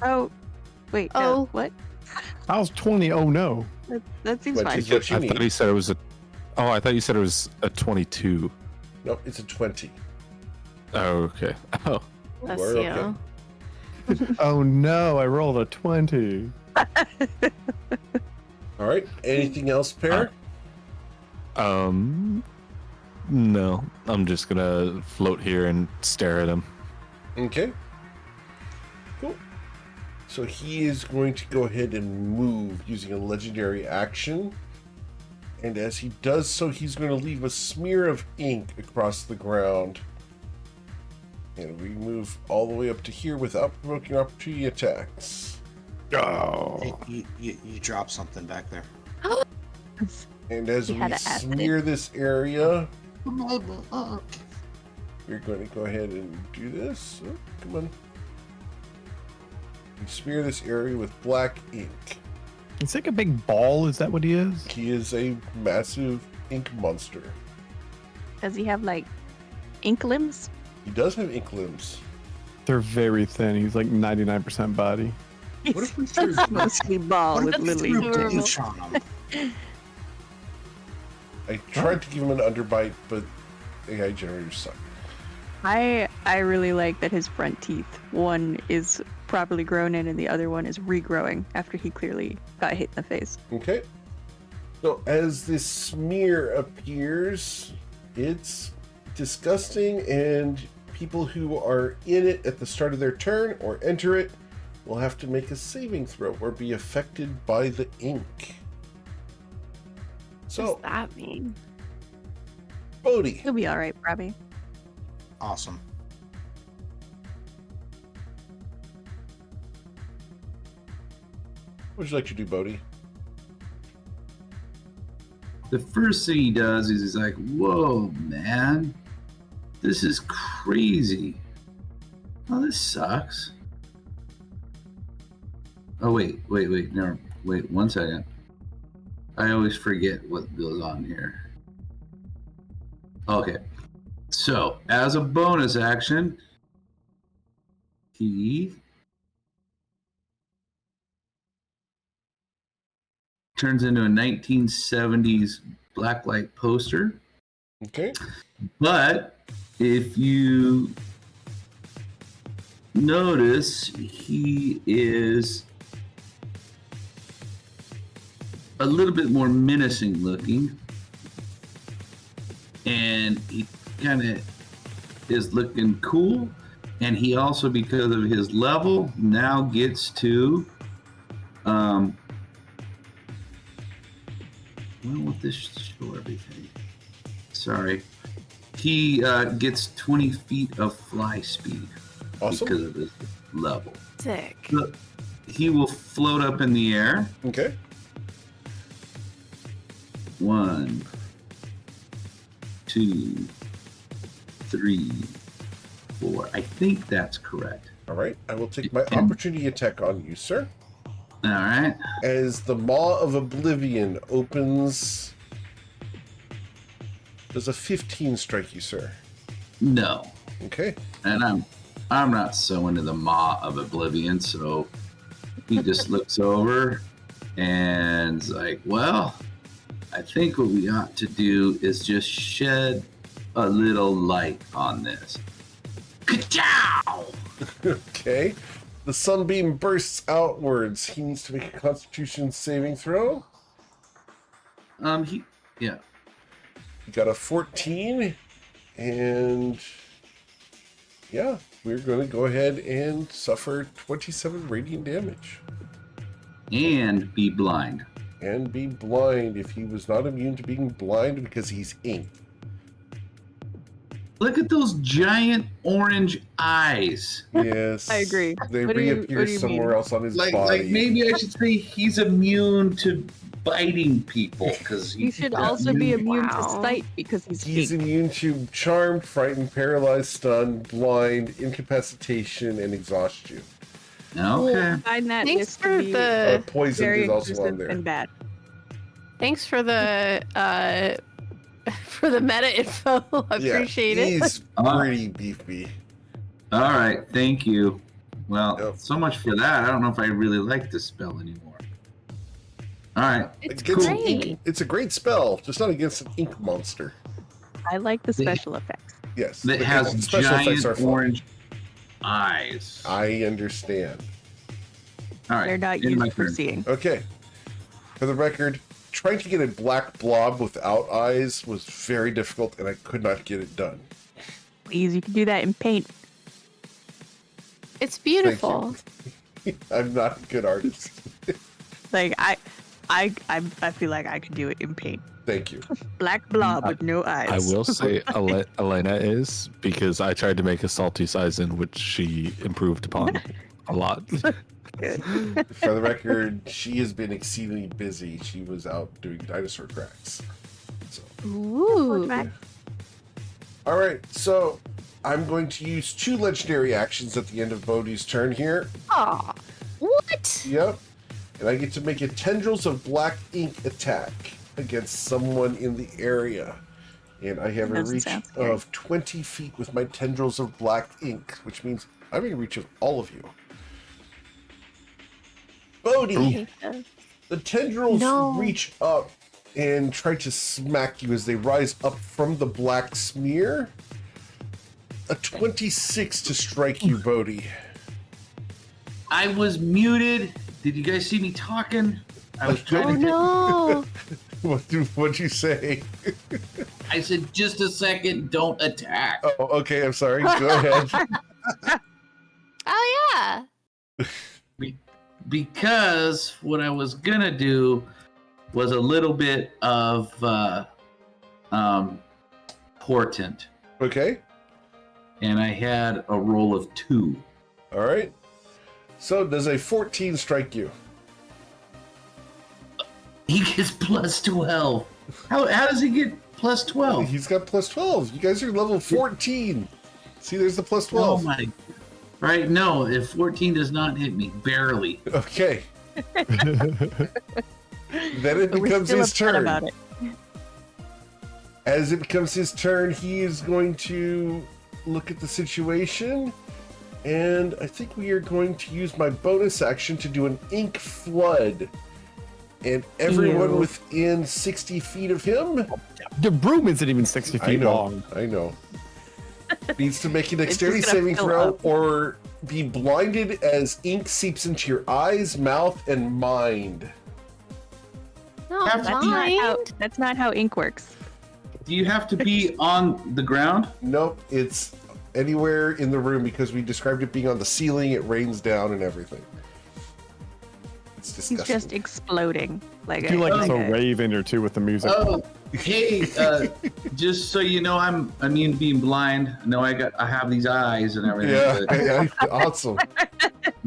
Oh, wait. Oh. No, what? I was 20. Oh no. That seems What fine. is what you I thought need? he said it was a. Oh, I thought you said it was a 22. Nope, it's a 20. Oh, okay. Oh, Bless are you. okay. Oh no. I rolled a 20. All right. Anything else, Pear? no. I'm just gonna float here and stare at him. Okay. Cool. So he is going to go ahead and move using a legendary action. And as he does so, he's going to leave a smear of ink across the ground. And we move all the way up to here without provoking opportunity attacks. Oh. You drop something back there. And as You we had to add smear this area, we're going to go ahead and do this. Oh, come on. We smear this area with black ink. It's like a big ball. Is that what he is? He is a massive ink monster. Does he have like ink limbs? He does have ink limbs. They're very thin. He's like 99% body. What if we threw, Mostly ball what with if we Lily. threw bleach on him? I tried to give him an underbite, but AI generators suck. I really like that his front teeth, one is properly grown in and the other one is regrowing after he clearly got hit in the face. Okay. So as this smear appears, it's disgusting, and people who are in it at the start of their turn or enter it will have to make a saving throw or be affected by the ink. What So, does that mean? Bodhi, He'll be alright, Robbie. Awesome. what would you like to do, Bodhi? The first thing he does is he's like, "Whoa, man! This is crazy. Oh, this sucks. Oh, wait. No, wait 1 second. I always forget what goes on here. Okay. So, as a bonus action, he turns into a 1970s blacklight poster. Okay. But if you notice, he is a little bit more menacing looking. And he kind of is looking cool. And he also, because of his level, now gets to why won't this show everything? Sorry. He gets 20 feet of fly speed. Awesome. Because of his level. Sick. So he will float up in the air. Okay. 1, 2, 3, 4. I think that's correct. All right. I will take my opportunity attack on you, sir. All right. As the Maw of Oblivion opens, does a 15 strike you, sir? No. Okay. And I'm not so into the Maw of Oblivion, so he just looks over and is like, well, I think what we ought to do is just shed a little light on this. Ka-chow! Okay. The sunbeam bursts outwards. He needs to make a Constitution saving throw. Yeah. He got a 14, and yeah, we're going to go ahead and suffer 27 radiant damage. And be blind. And be blind if he was not immune to being blind because he's ink. Look at those giant orange eyes. Yes. I agree. They What do you reappear somewhere mean? else on his Like body. maybe I should say he's immune to biting people because He should also be immune to Wow. sight because he's He's pink. immune to charmed, frightened, paralyzed, stunned, blind, incapacitation, and exhaustion. Okay. I find that Thanks list for to be the Poison very is also on inclusive there. and bad. thanks for the meta info. I appreciate it. He's pretty beefy. All right. Thank you. Well, Yep. so much for that. I don't know if I really like this spell anymore. All right. It's Against an great. ink- it's a great spell, just not against an ink monster. I like the special effects. Yes. That the has special effects are giant fun. orange eyes. I understand. All right. They're not in my used for turn. seeing. Okay. For the record, trying to get a black blob without eyes was very difficult, and I could not get it done. Please, you can do that in paint. It's beautiful. I'm not a good artist. Like I feel like I could do it in paint. Thank you. Black blob with no eyes. I will say Elena is, because I tried to make a salty sizen, which she improved upon a lot. For the record, she has been exceedingly busy. She was out doing dinosaur cracks. So, Ooh. all right. So I'm going to use 2 legendary actions at the end of Bodhi's turn here. Aw. What? Yep. And I get to make a Tendrils of Black Ink attack against someone in the area. And I have a Doesn't reach sound scary. of 20 feet with my Tendrils of Black Ink, which means I'm in reach of all of you. Bodhi, the tendrils No. reach up and try to smack you as they rise up from the black smear. A 26 to strike you, Bodhi. I was muted. Did you guys see me talking? I was Oh trying to. no. What'd you say? I said, just a second. Don't attack. Oh, okay. I'm sorry. Go ahead. Oh yeah. Because what I was gonna do was a little bit of portent, Okay. and I had a roll of 2. All right. So does a 14 strike you? He gets plus 12. How does he get plus 12. He's got plus 12. You guys are level 14. See, there's the plus 12. Oh my. Right? No, if 14 does not hit me, barely. Okay. Then it But we're becomes still his upset turn. about it. As it becomes his turn, he is going to look at the situation. And I think we are going to use my bonus action to do an ink flood. And everyone Ew. within 60 feet of him, The room isn't even 60 I feet know, long. I know, needs to make a It's dexterity just gonna saving fill throw up. or be blinded as ink seeps into your eyes, mouth, and mind. Not That's not how ink works. Do you have to be on the ground? Nope, it's anywhere in the room because we described it being on the ceiling. It rains down and everything. It's He's disgusting. just exploding like I feel like it's a a- rave in or two with the music. Oh, hey, just so you know, I'm immune to being blind. No, I have these eyes and everything. Yeah, but yeah, awesome.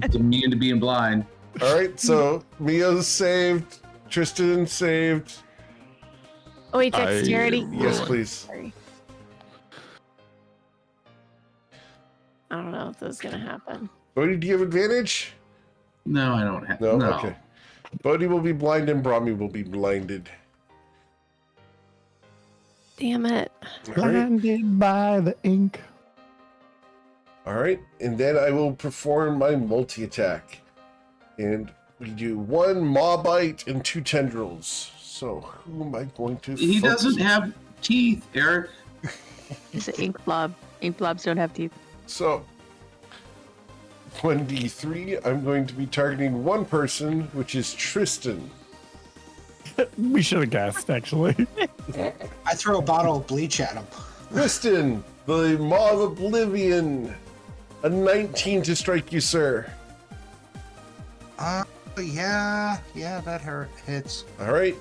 it's immune to being blind. All right, so Mio's saved, Tristan saved. Oh wait, dexterity. Yes, Rolling. please. Sorry. I don't know if this is gonna happen. Bodhi, do you have advantage? No, I don't have. No? Okay. Bodhi will be blind and Brahmi will be blinded. Damn it. All right. Blinded by the ink. All right, and then I will perform my multi-attack. And we do 1 maw bite and 2 tendrils. So who am I going to He focus doesn't on? have teeth, Eric. It's an ink blob. Ink blobs don't have teeth. So 1d3, I'm going to be targeting one person, which is Tristan. We should have guessed, actually. I throw a bottle of bleach at him. Tristan, the Maw of Oblivion. A 19 to strike you, sir. Yeah, that hits. All right.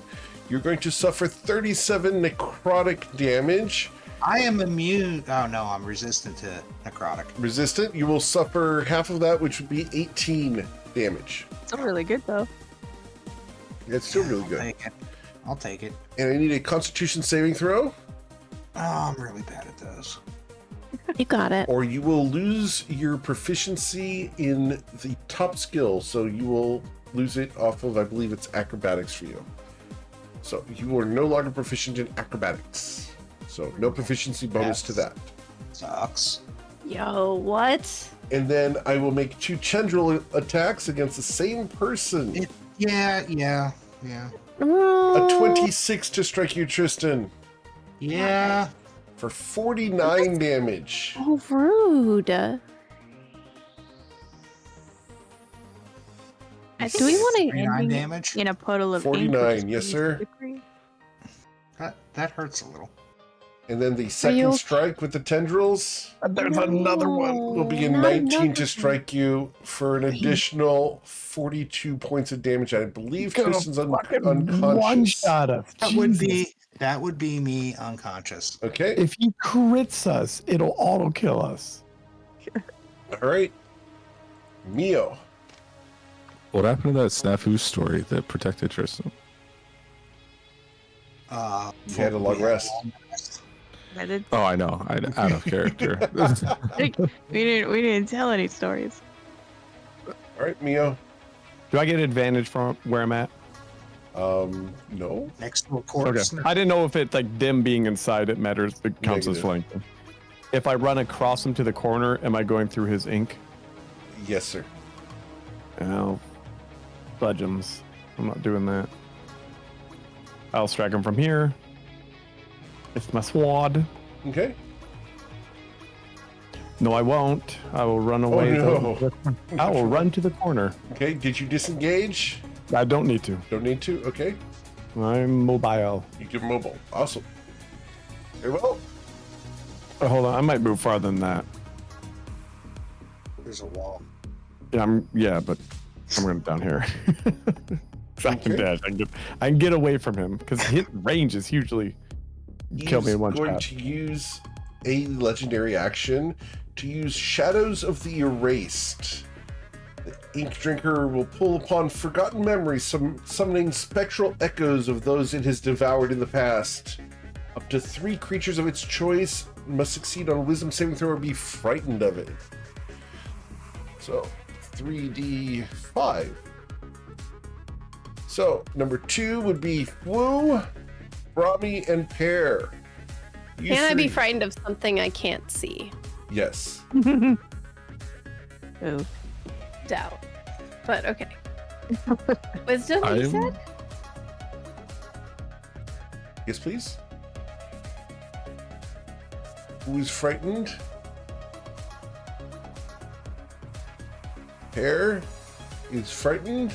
You're going to suffer 37 necrotic damage. I am immune. Oh no, I'm resistant to necrotic. Resistant, you will suffer half of that, which would be 18 damage. It's really good though. That's still really I'll good. take it. I'll take it. And I need a Constitution saving throw, Oh, I'm really bad at those. You got it. or you will lose your proficiency in the top skill. So you will lose it off of, I believe it's acrobatics for you. So you are no longer proficient in acrobatics. So no proficiency bonus to that. Sucks. Yo, what? And then I will make 2 tendril attacks against the same person. Yeah. A 26 to strike you, Tristan, Yeah. for 49 damage. Oh, rude. Do we want to 39 end damage. in a puddle of ink? 49, which is yes, sir. pretty slippery? That hurts a little. And then the second okay? strike with the tendrils There's another one. will be a Not 19 another to strike you for an additional 42 points of damage. I believe Gonna Tristan's fucking unconscious. One shot us. That would be me unconscious. Okay. If he crits us, it'll auto kill us. All right. Mio. What happened to that snafu story that protected Tristan? You had a long rest. I did- Oh, I know. Out of character. we didn't tell any stories. All right, Mio. Do I get advantage from where I'm at? No. Next to a Okay. corpse. I didn't know if it like them being inside it matters. It counts as Negative. flanking. If I run across him to the corner, am I going through his ink? Yes, sir. Oh, fudgems. I'm not doing that. I'll strike him from here. It's my sword. Okay. No, I won't. I will run away. no. I will run to the corner. Okay. Did you disengage? I don't need to. Don't need to. Okay. I'm mobile. You're mobile. Awesome. Very well. Oh, hold on. I might move farther than that. There's a wall. Yeah, but I'm going down here. I can Okay. dash. I can get away from him because his range is hugely kill me He's in one going shot. to use a legendary action to use Shadows of the Erased. The Ink Drinker will pull upon forgotten memories, summoning spectral echoes of those it has devoured in the past. Up to 3 creatures of its choice must succeed on a wisdom saving throw or be frightened of it. So 3d5. So number 2 would be Flu, Brahmi, and Pear. You Can I be three- frightened of something I can't see? Yes. Oh. Doubt. But okay. Wisdom, you said? Yes, please. Who's frightened? Pear is frightened.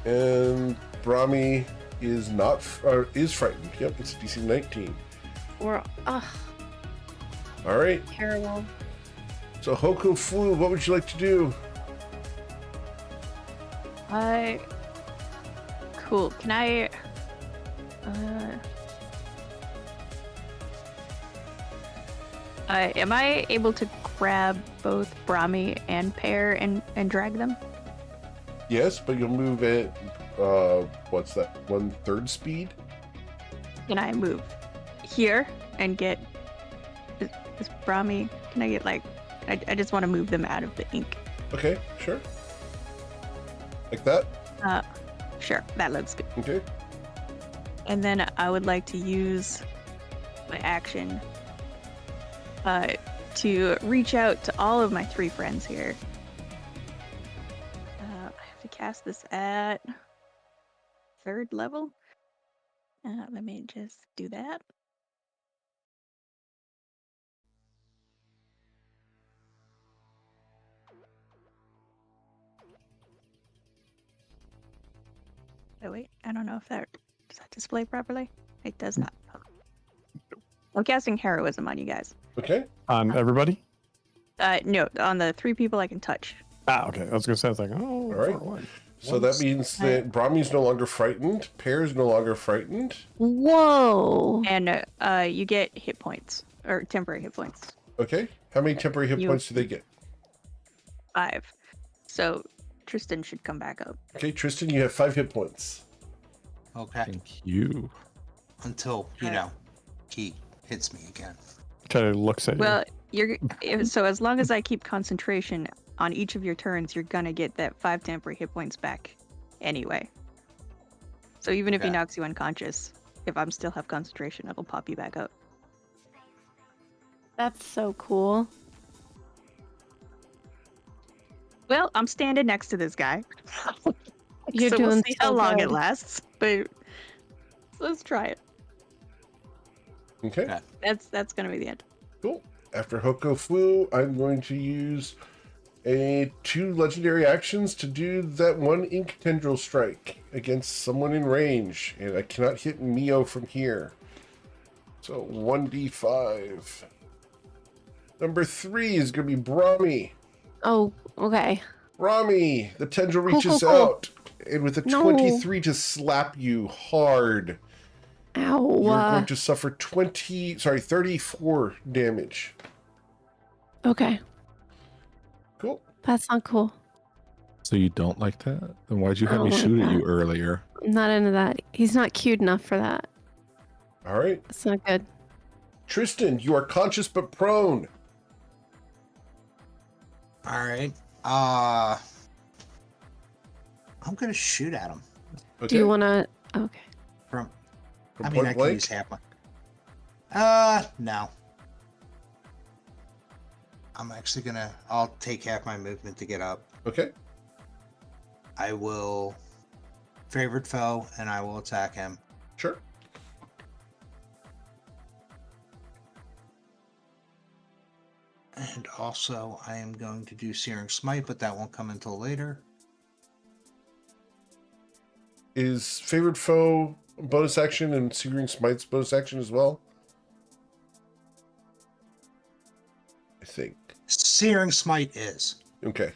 And Brahmi is not, is frightened. Yep, it's DC 19. We're All right. terrible. So Hoko Flu, what would you like to do? Cool. Can I? Am I able to grab both Brahmi and Pear and drag them? Yes, but you'll move at what's that? 1/3 speed. Can I move here and get is Brahmi? Can I get like? I just want to move them out of the ink. Okay, sure. Like that. Sure, that looks good. Okay. And then I would like to use my action to reach out to all of my 3 friends here. I have to cast this at 3rd level. Let me just do that. Oh wait, I don't know if does that display properly? It does not. I'm casting heroism on you guys. Okay. On everybody? No, on the 3 people I can touch. Ah, okay. I was gonna say, I was like, oh, All right. for one. So that means that Brahmi's no longer frightened. Pear is no longer frightened. Whoa. And you get hit points or temporary hit points. Okay. How many temporary hit points do they get? 5. So Tristan should come back up. Okay, Tristan, you have 5 hit points. Okay. Thank you. Until, he hits me again. Kind of looks at you. Well, so as long as I keep concentration on each of your turns, you're gonna get that 5 temporary hit points back anyway. So even if he Okay. knocks you unconscious, if I'm still have concentration, it'll pop you back up. That's so cool. Well, I'm standing next to this guy. You're so we'll doing see so how long it good. lasts, but let's try it. Okay. Okay. That's gonna be the end. Cool. After Hoko Flu, I'm going to use 2 legendary actions to do that 1 ink tendril strike against someone in range, and I cannot hit Mio from here. So 1d5. Number 3 is going to be Brahmi. Oh, okay. Brahmi, the tendril Cool, reaches cool, cool. out, and with a No. 23 to slap you hard, Ow. you're going to suffer 34 damage. Okay. Cool. That's not cool. So you don't like that? Then why'd you I have me don't like shoot at you that. earlier? I'm not into that. He's not cute enough for that. All right. That's not good. Tristan, you are conscious but prone. All right. I'm gonna shoot at him Okay. Do you want to? Okay. from. From I mean, point I can blank? use half my. No. I'm actually gonna. I'll take half my movement to get up. Okay. I will favorite foe, and I will attack him. Sure. And also, I am going to do Searing Smite, but that won't come until later. Is favored foe bonus action and Searing Smite's bonus action as well? I think. Searing Smite is. Okay.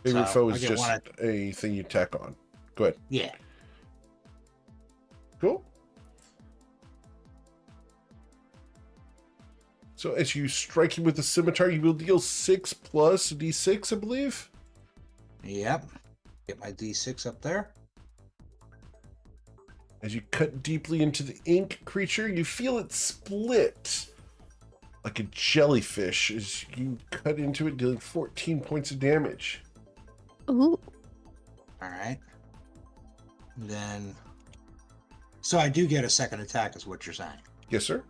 Favorite So, foe I is get just one a thing you tack on. Go ahead. Yeah. Cool. So as you strike him with the scimitar, you will deal 6 plus d6, I believe. Yep. Get my D6 up there. As you cut deeply into the ink creature, you feel it split like a jellyfish as you cut into it, dealing 14 points of damage. Ooh. All right. Then, so I do get a second attack, is what you're saying? Yes, sir.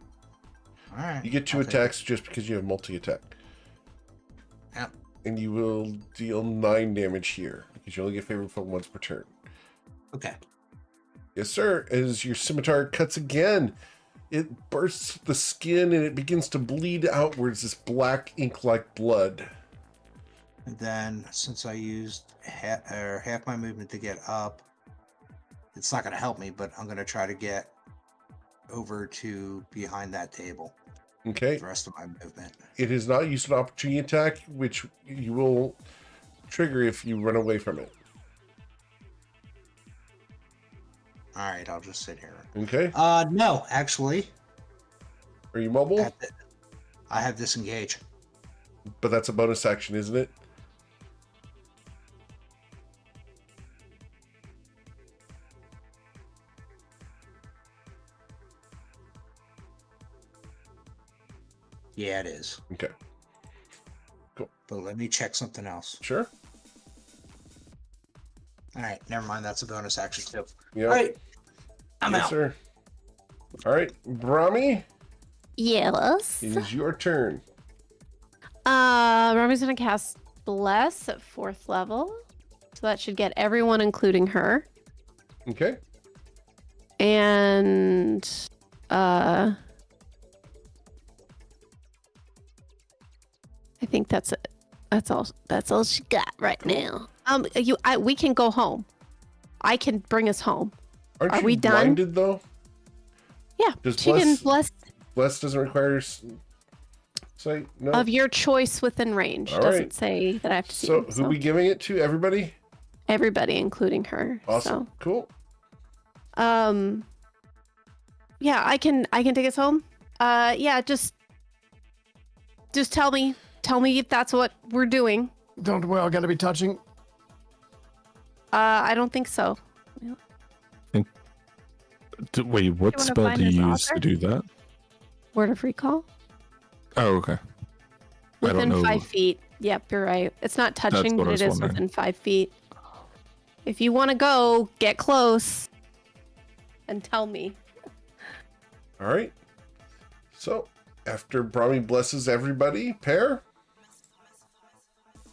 All right. You get 2 I'll take attacks just because you have multi-attack. Yep. And you will deal 9 damage here because you only get favored from once per turn. it. Okay. Yes, sir. As your scimitar cuts again, it bursts the skin and it begins to bleed outwards, this black ink-like blood. And then, since I used half my movement to get up, it's not going to help me, but I'm going to try to get over to behind that table. Okay. The rest of my movement. It is not used an opportunity attack, which you will trigger if you run away from it. All right, I'll just sit here. Okay. No, actually, Are you mobile? I have disengage. But that's a bonus action, isn't it? Yeah, it is. Okay. But let me check something else. Sure. All right, never mind. That's a bonus action too. Yeah. All right, I'm Yes, out. sir. All right, Brahmi, Yes. it is your turn. Rami's gonna cast Bless at 4th level. So that should get everyone, including her. Okay. And I think that's it. That's all she got right now. We can go home. I can bring us home. Aren't Are you we done? blinded though? Yeah, Does she can bless Bless doesn't require sight? No. of your choice within range. All Doesn't right. say that I have to see. So them, who we giving it to? Everybody? everybody, including her. Awesome. Cool. So, yeah, I can take us home. Yeah, just tell me if that's what we're doing. Don't we all got to be touching? I don't think so. Wait, what wanna spell find do his you use author? to do that? Word of recall. Oh, okay. I don't Within know. 5 feet. Yep, you're right. It's not touching, what but I it was is wondering. within 5 feet. If you want to go, get close and tell me. All right. So after Brahmi blesses everybody, pair.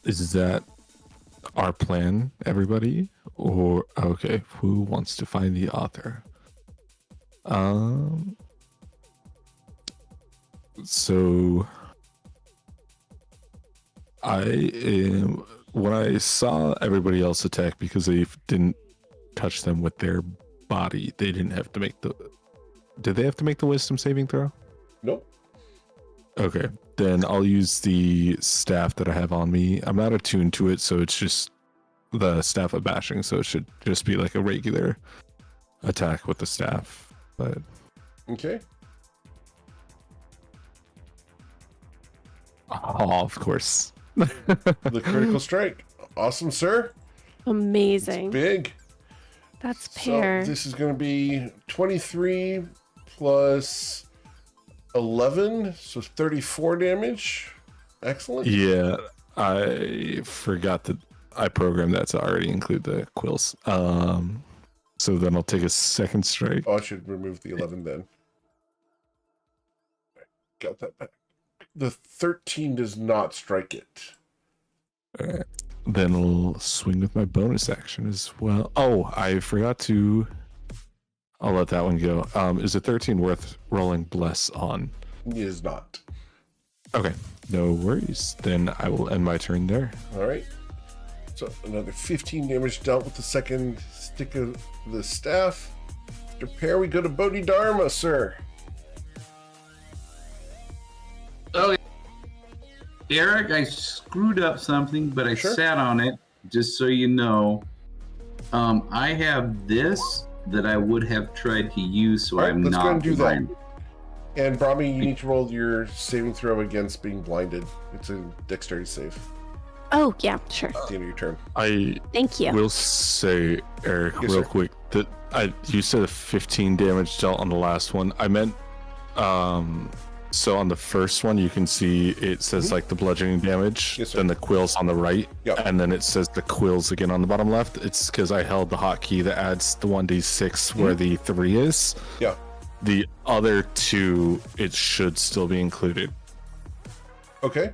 Is that our plan, everybody? Or okay, who wants to find the author? So when I saw everybody else attack because they didn't touch them with their body, they didn't have to make the. Did they have to make the wisdom saving throw? Nope. Okay, then I'll use the staff that I have on me. I'm not attuned to it, so it's just the staff of bashing, so it should just be like a regular attack with the staff. But Okay. oh, of course. The critical strike. Awesome, sir. Amazing. Big. That's pair. So this is going to be 23 plus 11, so 34 damage. Excellent. Yeah, I forgot that I programmed that to already include the quills. So then I'll take a second strike. Oh, I should remove the 11 then. Got that back. The 13 does not strike it. Alright. Then I'll swing with my bonus action as well. Oh, I forgot to. I'll let that one go. Is a 13 worth rolling bless on? It is not. Okay, no worries. Then I will end my turn there. All right. So another 15 damage dealt with the second stick of the staff. After pair, we go to Bodhidharma, sir. Oh, Eric, I screwed up something, but I Sure. sat on it, just so you know. I have this that I would have tried to use, so All right, I'm let's not go and do that. blind. And Brahmi, you need to roll your saving throw against being blinded. It's a dexterity save. Oh, yeah, sure. at the end of your turn. I Thank you. will say, Eric, Yes, real sir. quick, that you said a 15 damage dealt on the last one. I meant, so on the first one, you can see it says like the bludgeoning damage, Yes, sir. then the quills on the right, Yep. and then it says the quills again on the bottom left. It's because I held the hotkey that adds the 1d6 where the 3 is. Yeah. The other 2, it should still be included. Okay.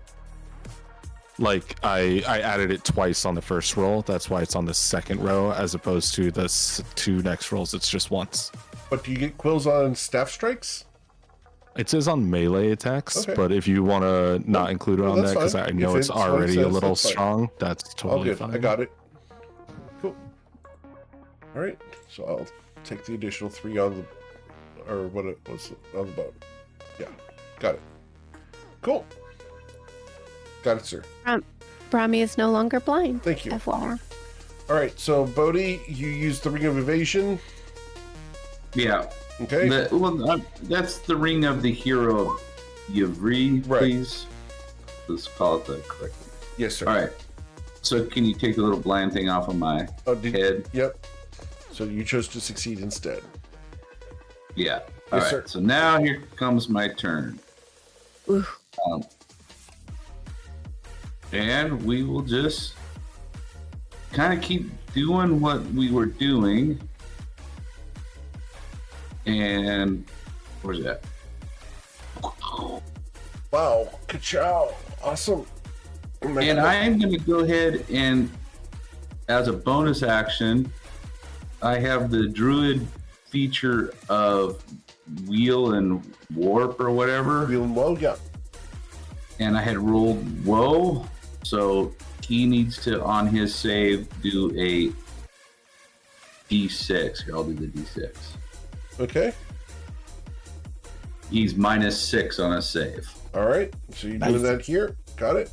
Like I added it twice on the first roll. That's why it's on the second row as opposed to the 2 next rolls. It's just once. But do you get quills on staff strikes? It says on melee attacks, Okay. but if you want to not include it Well, on that's that because fine. I know If it's it's what it already a says, little that's fine. strong, that's All totally good. fine. I got it. Cool. All right. So I'll take the additional 3 on the, or what it was on the bone. Yeah. Got it. Cool. Got it, sir. Brahmi is no longer blind. Thank you. FYI. All right. So Bodhi, you use the Ring of Evasion. Yeah. Okay. That's the ring of the hero Yavri, Right. please. Let's call it that correctly. Yes, sir. All right. So can you take the little blind thing off of my Oh, head? Yep. So you chose to succeed instead. Yeah. All right. Yes, sir. So now here comes my turn. Ooh. And we will just kind of keep doing what we were doing. And where's that? Wow. Ka-chow. Awesome. Oh my And God. I am going to go ahead and, as a bonus action, I have the druid feature of wheel and warp or whatever. Wheel and woe, yeah. And I had rolled woe, so he needs to, on his save, do a d6. Here, I'll do the d6. Okay. He's -6 on a save. All right. So you're doing that here. Got it.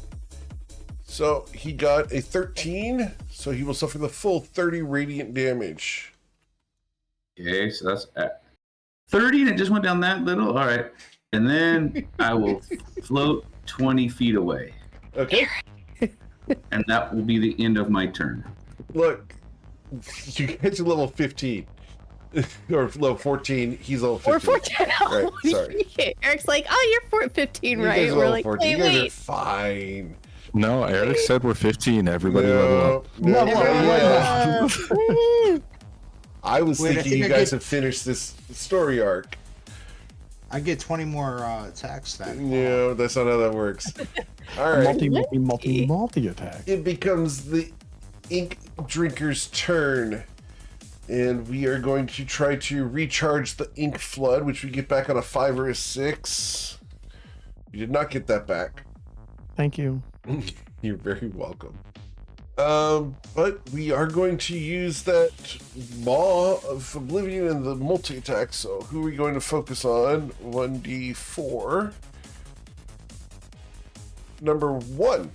So he got a 13. So he will suffer the full 30 radiant damage. Okay, so that's at 30, and it just went down that little. All right. And then I will float 20 feet away. Okay. And that will be the end of my turn. Look, you get to level 15. Or level 14. He's level 15. Or 14. Right, sorry. Eric's like, oh, you're 15, You right? guys are We're level like, 14. wait, You guys are wait. fine. No, Eric said we're 15. Everybody level up. No, Level up, yeah. Woo. I was Wait, I thinking think you I guys get- have finished this story arc. I get 20 more attacks then. No, that's not how that works. All A right. multi attack. It becomes the ink drinker's turn. And we are going to try to recharge the ink flood, which we get back on a 5 or a 6. You did not get that back. Thank you. You're very welcome. But we are going to use that Maw of Oblivion and the multi-attack. So who are we going to focus on? 1d4. Number 1.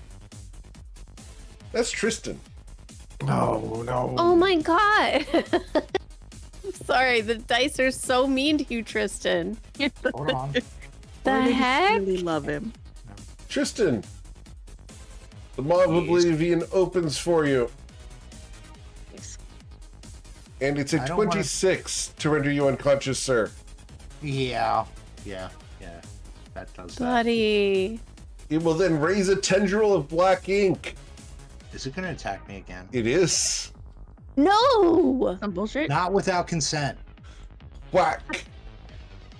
That's Tristan. No, no. Oh my god. I'm sorry, the dice are so mean to you, Tristan. Hold on. The Or they just heck? really love him. Tristan. The Maw of Oblivion opens for you. Yes. And it's a I don't wanna- 26 to render you unconscious, sir. Yeah. That does that. Buddy. It will then raise a tendril of black ink. Is it going to attack me again? It is. No! Some bullshit. Not without consent. Whack.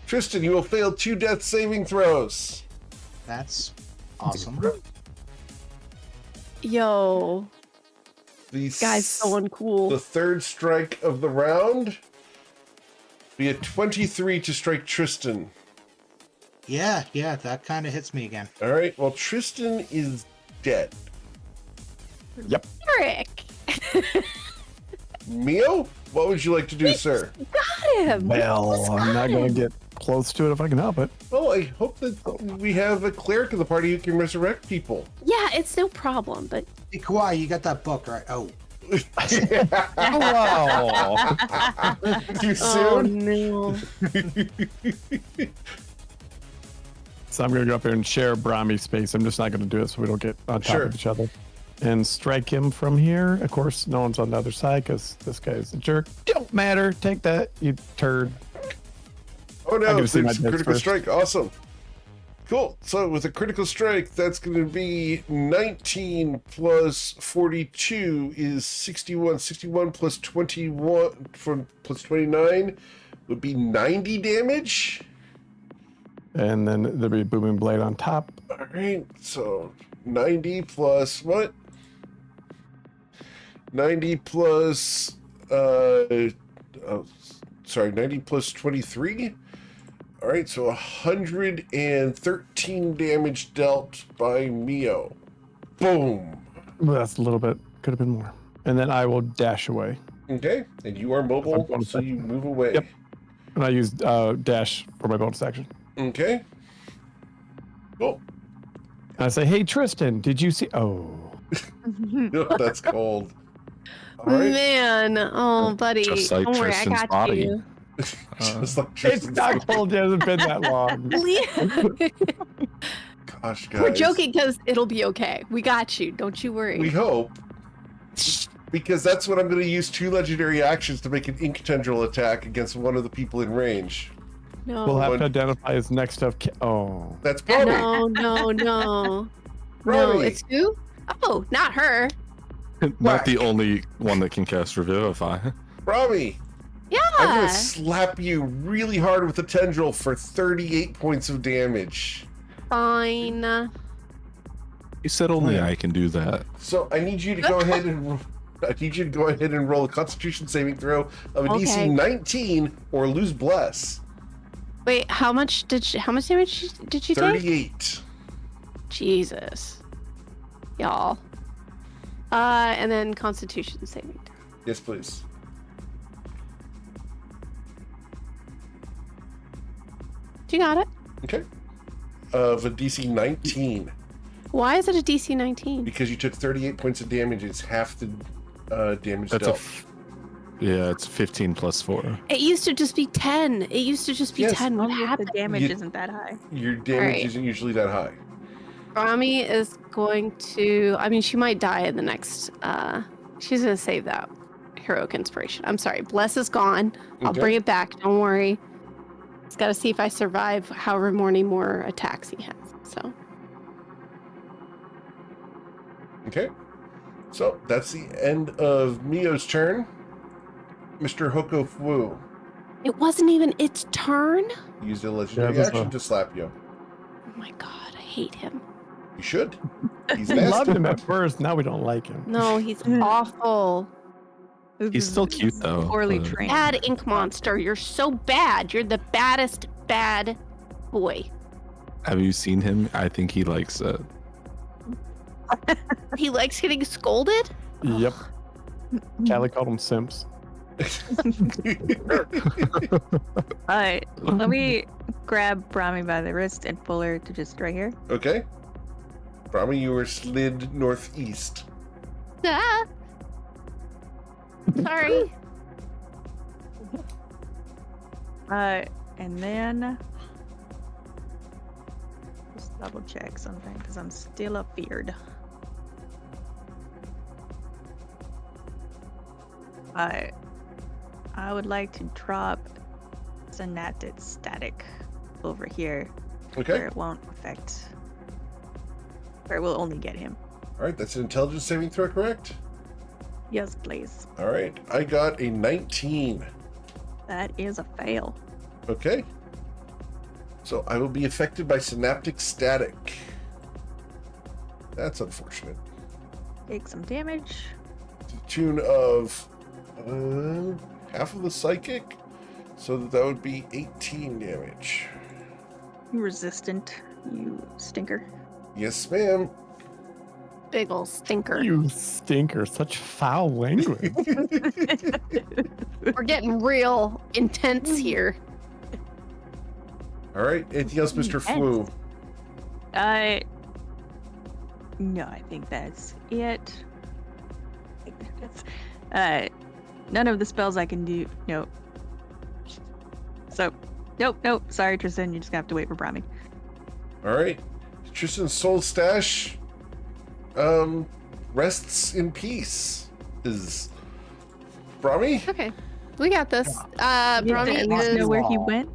Tristan, you will fail 2 death saving throws. That's awesome. Yo, The guy's so uncool. The third strike of the round be a 23 to strike Tristan. Yeah, that kind of hits me again. All right. Well, Tristan is dead. Eric! Mio, what would you like to do, sir? Got him! Well, I'm not going to get close to it if I can help it. Well, I hope that we have a cleric in the party who can resurrect people. Yeah, it's no problem, but Hey, Kawhi, you got that book, right? Oh, Wow. Too oh soon? no. So I'm going to go up here and share Brahmi space. I'm just not going to do it so we don't get on top Sure. of each other. and strike him from here. Of course, no one's on the other side because this guy's a jerk. Don't matter. Take that, you turd. Oh I no, get to it's see my a dice critical first. strike. Awesome. Cool. So with a critical strike, that's going to be 19 plus 42 is 61. 61 plus 21 plus 29 would be 90 damage. And then there'll be booming blade on top. All right. So 90 plus what? 90 plus 90 plus 23. All right, so 113 damage dealt by Mio. Boom. Well, that's a little bit. Could have been more. And then I will dash away. Okay, and you are mobile, so you move away. Yep. And I use dash for my bonus action. Okay. Cool. And I say, hey, Tristan, did you see? Oh. That's cold. All right. Man, oh, buddy. Just like Don't worry, I Tristan's got body. you. Just like It's Tristan's not cold yet. It hasn't been that long. Gosh, guys. We're joking because it'll be okay. We got you. Don't you worry. We hope. Because that's what I'm going to use 2 legendary actions to make an ink tendril attack against one of the people in range. No. We'll have One- to identify his next of. Oh. That's probably No. Robbie. No, it's who? Oh, not her. Not the only one that can cast Revivify. Rami. Yeah. I'm going to slap you really hard with the tendril for 38 points of damage. Fine. You said only I can do that. So I need you to go ahead and roll a Constitution saving throw of a DC Okay. 19 or lose bless. Wait, how much damage did you take? 38. Jesus. Y'all. And then Constitution saving. Yes, please. You got it. Okay. Of a DC 19. Why is it a DC 19? Because you took 38 points of damage, it's half the damage That's dealt. Yeah, it's 15 plus 4. It used to just be 10. It used to just be Yes. 10. What Only if the happened? damage You- isn't that high. Your damage Alright. isn't usually that high. Rami is going to. I mean, she might die in the next. She's going to save that heroic inspiration. I'm sorry. Bless is gone. I'll Okay. bring it back. Don't worry. Just got to see if I survive however many more attacks he has. So. Okay. So that's the end of Mio's turn. Mr. Hoko Fu It wasn't even its turn. used a legendary Yeah, it was action a- to slap you. Oh my god, I hate him. You should. He's We loved nasty. him at first. Now we don't like him. No, he's awful. He's still cute though. Poorly but- trained. Bad ink monster. You're so bad. You're the baddest bad boy. Have you seen him? I think he likes it. He likes getting scolded. Yep. Callie called him simps. Alright, let me grab Brahmi by the wrist and pull her to just right here. Okay. Brahma, you were slid northeast. Ah. Sorry. And then just double check something because I'm still afeared. I would like to drop Xanated Static over here Okay. where it won't affect, where it will only get him. All right. That's an intelligence saving throw, correct? Yes, please. All right. I got a 19. That is a fail. Okay. So I will be affected by synaptic static. That's unfortunate. Take some damage. To the tune of half of the psychic. So that would be 18 damage. You resistant, you stinker. Yes, ma'am. Big ol' stinker. You stinker. Such foul language. We're getting real intense here. All right. Anything else, Mr. Flu? No, I think that's it. None of the spells I can do. Nope. So, nope. Sorry, Tristan. You just have to wait for Brahmi. All right. Tristan's soul stash. rests in peace. Is Brahmi? Okay, we got this. You have to Brahmi at least is know where he went.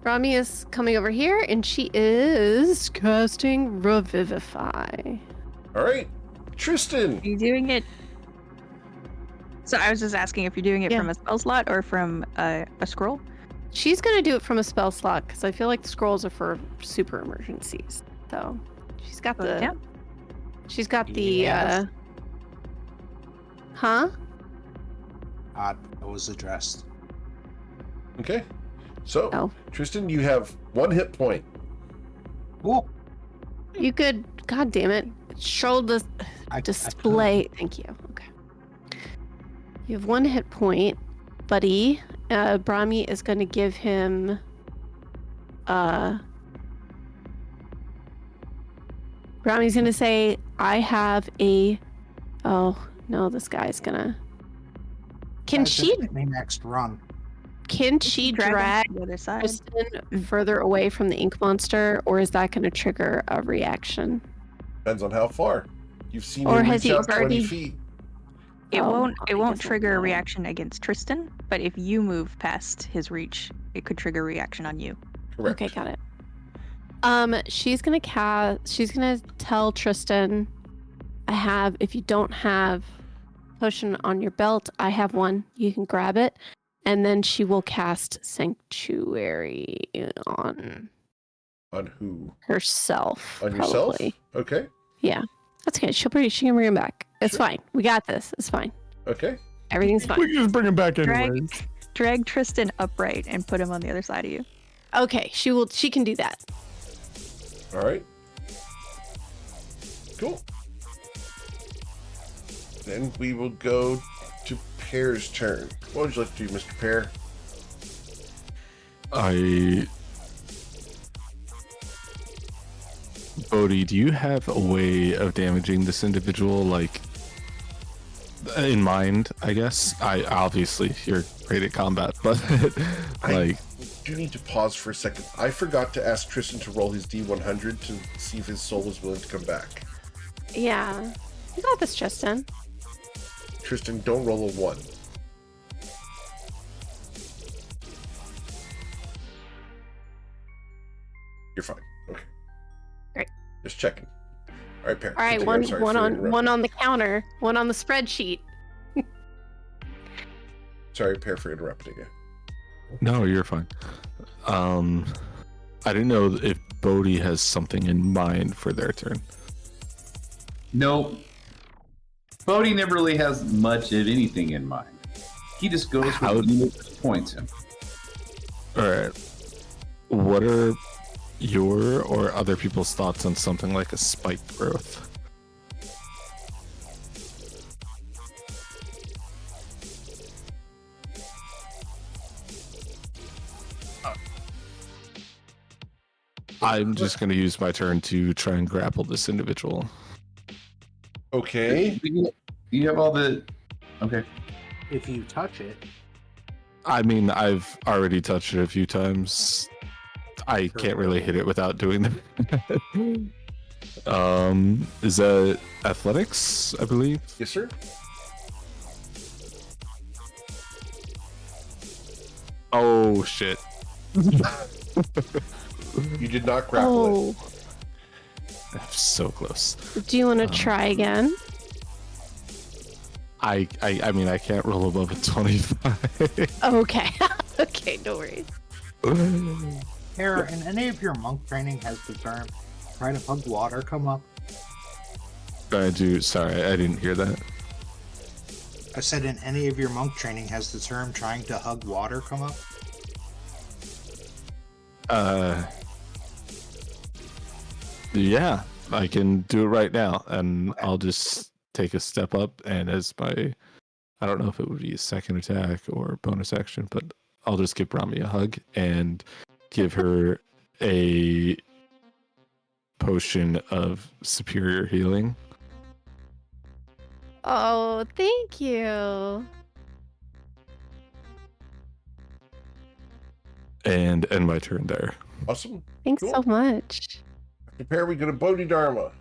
Brahmi is coming over here, and she is casting Revivify. All right, Tristan. Are you doing it? So I was just asking if you're doing it Yeah. from a spell slot or from a scroll. She's gonna do it from a spell slot because I feel like the scrolls are for super emergencies. So she's got Put it the. down. She's got the. Yes. Huh? That was addressed. Okay, so Oh. Tristan, you have 1 hit point. Cool. You could. God damn it! Show the display. Thank you. Okay. You have 1 hit point, buddy. Brahmi is going to give him. Brahmi's going to say, "I have a." Oh no! This guy's gonna. Can she? Me next run. Can she drag to the other side? Kristen further away from the ink monster, or is that going to trigger a reaction? Depends on how far. You've seen Or him has reach he out 20 already- feet. It Oh, won't. I It won't guess trigger a not. reaction against Tristan, but if you move past his reach, it could trigger a reaction on you. Correct. Okay, got it. She's gonna tell Tristan, if you don't have potion on your belt, I have one. You can grab it. And then she will cast Sanctuary on On who? herself. On yourself? probably. Okay. That's okay. She can bring him back. It's fine. We got this. It's fine. Okay. Everything's We fine. can just bring him back Drag- anyways. Drag Tristan upright and put him on the other side of you. Okay, she can do that. All right. Cool. Then we will go to Pear's turn. What would you like to do, Mr. Pear? Bodhi, do you have a way of damaging this individual, like, in mind, I guess? Obviously, you're great at combat, but, like... I do need to pause for a second. I forgot to ask Tristan to roll his D100 to see if his soul is willing to come back. Yeah. You got this, Tristan. Tristan, don't roll a 1. You're fine. Okay. Great. Just checking. All right, Pear. All right, continue. I'm sorry one for on interrupting. the counter, one on the spreadsheet. Sorry, Pear, for interrupting you. No, you're fine. I didn't know if Bodhi has something in mind for their turn. Nope. Bodhi never really has much of anything in mind. He just goes with How- the unit that points him. Alright. What are your or other people's thoughts on something like a spike growth? I'm just going to use my turn to try and grapple this individual. Okay. You have all the. Okay. If you touch it, I mean, I've already touched it a few times. I can't really hit it without doing that. Is that athletics, I believe? Yes, sir. Oh, shit. You did not grapple it. Oh, I'm so close. do you want to try again? I mean, I can't roll above a 25. Okay. Okay, no worries. Hera, in any of your monk training has the term "try to hug water" come up? Sorry, I didn't hear that. I said, in any of your monk training has the term "trying to hug water" come up? Yeah, I can do it right now, and I'll just take a step up, and as my, I don't know if it would be a second attack or bonus action, but I'll just give Brahmi a hug and give her a potion of superior healing. Oh, thank you. And end my turn there. Awesome. Thanks Cool. so much. After Pear, we go to Bodhidharma.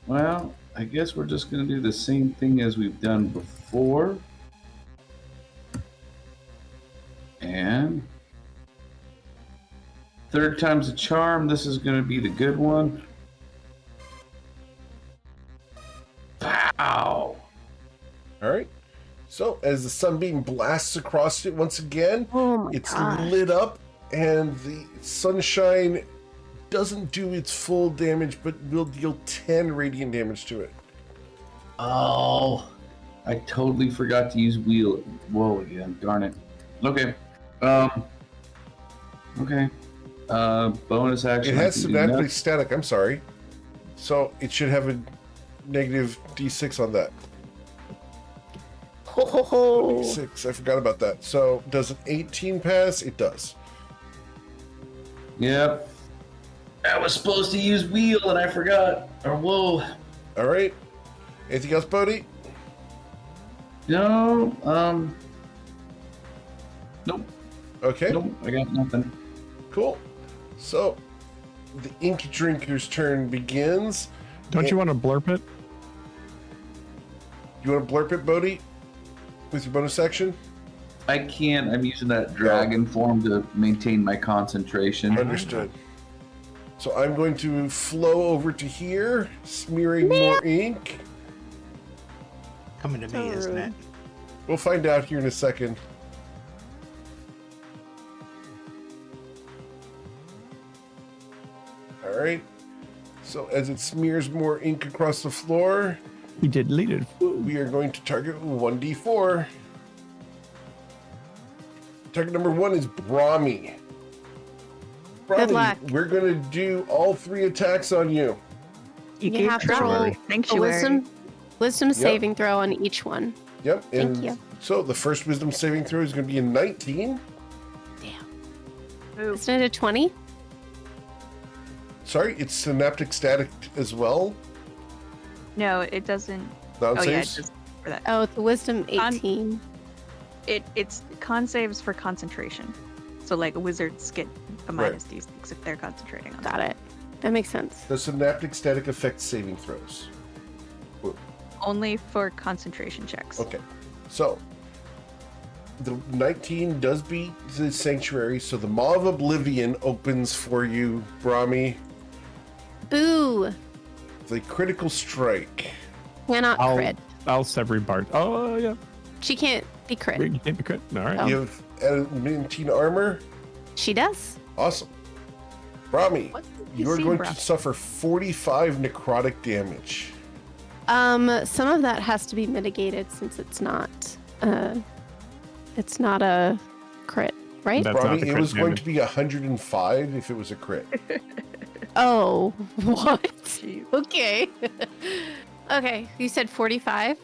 Well, I guess we're just going to do the same thing as we've done before. And third time's a charm. This is going to be the good one. Pow! All right. So as the sunbeam blasts across it once again, Oh my it's gosh. lit up, and the sunshine doesn't do its full damage, but will deal 10 radiant damage to it. Oh, I totally forgot to use whoa again. Darn it. Okay. Okay. Bonus action. It has I can do synaptic nothing. static. I'm sorry. So it should have a negative d6 on that. Ho, ho, ho. D6. I forgot about that. So does an 18 pass? It does. Yep. I was supposed to use wheel and I forgot. Or whoa. All right. Anything else, Bodhi? No. Nope. Okay. Nope. I got nothing. Cool. So the ink drinker's turn begins. Don't you want to blurp it? You want to blurp it, Bodhi? With your bonus action? I can't. I'm using that dragon form to maintain my concentration. Understood. So I'm going to flow over to here, smearing more ink. Coming to me, So isn't it? We'll find out here in a second. All right. So as it smears more ink across the floor, He did lead it. we are going to target 1d4. Target number 1 is Brahmi. Brahmi, luck. we're going to do all 3 attacks on you. You You gave have to travel roll a sanctuary. wisdom saving throw on each one. Yep. Thank and you. So the first wisdom saving throw is going to be a 19. Damn. Isn't it a 20? Sorry, it's synaptic static as well. No, it doesn't. Non Oh yeah, it saves. does for that. Oh, the wisdom 18. It's con saves for concentration. So like wizards get a Right. minus d6 if they're concentrating on Got it. That makes sense. The synaptic static affects saving throws. Only for concentration checks. Okay, so the 19 does beat the sanctuary, so the Maw of Oblivion opens for you, Brahmi. Boo. The critical strike. Cannot crit. I'll sever Bart. Oh, yeah. She can't be crit. You can't be crit. All right. Oh. You have adamantine armor. She does. Awesome. Brahmi, What's the you are PC, going bro? to suffer 45 necrotic damage. Some of that has to be mitigated since it's not a crit, right? That's not Brahmi, the it crit was going damage. to be 105 if it was a crit. Oh, what? Jeez. Okay. Okay, you said 45?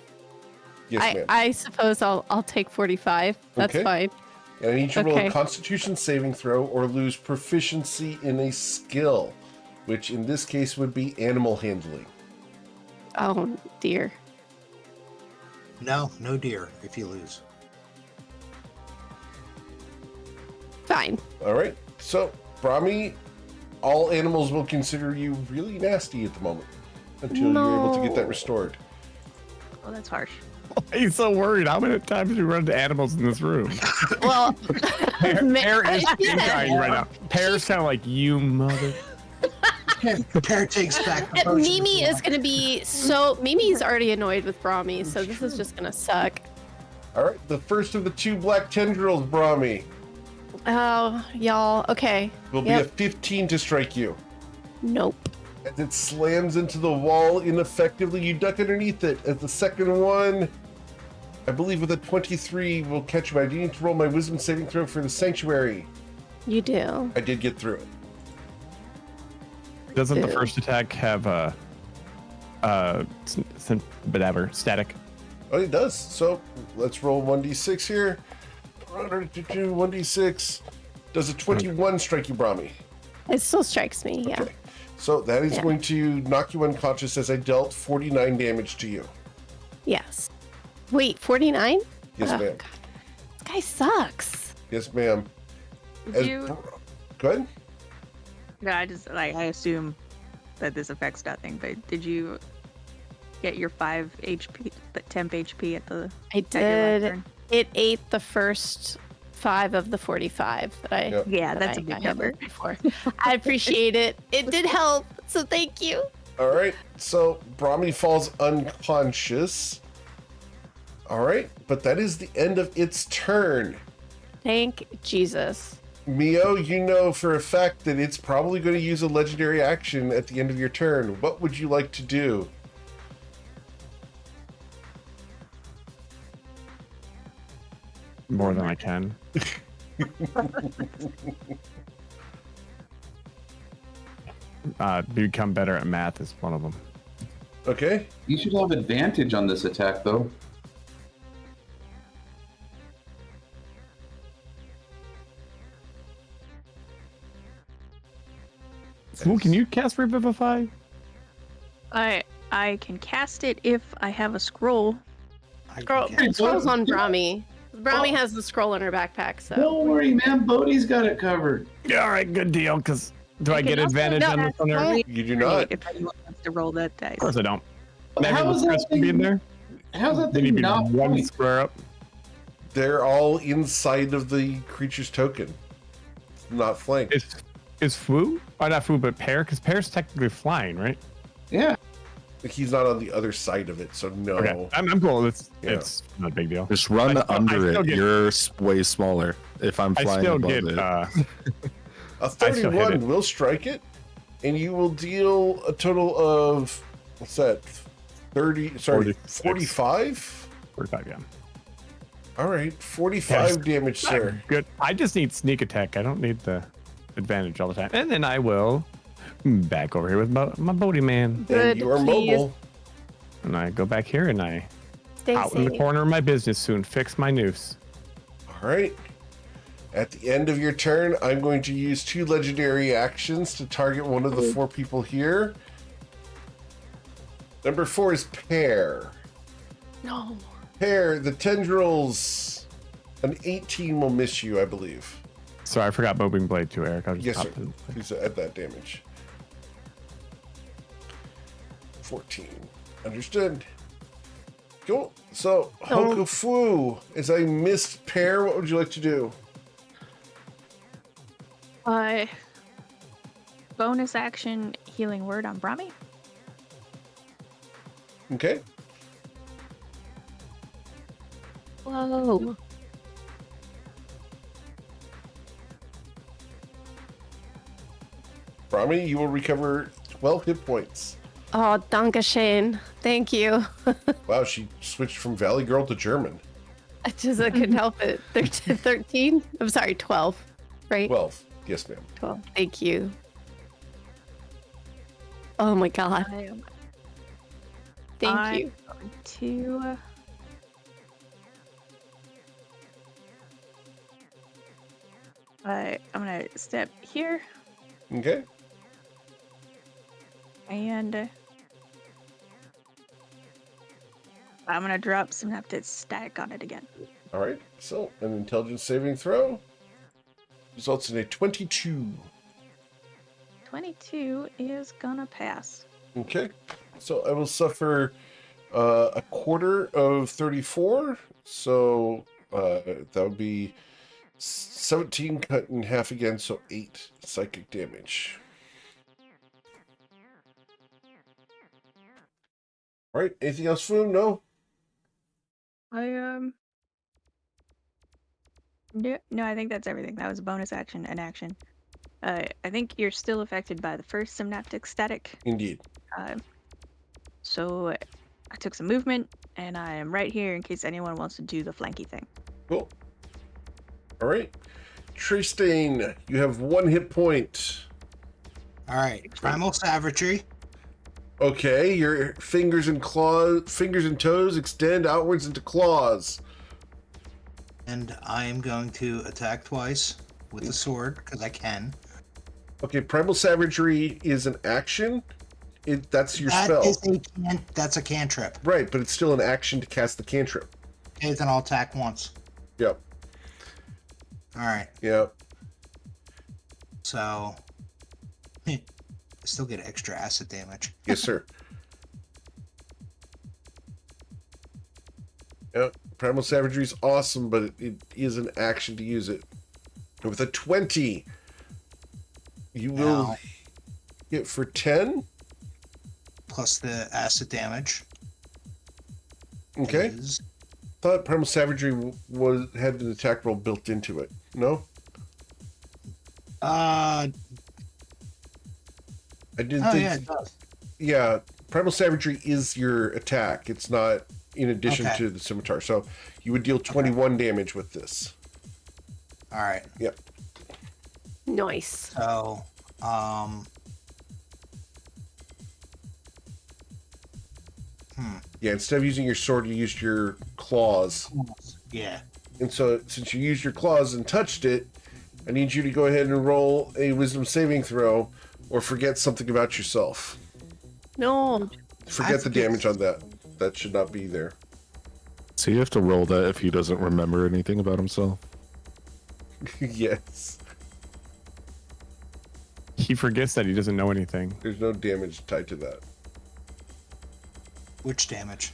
Yes, ma'am. I suppose I'll take 45. That's Okay. fine. And I need you to roll Okay. a Constitution saving throw or lose proficiency in a skill, which in this case would be animal handling. Oh dear. No deer if you lose. Fine. All right. So, Brahmi, all animals will consider you really nasty at the moment until you're able to get that No. restored. Oh, that's harsh. He's so worried. How many times do we run into animals in this room? Well, Pear is yeah. dying right now. Pear's kind of like, you mother. Pear takes back the potion Mimi if is you going to be so. Mimi's already annoyed with Brahmi, so this is just going to suck. All right. The first of the 2 black tendrils, Brahmi, Oh, y'all. Okay. will be Yep. a 15 to strike you. Nope. As it slams into the wall ineffectively, you duck underneath it. As the second one, I believe with a 23, will catch you. I do need to roll my wisdom saving throw for the sanctuary. You do. I did get through it. Doesn't the Ew. first attack have whatever, static? Oh, it does. So let's roll 1d6 here. 1d6. Does a 21 strike you, Brahmi? It still strikes me. Yeah. Okay. So that is Yeah. going to knock you unconscious as I dealt 49 damage to you. Yes. Wait, 49? Yes, Oh, ma'am. God. This guy sucks. Yes, ma'am. Did you? Go ahead. No, I just like I assume that this affects nothing. But did you get your 5 HP, but temp HP at the. I at your last did. turn? It ate the first 5 of the 45 that I. Yep. Yeah, that that's a I big got hit number. with before. I appreciate it. It did help. So thank you. All right, so Brahmi falls unconscious. All right, but that is the end of its turn. Thank Jesus. Mio, you know for a fact that it's probably going to use a legendary action at the end of your turn. What would you like to do? More than I can. Become better at math is one of them. Okay. You should have advantage on this attack, though. Ooh, can you cast Revivify? I can cast it if I have a scroll. I Scroll, can cast- scroll's on Brahmi. Brahmi Oh. has the scroll in her backpack, so. Don't worry, man. Bodhi's got it covered. Yeah, all right, good deal. Because do I You get can also advantage on this cast one? There? Only You do grenade not. if anyone wants to roll that dice. Of course I don't. How Maybe is the that Chris can be in thing? there. How's that They need thing to be not one point? square up. They're all inside of the creature's token. Not flanked. Is Fu? Oh, not Fu, but Pear? Because Pear's technically flying, right? Yeah. He's not on the other side of it, so no. Okay, I'm cool. It's Yeah. it's not a big deal. Just run I under still it. get- You're way smaller. If I'm I flying still above get it. A still hit 31 it. will strike it, and you will deal a total of, what's that? 30, sorry, 46. 45? 45, yeah. All right, 45 Yes. damage, sir. Good. I just need sneak attack. I don't need the advantage all the time. And then I will back over here with my Bodhi man. And Good, you are please. mobile. And I go back here and I Stay out in the safe. corner of my business soon. Fix my noose. All right. At the end of your turn, I'm going to use 2 legendary actions to target one of the 4 people here. Number 4 is Pear. No. Pear, the tendrils. An 18 will miss you, I believe. Sorry, I forgot Bobbing Blade too, Eric. I'll just Yes, pop sir. it. Please add that damage. 14. Understood. Cool. So, Hokufu, as I missed Pear, what would you like to do? Bonus action healing word on Brahmi. Okay. Whoa. Brahmi, you will recover 12 hit points. Oh, Dankeschön. Thank you. Wow, she switched from Valley Girl to German. I just I couldn't help it. 13? I'm sorry, 12. Right? 12. Yes, ma'am. 12. Thank you. Oh my god. Thank I'm you. going to. I'm gonna step here Okay. and I'm gonna drop Synaptic Static on it again. All right. So, an intelligence saving throw results in a 22. 22 is gonna pass. Okay. So, I will suffer a quarter of 34. So, that would be 17 cut in half again. So, 8 psychic damage. All right. Anything else for him? No? No, I think that's everything. That was a bonus action and action. I think you're still affected by the first Synaptic Static. Indeed. So I took some movement, and I am right here in case anyone wants to do the flanky thing. Cool. All right. Tristain, you have 1 hit point. All right, primal savagery. Okay, your fingers and toes extend outwards into claws. And I am going to attack twice with the sword because I can. Okay, primal savagery is an action. That's your spell. That's a cantrip. Right, but it's still an action to cast the cantrip. Okay, then I'll attack once. Yep. All right, Yep. so I still get extra acid damage. Yes, sir. Primal Savagery is awesome, but it is an action to use it. And with a 20, you will Now, hit for 10. plus the acid damage. Okay. Is, Thought Primal Savagery had an attack roll built into it. No? I didn't think. yeah, it does. Yeah, Primal Savagery is your attack. It's not in addition Okay. to the scimitar. So you would deal 21 damage with this. All right. Yep. Nice. So, Yeah, instead of using your sword, you used your claws. yeah. And so since you used your claws and touched it, I need you to go ahead and roll a wisdom saving throw or forget something about yourself. No. Forget the damage on that. That should not be there. So you have to roll that if he doesn't remember anything about himself. Yes. He forgets that he doesn't know anything. There's no damage tied to that. Which damage?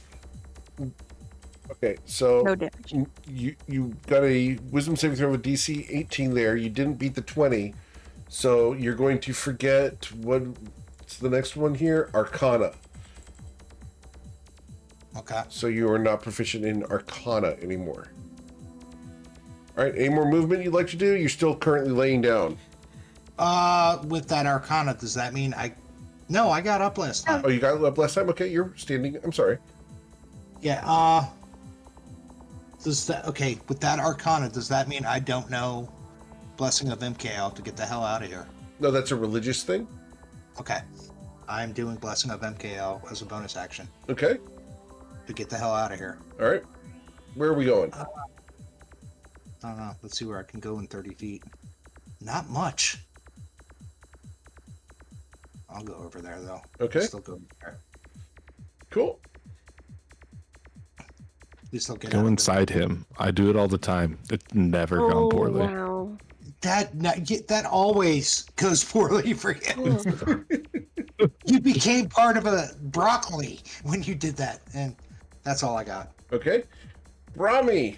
Okay, so No damage. you got a wisdom saving throw with DC 18 there. You didn't beat the 20. So you're going to forget what's the next one here? Arcana. Okay. So you are not proficient in Arcana anymore. All right, any more movement you'd like to do? You're still currently laying down. With that Arcana, does that mean No, I got up last time. Oh, you got up last time? Okay, you're standing. I'm sorry. Yeah, with that Arcana, does that mean I don't know Blessing of MKL to get the hell out of here? No, that's a religious thing. Okay. I'm doing Blessing of MKL as a bonus action Okay. to get the hell out of here. All right. Where are we going? I don't know. Let's see where I can go in 30 feet. Not much. I'll go over there, though. Okay. Still go over there. Cool. Please don't get Go out of inside him. I do it all the time. It's never gone poorly. Wow. That always goes poorly for him. You became part of a broccoli when you did that, and that's all I got. Okay. Brahmi,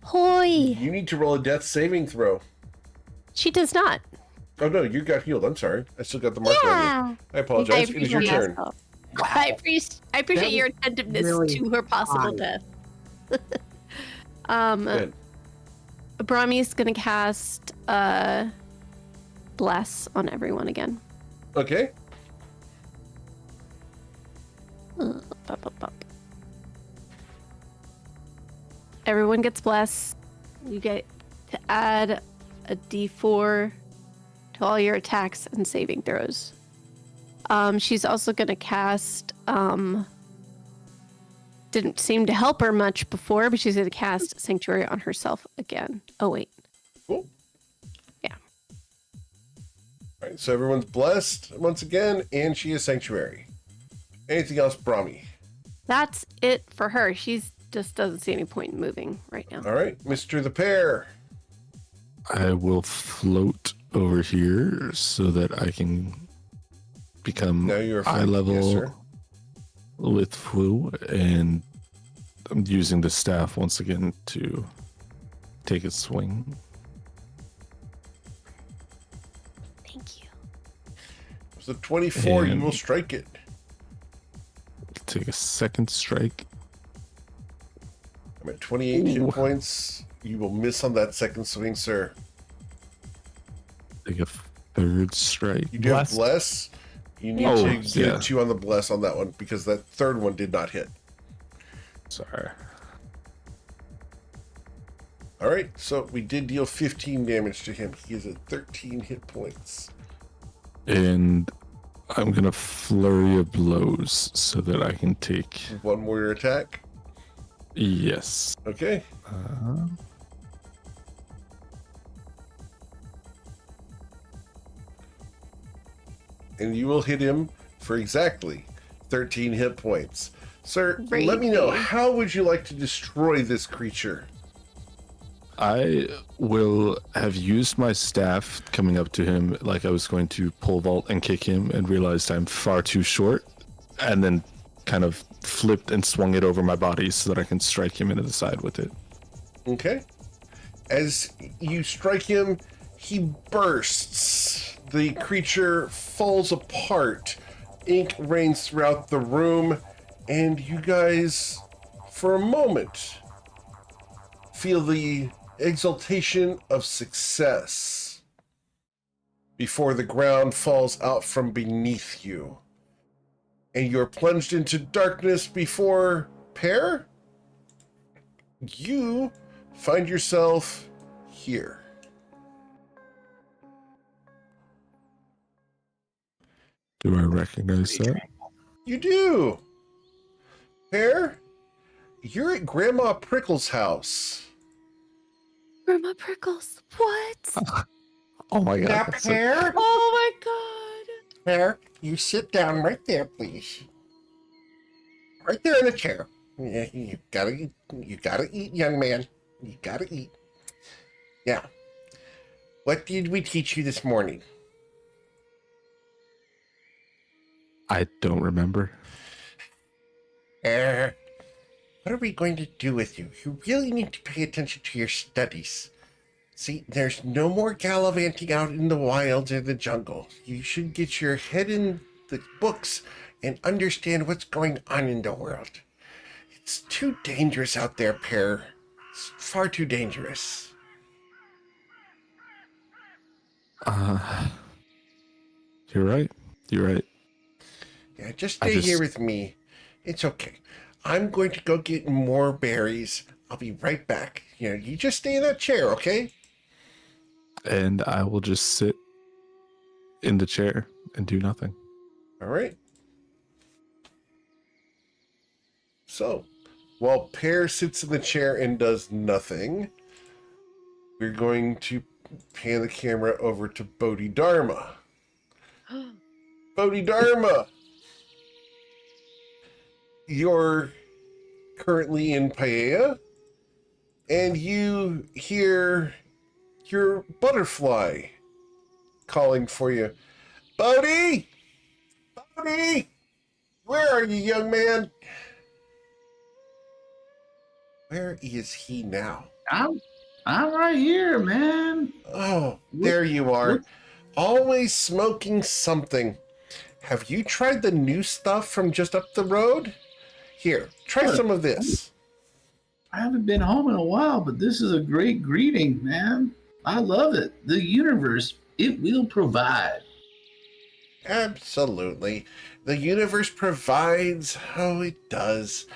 Hoy. you need to roll a death saving throw. She does not. Oh, no, you got healed. I'm sorry. I still got the marker on you. I apologize. It is your appreciate turn. myself. I appreciate That your was attentiveness really to her possible high. death. Good. Brahmi's gonna cast Bless on everyone again. Okay. Bop, bop, bop. Everyone gets Bless. You get to add a d4 to all your attacks and saving throws. She's also gonna cast didn't seem to help her much before, but she's gonna cast Sanctuary on herself again. Oh wait. Cool. Yeah. All right, so everyone's blessed once again, and she is Sanctuary. Anything else, Brahmi? That's it for her. She's just doesn't see any point in moving right now. All right, Mr. the Pear. I will float over here so that I can become Now you're eye flanking, level yes, sir. with Fu, and I'm using the staff once again to take a swing. Thank you. So 24, you And- will strike it. Take a second strike. I'm at 28 hit Ooh. points. You will miss on that second swing, sir. Take a third strike. You do have Bless. bless. You need Oh, to get yeah. 2 on the bless on that one because that third one did not hit. Sorry. All right, so we did deal 15 damage to him. He is at 13 hit points. And I'm gonna flurry of blows so that I can take. One warrior attack. Yes. Okay. And you will hit him for exactly 13 hit points. Sir, let me know, Crazy. how would you like to destroy this creature? I will have used my staff coming up to him like I was going to pole vault and kick him and realized I'm far too short and then kind of flipped and swung it over my body so that I can strike him into the side with it. Okay. As you strike him, he bursts. The creature falls apart. Ink rains throughout the room, and you guys, for a moment, feel the exultation of success before the ground falls out from beneath you. And you're plunged into darkness before, Pear, you find yourself here. Do I recognize that? You do. Pear, you're at Grandma Prickle's house. Grandma Prickles. What? Oh my god. Now, that's Pear, Oh my god. Pear, you sit down right there, please. Right there in the chair. Yeah, you gotta eat. You gotta eat, young man. You gotta eat. Yeah. What did we teach you this morning? I don't remember. What are we going to do with you? You really need to pay attention to your studies. See, there's no more gallivanting out in the wilds or the jungle. You should get your head in the books and understand what's going on in the world. It's too dangerous out there, Pear. It's far too dangerous. You're right. You're right. Yeah, just stay here with me. It's okay. I'm going to go get more berries. I'll be right back. You just stay in that chair, okay? And I will just sit in the chair and do nothing. All right. So, while Pear sits in the chair and does nothing, we're going to pan the camera over to Bodhidharma. Bodhidharma! You're currently in Paella, and you hear your butterfly calling for you. Bodhi! Bodhi! Where are you, young man? Where is he now? I'm right here, man. Oh, there you are. Always smoking something. Have you tried the new stuff from just up the road? Here, try Sure. some of this. I haven't been home in a while, but this is a great greeting, man. I love it. The universe, it will provide. Absolutely. The universe provides. Oh, it does.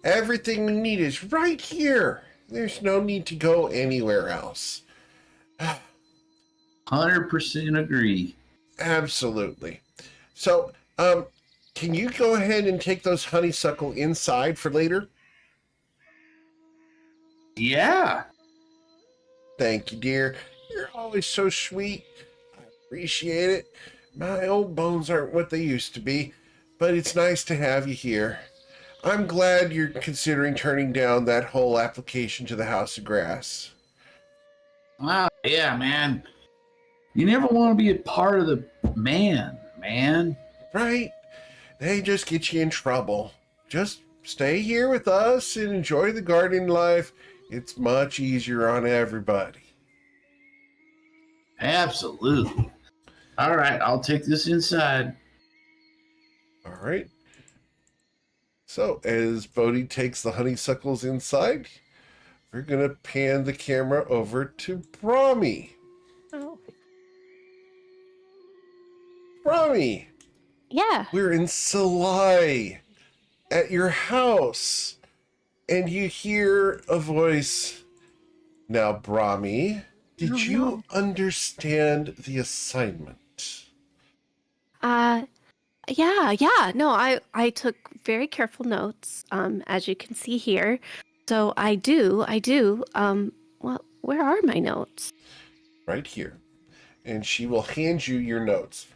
Everything we need is right here. There's no need to go anywhere else. 100% agree. Absolutely. So, can you go ahead and take those honeysuckle inside for later? Yeah. Thank you, dear. You're always so sweet. I appreciate it. My old bones aren't what they used to be, but it's nice to have you here. I'm glad you're considering turning down that whole application to the House of Grass. Wow. Yeah, man. You never want to be a part of the man. Right? They just get you in trouble. Just stay here with us and enjoy the gardening life. It's much easier on everybody. Absolutely. All right, I'll take this inside. All right. So, as Bodhi takes the honeysuckles inside, we're going to pan the camera over to Brahmi. Oh. Brahmi, Yeah. we're in Salai at your house, and you hear a voice. Now, Brahmi, did Oh, you no. understand the assignment? Yeah. No, I took very careful notes, as you can see here. So I do. Well, where are my notes? Right here. And she will hand you your notes.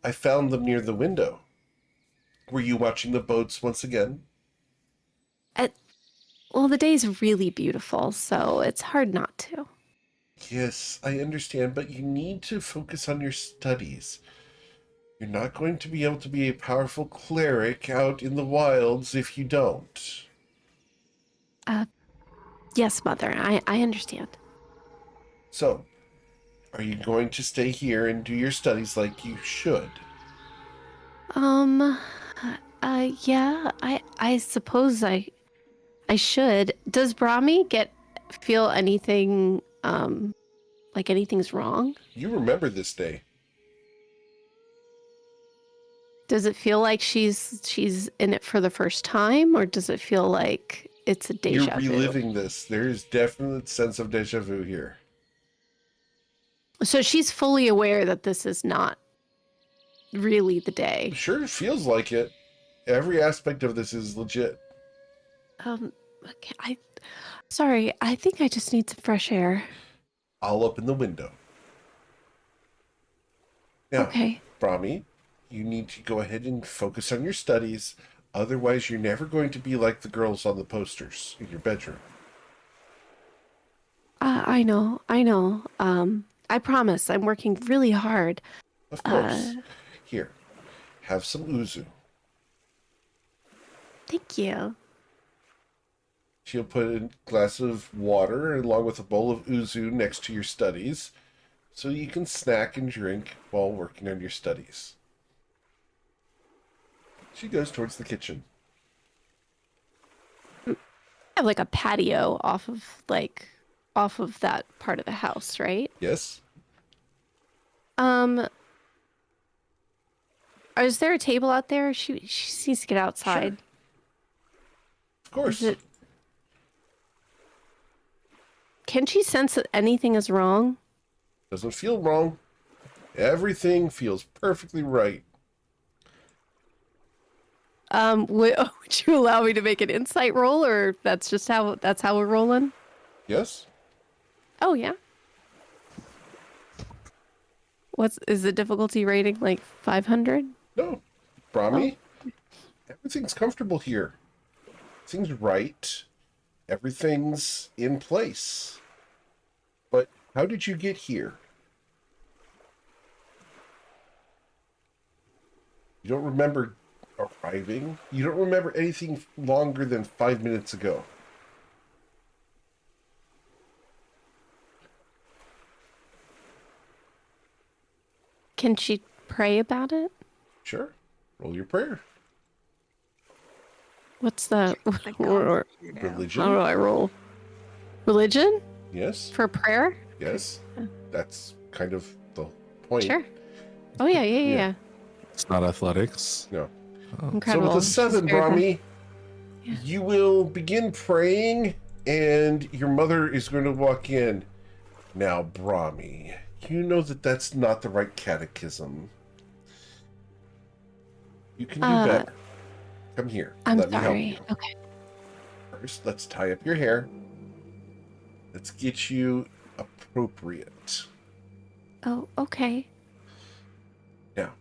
I found them near the window. Were you watching the boats once again? Well, the day's really beautiful, so it's hard not to. Yes, I understand, but you need to focus on your studies. You're not going to be able to be a powerful cleric out in the wilds if you don't. Yes, Mother. I understand. So, are you going to stay here and do your studies like you should? Um, yeah, I suppose I should. Does Brahmi feel anything, like anything's wrong? You remember this day. Does it feel like she's in it for the first time, or does it feel like it's a You're deja vu? reliving this. There is definite sense of deja vu here. So she's fully aware that this is not really the day. Sure, it feels like it. Every aspect of this is legit. Okay, sorry, I think I just need some fresh air. I'll open the window. Now, Okay. Brahmi, you need to go ahead and focus on your studies. Otherwise, you're never going to be like the girls on the posters in your bedroom. I know. I promise. I'm working really hard. Of course. Here, have some uzu. Thank you. She'll put a glass of water along with a bowl of uzu next to your studies so you can snack and drink while working on your studies. She goes towards the kitchen. I have like a patio off of that part of the house, right? Yes? Is there a table out there? She needs to get outside. Sure. Of course. Can she sense that anything is wrong? Doesn't feel wrong. Everything feels perfectly right. Would you allow me to make an insight roll, or that's how we're rolling? Yes? Oh yeah. Is the difficulty rating like 500? No. Brahmi, everything's comfortable here. Everything's right. Everything's in place. But how did you get here? You don't remember arriving? You don't remember anything longer than 5 minutes ago. Can she pray about it? Sure. Roll your prayer. What's the Like, how Religion? do I roll? Religion Yes. for prayer? Yes. That's kind of the point. Sure. Oh yeah. It's not athletics. No. Incredible. So with a 7, She's very Brahmi, Yeah. you will begin praying, and your mother is going to walk in. Now, Brahmi, you know that that's not the right catechism. You can do better. Come here. I'm Let me help sorry. you. Okay. First, let's tie up your hair. Let's get you appropriate. Oh, okay. Now,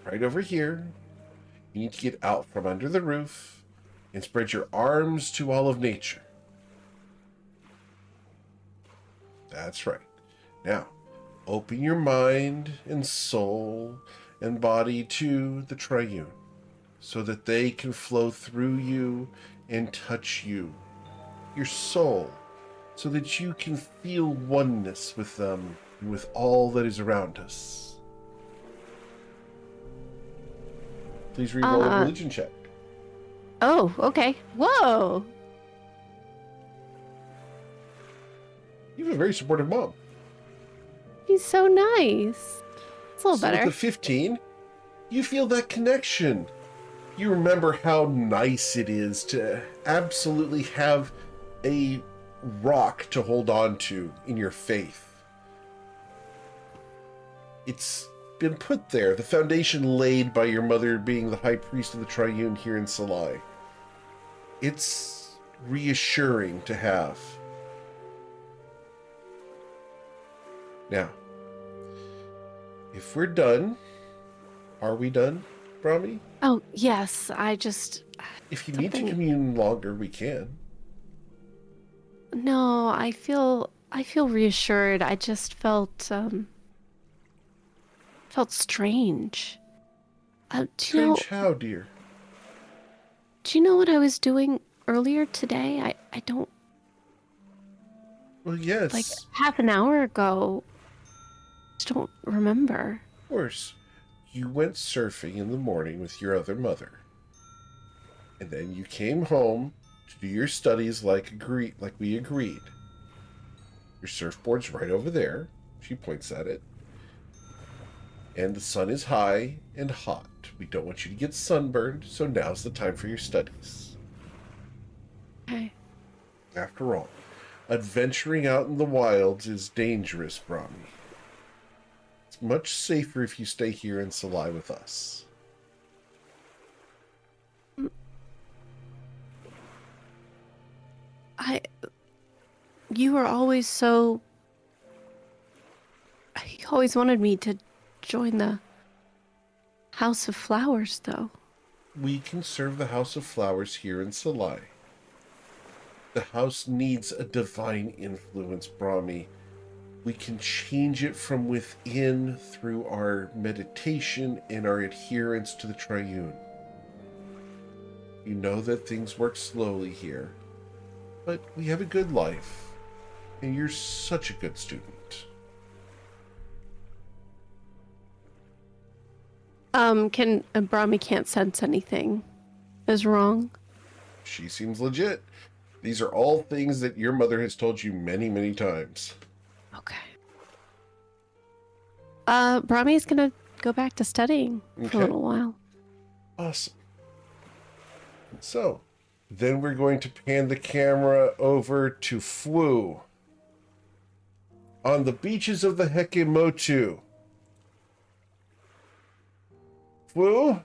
right over here, you need to get out from under the roof and spread your arms to all of nature. That's right. Now, open your mind and soul and body to the triune so that they can flow through you and touch you, your soul, so that you can feel oneness with them and with all that is around us. Please re-roll a religion check. Oh, okay. Whoa. You have a very supportive mom. He's so nice. It's a little So better. with the 15, you feel that connection. You remember how nice it is to absolutely have a rock to hold on to in your faith. It's been put there, the foundation laid by your mother being the high priest of the triune here in Salai. It's reassuring to have. Now, if we're done, are we done, Brahmi? Oh, yes. I just If you need to Something- commune longer, we can. no, I feel reassured. I just felt felt strange. Do you know? Strange how, dear? Do you know what I was doing earlier today? I don't, Well, yes. like, half an hour ago. Just don't remember. Of course. You went surfing in the morning with your other mother. And then you came home to do your studies like we agreed. Your surfboard's right over there. She points at it. And the sun is high and hot. We don't want you to get sunburned, so now's the time for your studies. Okay. After all, adventuring out in the wilds is dangerous, Brahmi. It's much safer if you stay here in Salai with us. You were always so... You always wanted me to join the House of Flowers, though. We can serve the House of Flowers here in Salai. The house needs a divine influence, Brahmi. We can change it from within through our meditation and our adherence to the Triune. You know that things work slowly here, but we have a good life, and you're such a good student. Brahmi can't sense anything is wrong. She seems legit. These are all things that your mother has told you many, many times. Okay. Brahmi's gonna go back to studying for a little while. Awesome. So, then we're going to pan the camera over to Fu. On the beaches of the Hekemotu. Fu,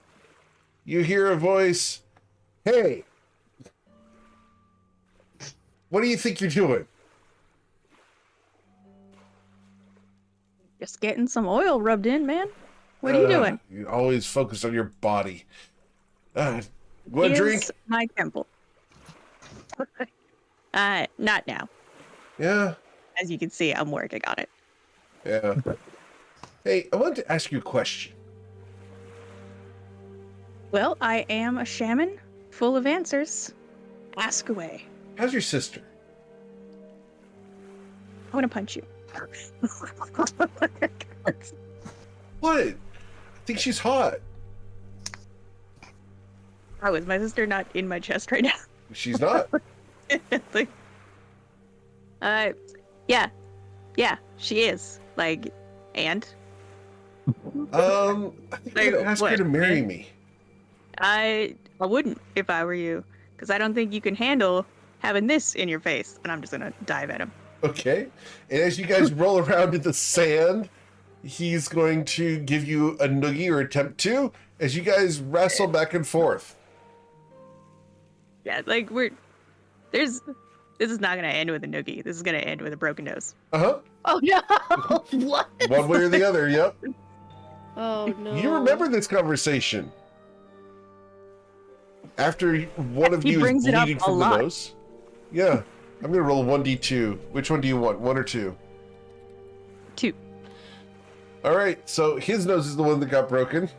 you hear a voice. Hey, what do you think you're doing? Just getting some oil rubbed in, man. What are you doing? You always focus on your body. Want a Here's drink? my temple. Not now. Yeah. As you can see, I'm working on it. Yeah. Hey, I wanted to ask you a question. Well, I am a shaman, full of answers. Ask away. How's your sister? I want to punch you. What? I think she's hot. How is my sister not in my chest right now? She's not. Like, yeah, she is. Like, and I think I'm gonna ask her to marry me. I wouldn't if I were you, because I don't think you can handle having this in your face, and I'm just gonna dive at him. Okay. And as you guys roll around in the sand, he's going to give you a noogie, or attempt to, as you guys wrestle back and forth. Yeah, like this is not gonna end with a noogie. This is gonna end with a broken nose. Uh-huh. Oh no! What? One way or the other, yep. Oh no! You remember this conversation. After one of He you is brings it up bleeding a from the lot. nose. Yeah. I'm gonna roll 1d2. Which one do you want? 1 or 2? 2. Alright, so his nose is the one that got broken. Of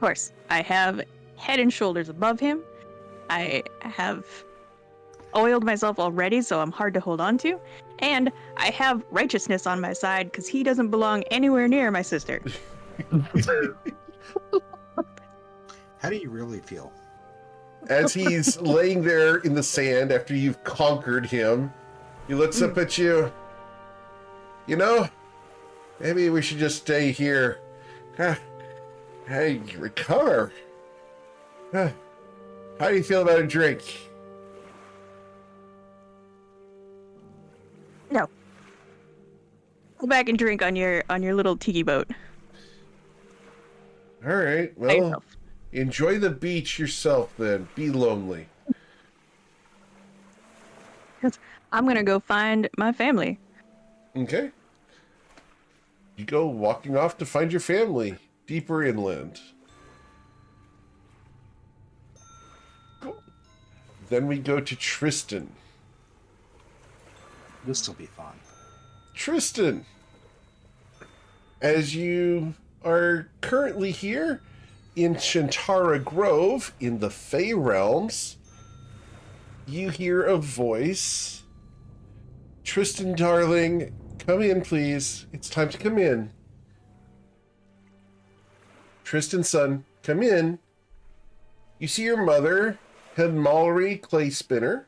course, I have head and shoulders above him. I have oiled myself already, so I'm hard to hold on to. And I have righteousness on my side because he doesn't belong anywhere near my sister. How do you really feel? As he's laying there in the sand after you've conquered him, he looks up at you. You know, maybe we should just stay here. Hey, recover. How do you feel about a drink? No. Go back and drink on your little tiki boat. All right, By well, yourself. enjoy the beach yourself then. Be lonely. I'm gonna go find my family. Okay. You go walking off to find your family deeper inland. Then we go to Tristan. This will be fun. Tristan, As you are currently here in Shantara Grove in the Fey Realms, you hear a voice. Tristan, darling, come in, please. It's time to come in. Tristan, son, come in. You see your mother, Head Mallory Clay Spinner,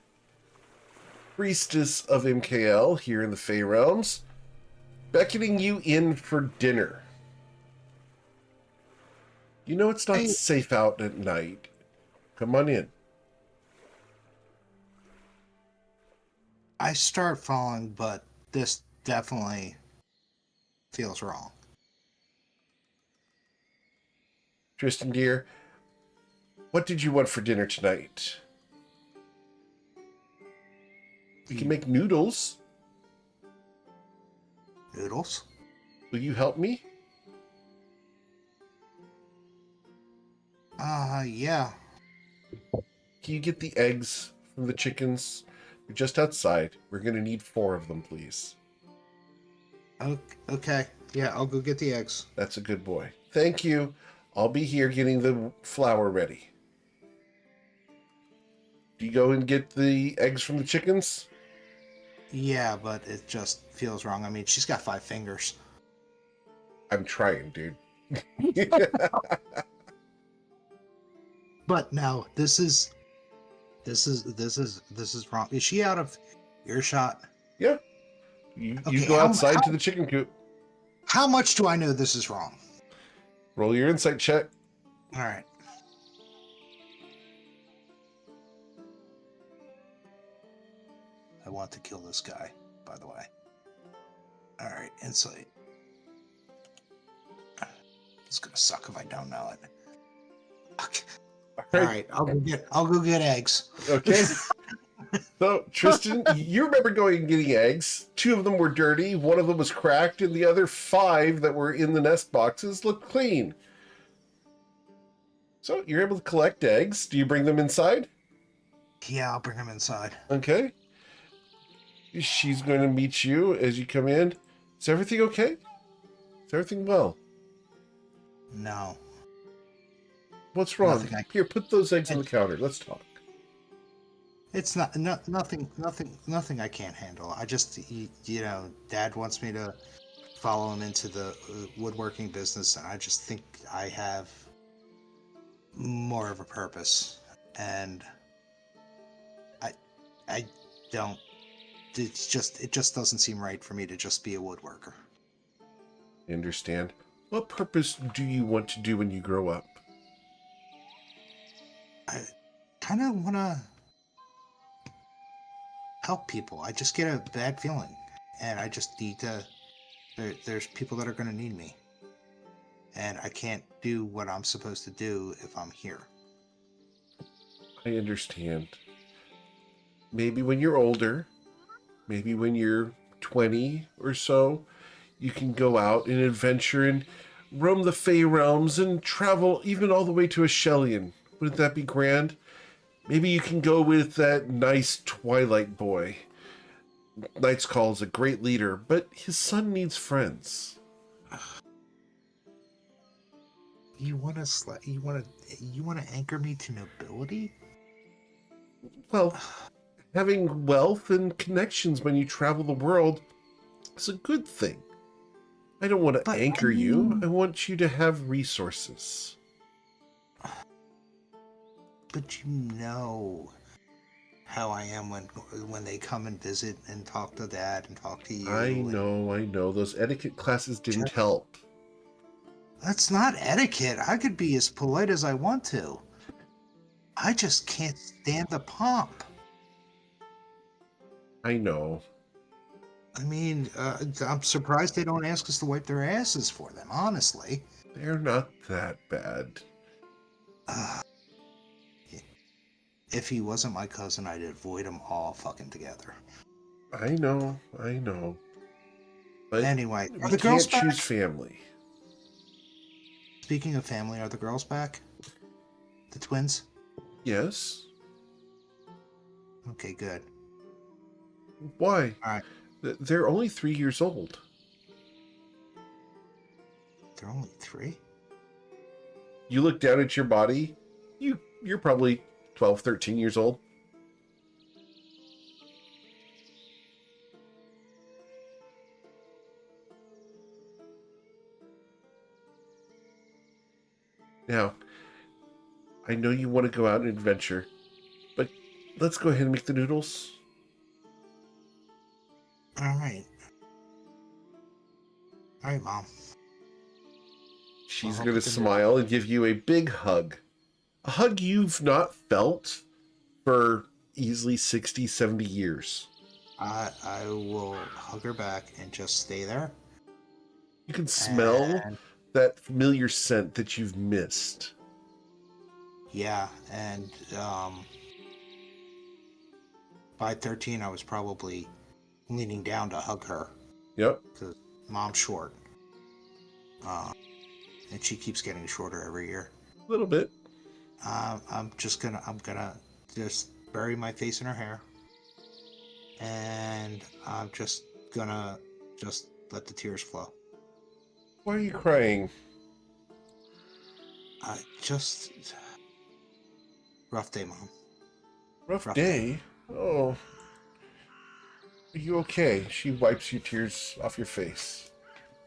priestess of MKL here in the Fey Realms, beckoning you in for dinner. You know it's not safe out at night. Come on in. I start following, but this definitely feels wrong. Tristan, dear, what did you want for dinner tonight? We can make noodles. Noodles? Will you help me? Yeah. Can you get the eggs from the chickens? They're just outside. We're going to need 4 of them, please. Okay. Yeah, I'll go get the eggs. That's a good boy. Thank you. I'll be here getting the flour ready. Do you go and get the eggs from the chickens? Yeah, but it just feels wrong. I mean, she's got 5 fingers. I'm trying, dude. But no, this is wrong. Is she out of earshot? Yeah. You Okay, go outside to the chicken coop. How much do I know this is wrong? Roll your insight check. All right. I want to kill this guy, by the way. All right, insight. It's gonna suck if I don't know it. Okay. All right, I'll go get eggs. Okay. So, Tristan, you remember going and getting eggs. 2 of them were dirty, 1 of them was cracked, and the other 5 that were in the nest boxes looked clean. So, you're able to collect eggs. Do you bring them inside? Yeah, I'll bring them inside. Okay. She's going to meet you as you come in. Is everything okay? Is everything well? No. What's wrong? Here, put those eggs on the counter. Let's talk. It's nothing I can't handle. I just, Dad wants me to follow him into the woodworking business, and I just think I have more of a purpose, and I don't. It just doesn't seem right for me to just be a woodworker. I understand. What purpose do you want to do when you grow up? I kind of want to help people. I just get a bad feeling, and I just need to. There's people that are going to need me, and I can't do what I'm supposed to do if I'm here. I understand. Maybe when you're older, maybe when you're 20 or so, you can go out and adventure and roam the Fey Realms and travel even all the way to Ashelion. Wouldn't that be grand? Maybe you can go with that nice Twilight boy. Knight's Call is a great leader, but his son needs friends. You want to anchor me to nobility? Well, having wealth and connections when you travel the world is a good thing. I don't want to anchor you. I want you to have resources. But you know how I am when they come and visit and talk to Dad and talk to you. I know. Those etiquette classes didn't help. That's not etiquette. I could be as polite as I want to. I just can't stand the pomp. I know. I mean, I'm surprised they don't ask us to wipe their asses for them, honestly. They're not that bad. If he wasn't my cousin, I'd avoid them all fucking together. I know. But anyway, we can't choose family. Speaking of family, are the girls back? The twins? Yes. Okay, good. Why? All right. They're only 3 years old. they're only 3? You look down at your body. You're probably 12, 13 years old. Now, I know you want to go out and adventure, but let's go ahead and make the noodles. All right. All right, Mom. She's I'll going to put the smile and give you a big hug. A hug you've not felt for easily 60, 70 years. I will hug her back and just stay there. You can smell And that familiar scent that you've missed. yeah, and by 13, I was probably leaning down to hug her Yep. because Mom's short, and she keeps getting shorter every year. A little bit. I'm gonna just bury my face in her hair, and I'm just gonna let the tears flow. Why are you crying? Just rough day, Mom. Rough day? Oh. Are you okay? She wipes your tears off your face.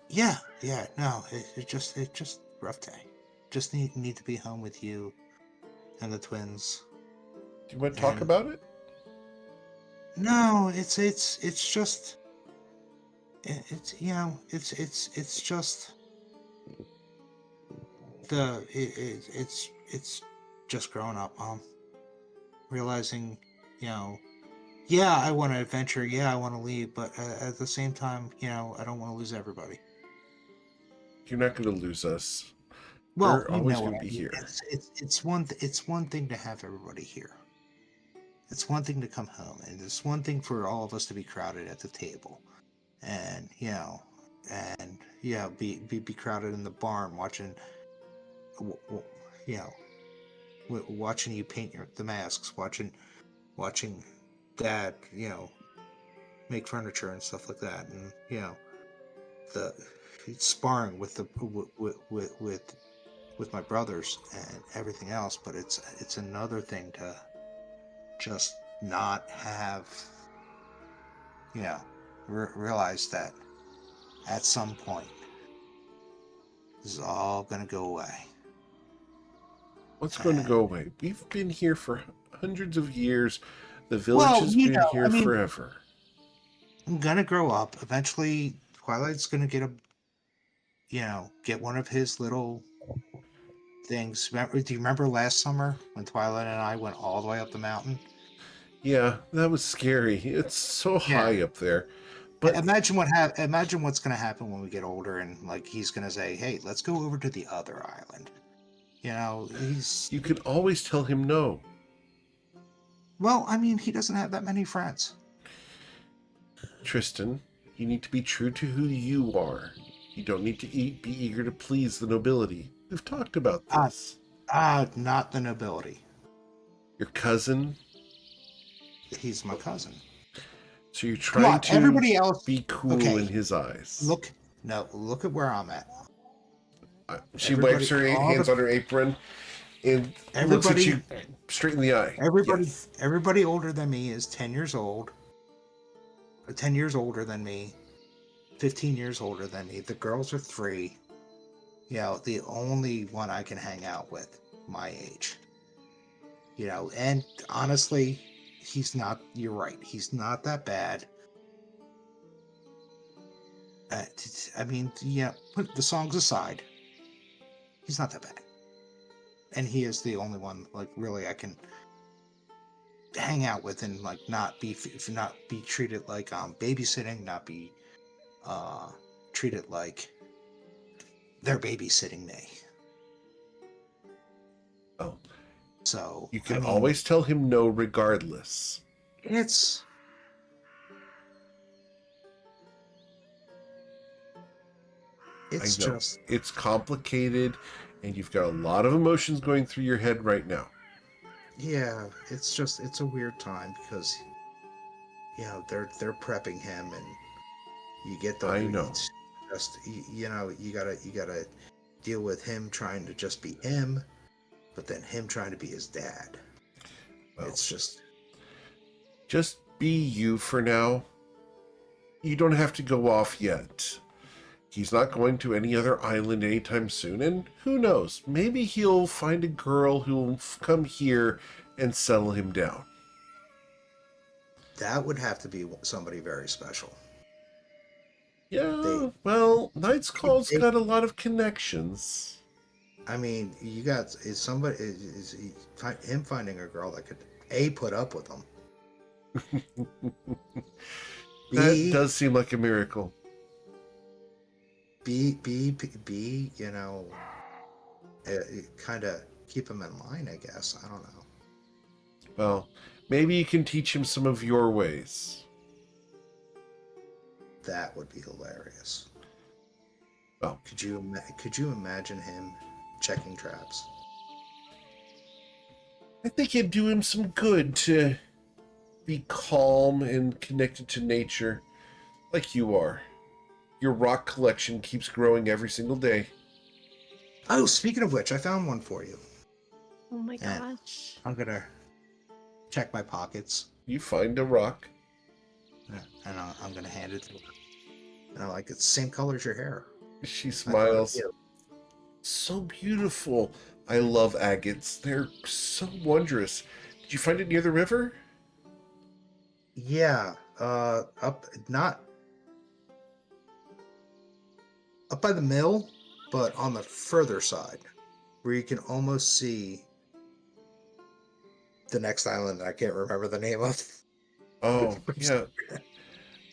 Yeah, no, it just rough day. Just need to be home with you and the twins. Do you want to talk And- about it? No, it's just it's you know it's just it's just growing up, Mom. Realizing, yeah, I want to adventure, yeah, I want to leave, but at the same time, I don't want to lose everybody. You're not going to lose us. Well, We're always going to be here. It's one thing to have everybody here. It's one thing to come home, and it's one thing for all of us to be crowded at the table, and be crowded in the barn watching, watching you paint the masks, watching Dad, make furniture and stuff like that, and the sparring with the with my brothers and everything else. But it's another thing to just not have, realize that at some point this is all gonna go away. What's going to go away? We've been here for hundreds of years. The village has been here forever. I'm gonna grow up. Eventually, Twilight's gonna get one of his little things. Do you remember last summer when Twilight and I went all the way up the mountain? Yeah, that was scary. It's so high up there. But imagine what's gonna happen when we get older, and like he's gonna say, "Hey, let's go over to the other island." you could always tell him no. Well, I mean, he doesn't have that many friends. Tristan, you need to be true to who you are. You don't need to be eager to please the nobility. We've talked about this. Not the nobility. Your cousin? He's my cousin. So you're trying to everybody else be cool in his eyes. Look at where I'm at. She wipes her hands on her apron and looks at you straight in the eye. Everybody older than me is 10 years old. 10 years older than me. 15 years older than me. The girls are 3. The only one I can hang out with my age. And honestly, you're right. He's not that bad. I mean, put the songs aside. He's not that bad. And he is the only one, like, really I can hang out with and, like, not be treated like babysitting, not be treated like they're babysitting me. Oh. So you can always tell him no regardless. It's just it's complicated and you've got a lot of emotions going through your head right now. Yeah, it's a weird time because they're prepping him and you get the I know. just you know, you gotta deal with him trying to just be him, but then him trying to be his dad. Well, It's just be you for now. You don't have to go off yet. He's not going to any other island anytime soon, and who knows, maybe he'll find a girl who'll come here and settle him down. that would have to be somebody very special. Yeah, well, Knight's Call's they- got a lot of connections. I mean, you got him finding a girl that could put up with him. That does seem like a miracle. You know, kind of keep him in line, I guess. I don't know. Well, maybe you can teach him some of your ways. That would be hilarious. Well, Could you imagine him checking traps? I think it'd do him some good to be calm and connected to nature, like you are. Your rock collection keeps growing every single day. Oh, speaking of which, I found one for you. Oh my Yeah. gosh. I'm gonna check my pockets, You find a rock. and I'm gonna hand it to her. And I'm like, it's the same color as your hair. She I thought smiles. of you. So beautiful. I love agates. They're so wondrous. Did you find it near the river? Yeah, not up by the mill, but on the further side, where you can almost see the next island. I can't remember the name of. Oh, yeah.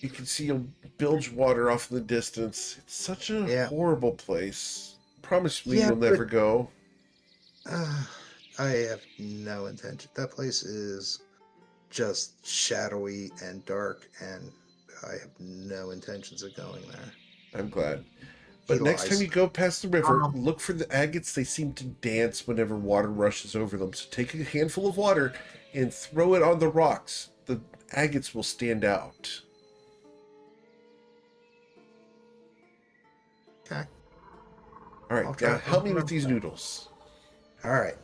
You can see a bilge water off in the distance. It's such a Yeah. horrible place. Promise me Yeah, you'll never but- go. I have no intention. That place is just shadowy and dark, and I have no intentions of going there. I'm glad. But next lies. time you go past the river, Um, look for the agates. They seem to dance whenever water rushes over them. So take a handful of water and throw it on the rocks. The agates will stand out. Okay. All I'll right, try now to help me with remember these that. noodles. All right.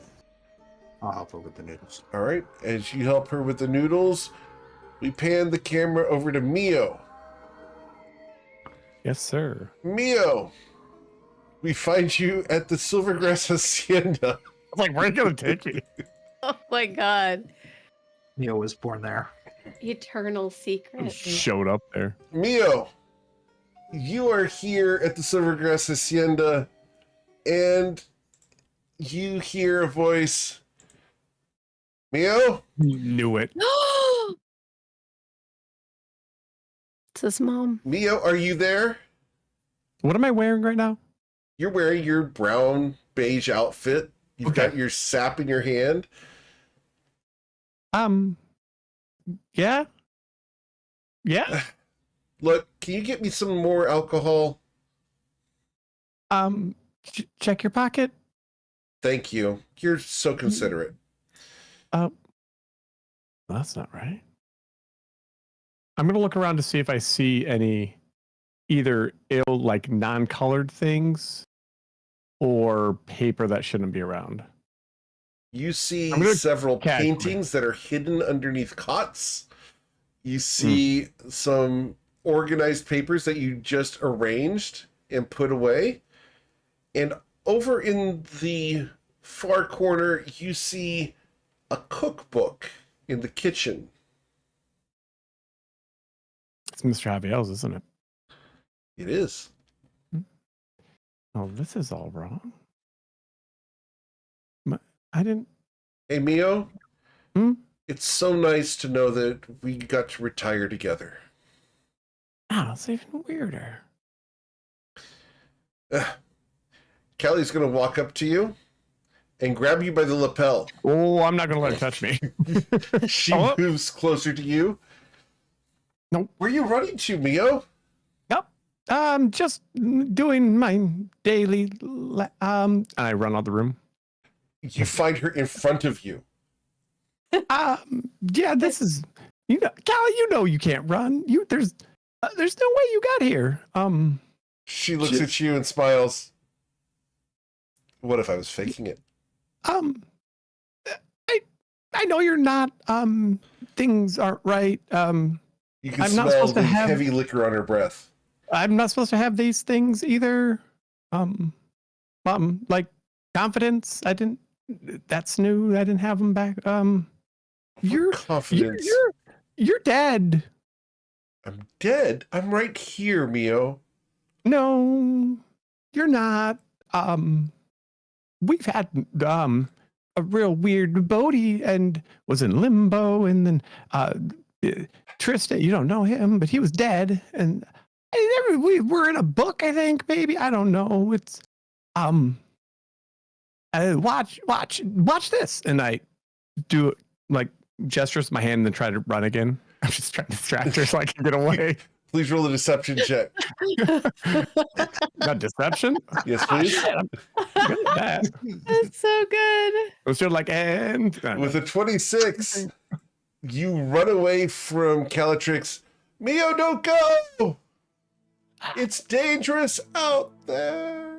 I'll help her with the noodles. All right, as you help her with the noodles, we pan the camera over to Mio. Yes, sir. Mio, we find you at the Silvergrass Hacienda. I'm like, where are you gonna take me? Oh my god. Neo was born there. Eternal secret. Showed up there. Mio, you are here at the Silvergrass Hacienda, and you hear a voice. Mio? Knew it. It's his mom. Mio, are you there? What am I wearing right now? You're wearing your brown beige outfit. You've Okay. got your sap in your hand. Yeah. Yeah. Look, can you get me some more alcohol? Check your pocket. Thank you. You're so considerate. That's not right. I'm gonna look around to see if I see any either ill, like non-colored things, or paper that shouldn't be around. You see I'm gonna several catch me. paintings that are hidden underneath cots. You see some organized papers that you just arranged and put away. And over in the far corner, you see a cookbook in the kitchen. It's Mr. Javiel's, isn't it? It is. Oh, this is all wrong. I didn't. Hey, Mio. Hmm? It's so nice to know that we got to retire together. Oh, it's even weirder. Kelly's going to walk up to you and grab you by the lapel. Oh, I'm not gonna let her touch me. She Oh. moves closer to you. Nope. Where are you running to, Mio? Yep. Just doing my daily. And I run out of the room. You find her in front of you. Yeah, this is. You know, Callie, you know you can't run. There's no way you got here. She looks at you and smiles. What if I was faking it? I know you're not. Things aren't right. You can I'm not smell supposed the to have- heavy liquor on her breath. I'm not supposed to have these things either. Like confidence. I didn't. That's new. I didn't have them back. You're Confidence. You're dead. I'm dead. I'm right here, Mio. No, you're not. We've had a real weird Bodhi and was in limbo, and then Tristan. You don't know him, but he was dead, and we were in a book. I think maybe I don't know. It's watch this, and I do like gestures with my hand and then try to run again. I'm just trying to distract her so I can get away. Please roll a deception check. Not deception? Yes, please. Shit, I'm good at that. That's so good. It was just like, and With a 26, you run away from Calatrix. Mio, don't go! It's dangerous out there.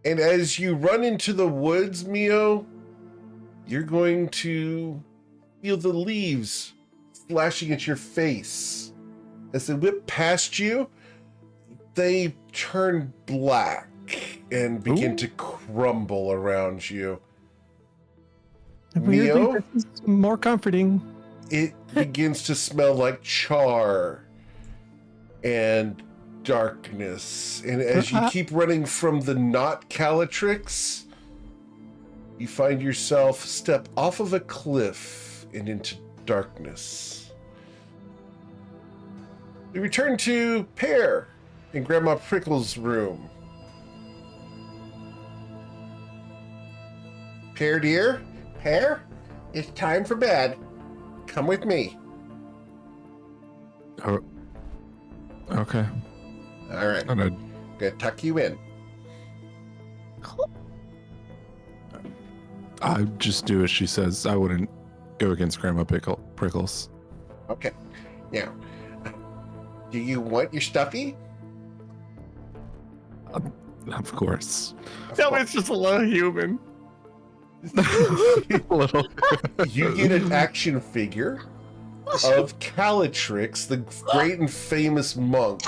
And as you run into the woods, Mio, you're going to feel the leaves flashing at your face. As they whip past you, they turn black and begin to crumble around you. weirdly, Mio? this is more comforting. It begins to smell like char and darkness. And as you keep running from the not Calatrix, you find yourself step off of a cliff and into darkness. We return to Pear in Grandma Prickle's room. Pear, dear? Pear? It's time for bed. Come with me. Oh, okay. All right. And I, Gonna tuck you in. I just do as she says. I wouldn't go against Grandma Prickles. Okay. Now, do you want your stuffy? Of course. No, it's just a little human. Little. You get an action figure of Calatrix, the great and famous monk.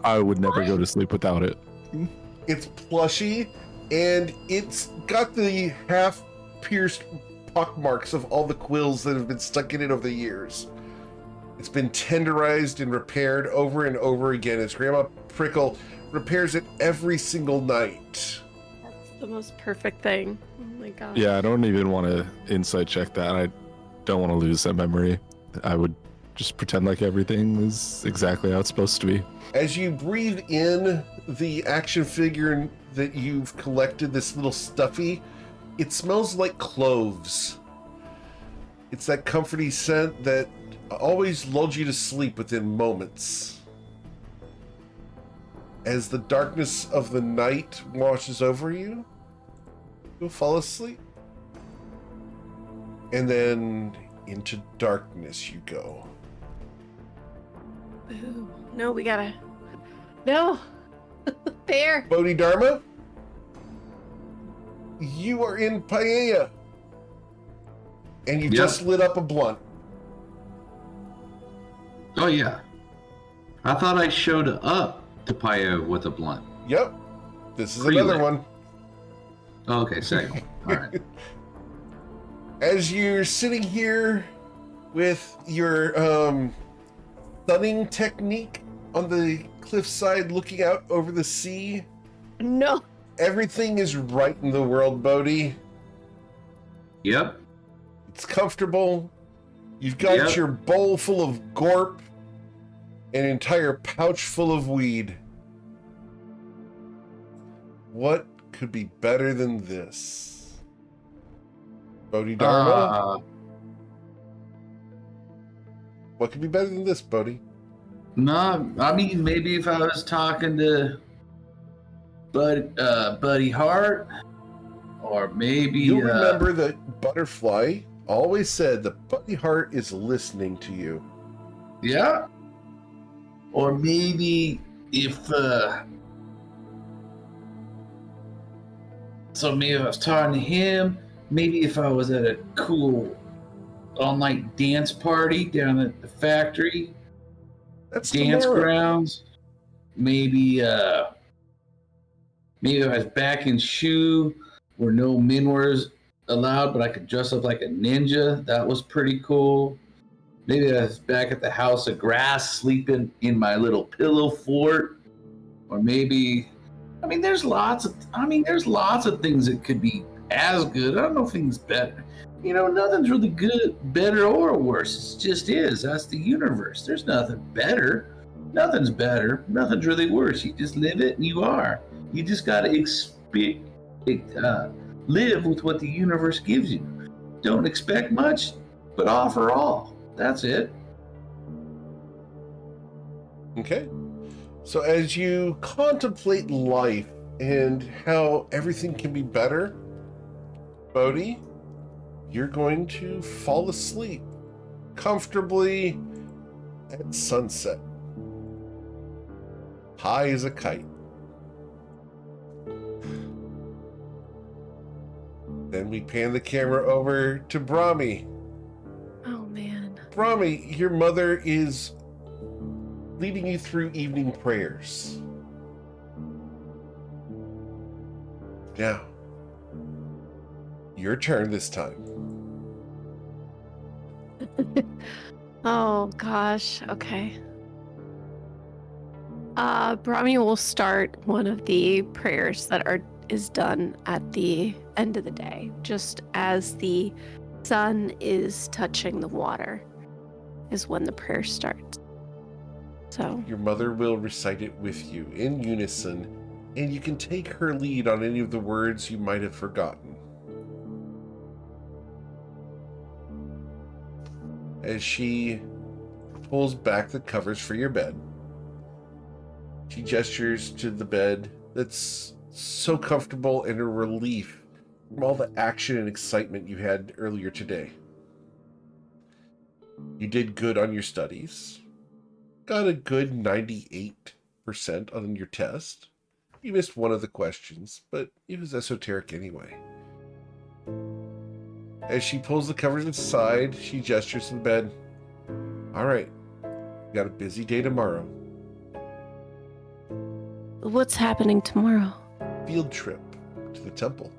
I would never go to sleep without it. It's plushy, and it's got the half-pierced pockmarks of all the quills that have been stuck in it over the years. It's been tenderized and repaired over and over again as Grandma Prickle repairs it every single night. That's the most perfect thing. Oh my god. Yeah, I don't even want to insight check that. I don't want to lose that memory. I would just pretend like everything is exactly how it's supposed to be. As you breathe in the action figure that you've collected, this little stuffy, it smells like cloves. It's that comforting scent that always lulls you to sleep within moments. As the darkness of the night washes over you, you'll fall asleep. And then into darkness you go. Ooh, no, we gotta. No! Bear! Bodhidharma, you are in Paella. And you just lit up a blunt. Oh, yeah. I thought I showed up to Paia with a blunt. Yep. This is Pre-lit. another one. Oh, okay, second. All right. As you're sitting here with your stunning technique on the cliffside looking out over the sea, No! everything is right in the world, Bodhi. Yep. It's comfortable. You've got Yep. your bowl full of gorp, an entire pouch full of weed. What could be better than this? Bodhidharma? What could be better than this, Bodhi? No, I mean, maybe if I was talking to Buddy Hart, or maybe... You'll remember that Butterfly always said that Buddy Hart is listening to you. Yeah. Or maybe if so maybe if I was talking to him, maybe if I was at a cool all-night dance party down at the factory, That's dance tomorrow. grounds, maybe maybe if I was back in Shu where no men were allowed, but I could dress up like a ninja. That was pretty cool. Maybe I was back at the House of Grass sleeping in my little pillow fort. Or maybe there's lots of things that could be as good. I don't know if things better. Nothing's really good, better or worse. It just is. That's the universe. There's nothing better. Nothing's better. Nothing's really worse. You just live it and you are. You just gotta live with what the universe gives you. Don't expect much, but offer all. That's it. Okay. So as you contemplate life and how everything can be better, Bodhi, you're going to fall asleep comfortably at sunset, high as a kite. Then we pan the camera over to Brahmi. Oh man. Brahmi, your mother is leading you through evening prayers. Now, your turn this time. Oh gosh. Okay. Brahmi will start one of the prayers that is done at the end of the day, just as the sun is touching the water, is when the prayer starts. So Your mother will recite it with you in unison, and you can take her lead on any of the words you might have forgotten. As she pulls back the covers for your bed, she gestures to the bed that's so comfortable and a relief from all the action and excitement you had earlier today. You did good on your studies. Got a good 98% on your test. You missed one of the questions, but it was esoteric anyway. As she pulls the covers aside, she gestures to the bed. All right, you got a busy day tomorrow. what's happening tomorrow? Field trip to the temple.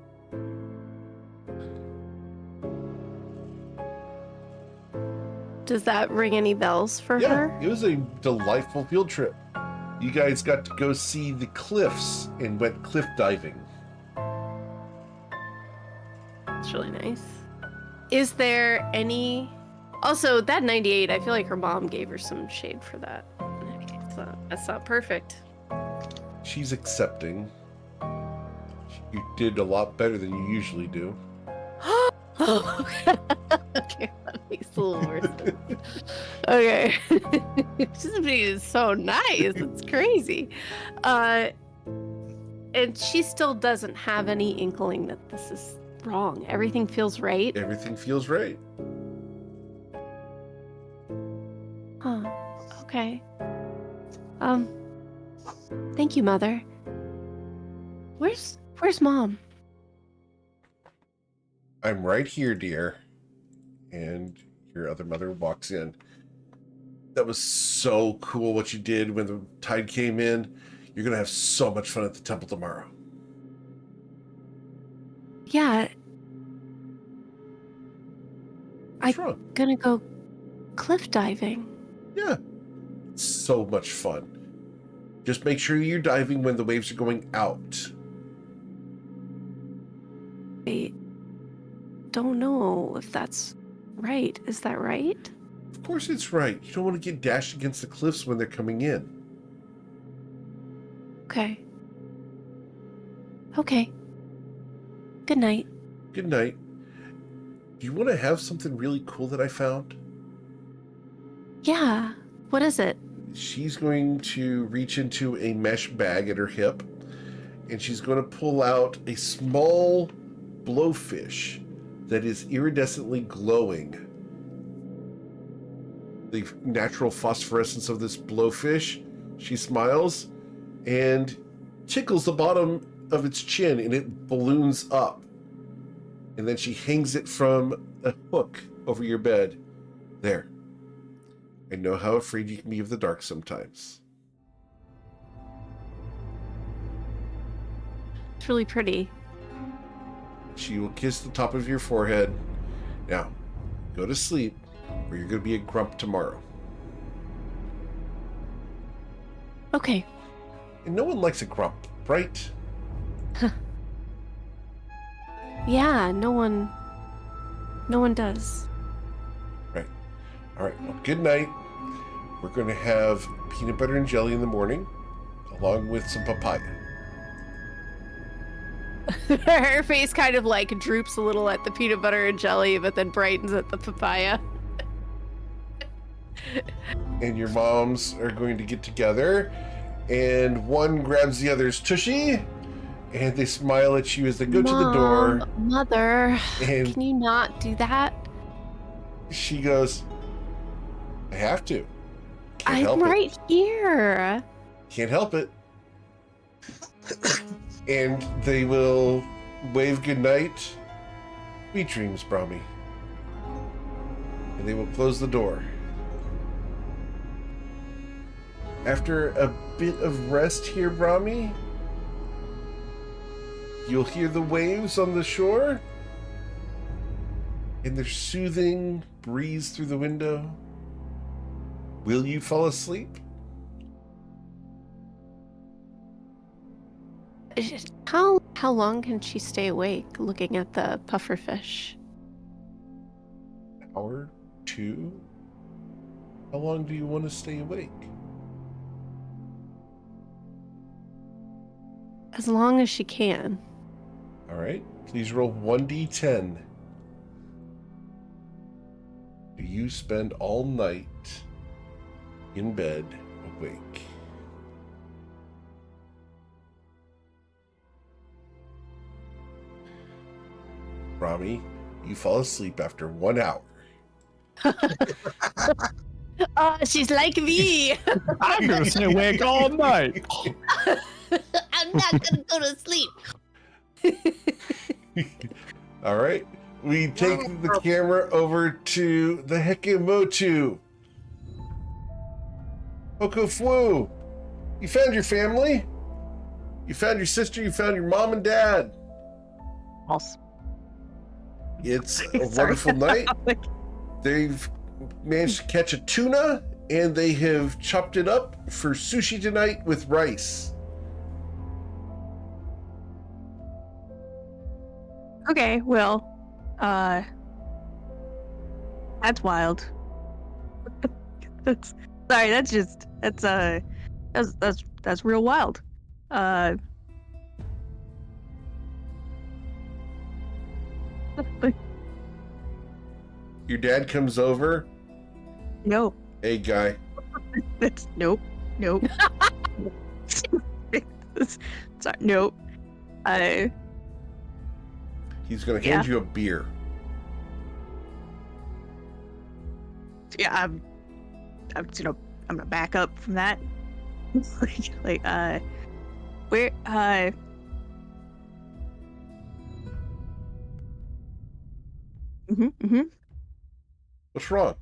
Does that ring any bells for Yeah, her? it was a delightful field trip. You guys got to go see the cliffs and went cliff diving. It's really nice. Is there any... Also, that 98, I feel like her mom gave her some shade for that. That's not perfect. She's accepting. You did a lot better than you usually do. Oh, okay, that makes a little more sense. Okay. Just being so nice. It's crazy. And she still doesn't have any inkling that this is wrong. Everything feels right. Everything feels right. Huh. Okay. Thank you, Mother. Where's Mom? I'm right here, dear. And your other mother walks in. That was so cool what you did when the tide came in. You're going to have so much fun at the temple tomorrow. Yeah. What's wrong? Gonna go cliff diving. Yeah. It's so much fun. Just make sure you're diving when the waves are going out. I don't know if that's right. Is that right? Of course it's right. You don't want to get dashed against the cliffs when they're coming in. Okay. Okay. Good night. Good night. Do you want to have something really cool that I found? Yeah. What is it? She's going to reach into a mesh bag at her hip, and she's going to pull out a small blowfish that is iridescently glowing. the natural phosphorescence of this blowfish. She smiles and tickles the bottom of its chin, and it balloons up. And then she hangs it from a hook over your bed. There. I know how afraid you can be of the dark sometimes. It's really pretty. She will kiss the top of your forehead. Now, go to sleep, or you're going to be a grump tomorrow. Okay. And no one likes a grump, right? Yeah, no one does. Right. All right. Well, good night. We're going to have peanut butter and jelly in the morning, along with some papaya. Her face kind of like droops a little at the peanut butter and jelly, but then brightens at the papaya. And your moms are going to get together, and one grabs the other's tushy, and they smile at you as they go to the door. Mother, And can you not do that? she goes, I have to. Can't I'm help right it. here. Can't help it. And they will wave goodnight. Sweet dreams, Brahmi. And they will close the door. After a bit of rest here, Brahmi, you'll hear the waves on the shore and their soothing breeze through the window. Will you fall asleep? How long can she stay awake looking at the pufferfish? Hour? 2? How long do you want to stay awake? As long as she can. All right. Please roll 1d10. Do you spend all night in bed awake? Rami, you fall asleep after 1 hour. Oh, she's like me. I'm gonna stay awake all night. I'm not gonna go to sleep. All right. We take the camera over to the Hekemotu. Hokofu, you found your family? You found your sister? You found your mom and dad? False. It's a Sorry. wonderful night. They've managed to catch a tuna, and they have chopped it up for sushi tonight with rice. Okay, well, that's wild. That's real wild. Your dad comes over. No, Hey, guy. that's nope. Sorry, nope. He's going to hand you a beer. Yeah, I'm gonna back up from that. Where, What's wrong?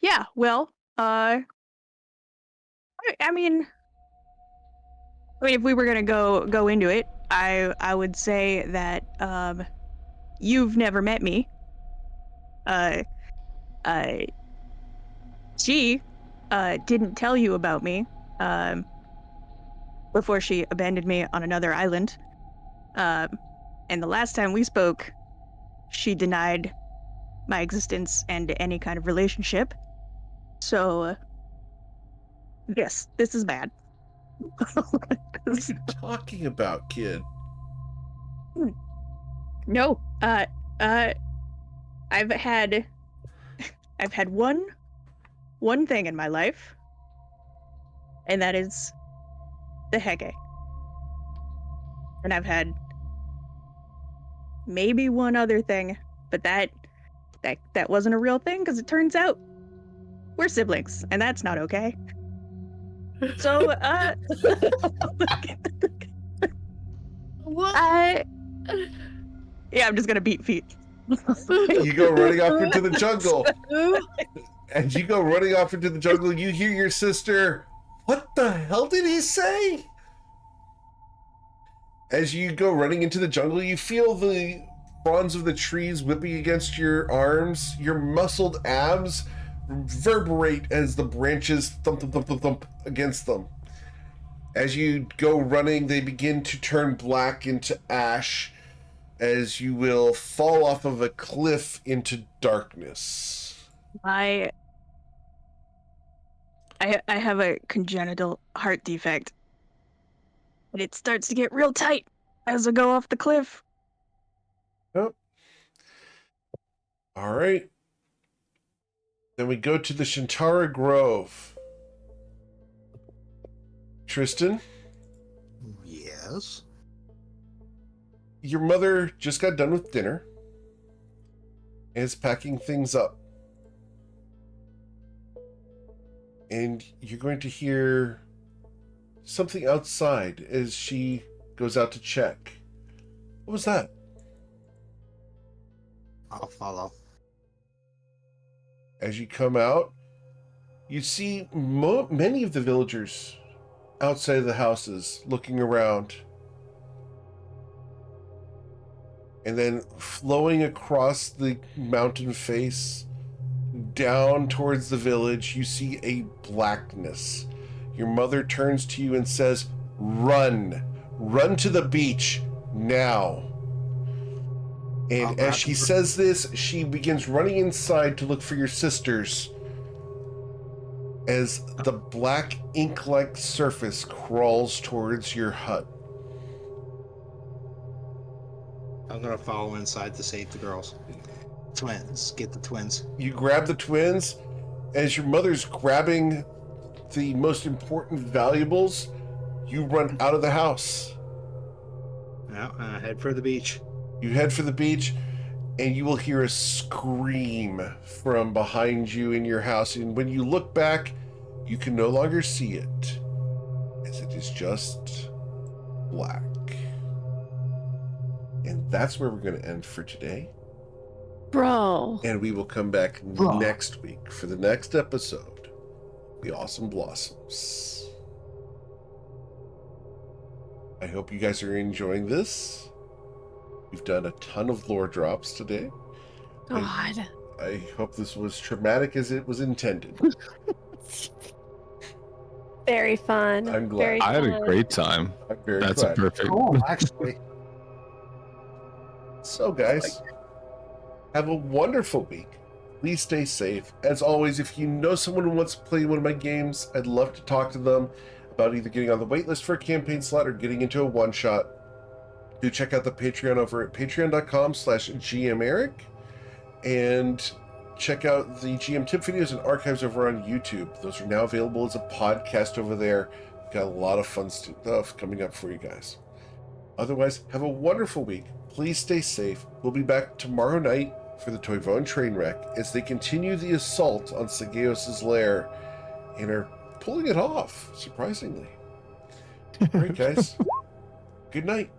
yeah, well, I mean, if we were gonna go into it, I would say that, you've never met me. She, didn't tell you about me, before she abandoned me on another island. And the last time we spoke, she denied my existence and any kind of relationship. So, yes, this is bad. What are you talking about, kid? No, I've had one thing in my life, and that is the Hege. And I've had maybe one other thing, but that that wasn't a real thing because it turns out we're siblings, and that's not okay. So, What? yeah, I'm just gonna beat feet. You go running off into the jungle. As you go running off into the jungle, you hear your sister. What the hell did he say? As you go running into the jungle, you feel the fronds of the trees whipping against your arms. Your muscled abs reverberate as the branches thump, thump, thump, thump, thump against them. As you go running, they begin to turn black into ash as you will fall off of a cliff into darkness. I have a congenital heart defect. And it starts to get real tight as I go off the cliff. Oh. All right. Then we go to the Shintara Grove. Tristan, Yes. your mother just got done with dinner and is packing things up. And you're going to hear something outside as she goes out to check. What was that? I'll follow. As you come out, you see many of the villagers outside of the houses looking around. And then flowing across the mountain face down towards the village, you see a blackness. Your mother turns to you and says, "Run! Run to the beach now!" And as she says this, she begins running inside to look for your sisters as the black ink-like surface crawls towards your hut. I'm gonna follow inside to save the girls. Twins. Get the twins. You grab the twins. As your mother's grabbing the most important valuables, you run out of the house. Now, head for the beach. You head for the beach, and you will hear a scream from behind you in your house. And when you look back, you can no longer see it, as it is just black. And that's where we're going to end for today. Bro. And we will come back next week for the next episode, The Awesome Blossoms. I hope you guys are enjoying this. We've done a ton of lore drops today. God. I hope this was traumatic as it was intended. Very fun. I'm glad. Very I had a fun. great time. I'm very That's glad. perfect. Oh, actually. So, guys, have a wonderful week. Please stay safe. As always, if you know someone who wants to play one of my games, I'd love to talk to them about either getting on the waitlist for a campaign slot or getting into a one-shot. Do check out the Patreon over at patreon.com/GMEric, and check out the GM tip videos and archives over on YouTube. Those are now available as a podcast over there. We've got a lot of fun stuff coming up for you guys. Otherwise, have a wonderful week. Please stay safe. We'll be back tomorrow night for the Toivon train wreck as they continue the assault on Sageos' lair and are pulling it off, surprisingly. All right, guys. Good night.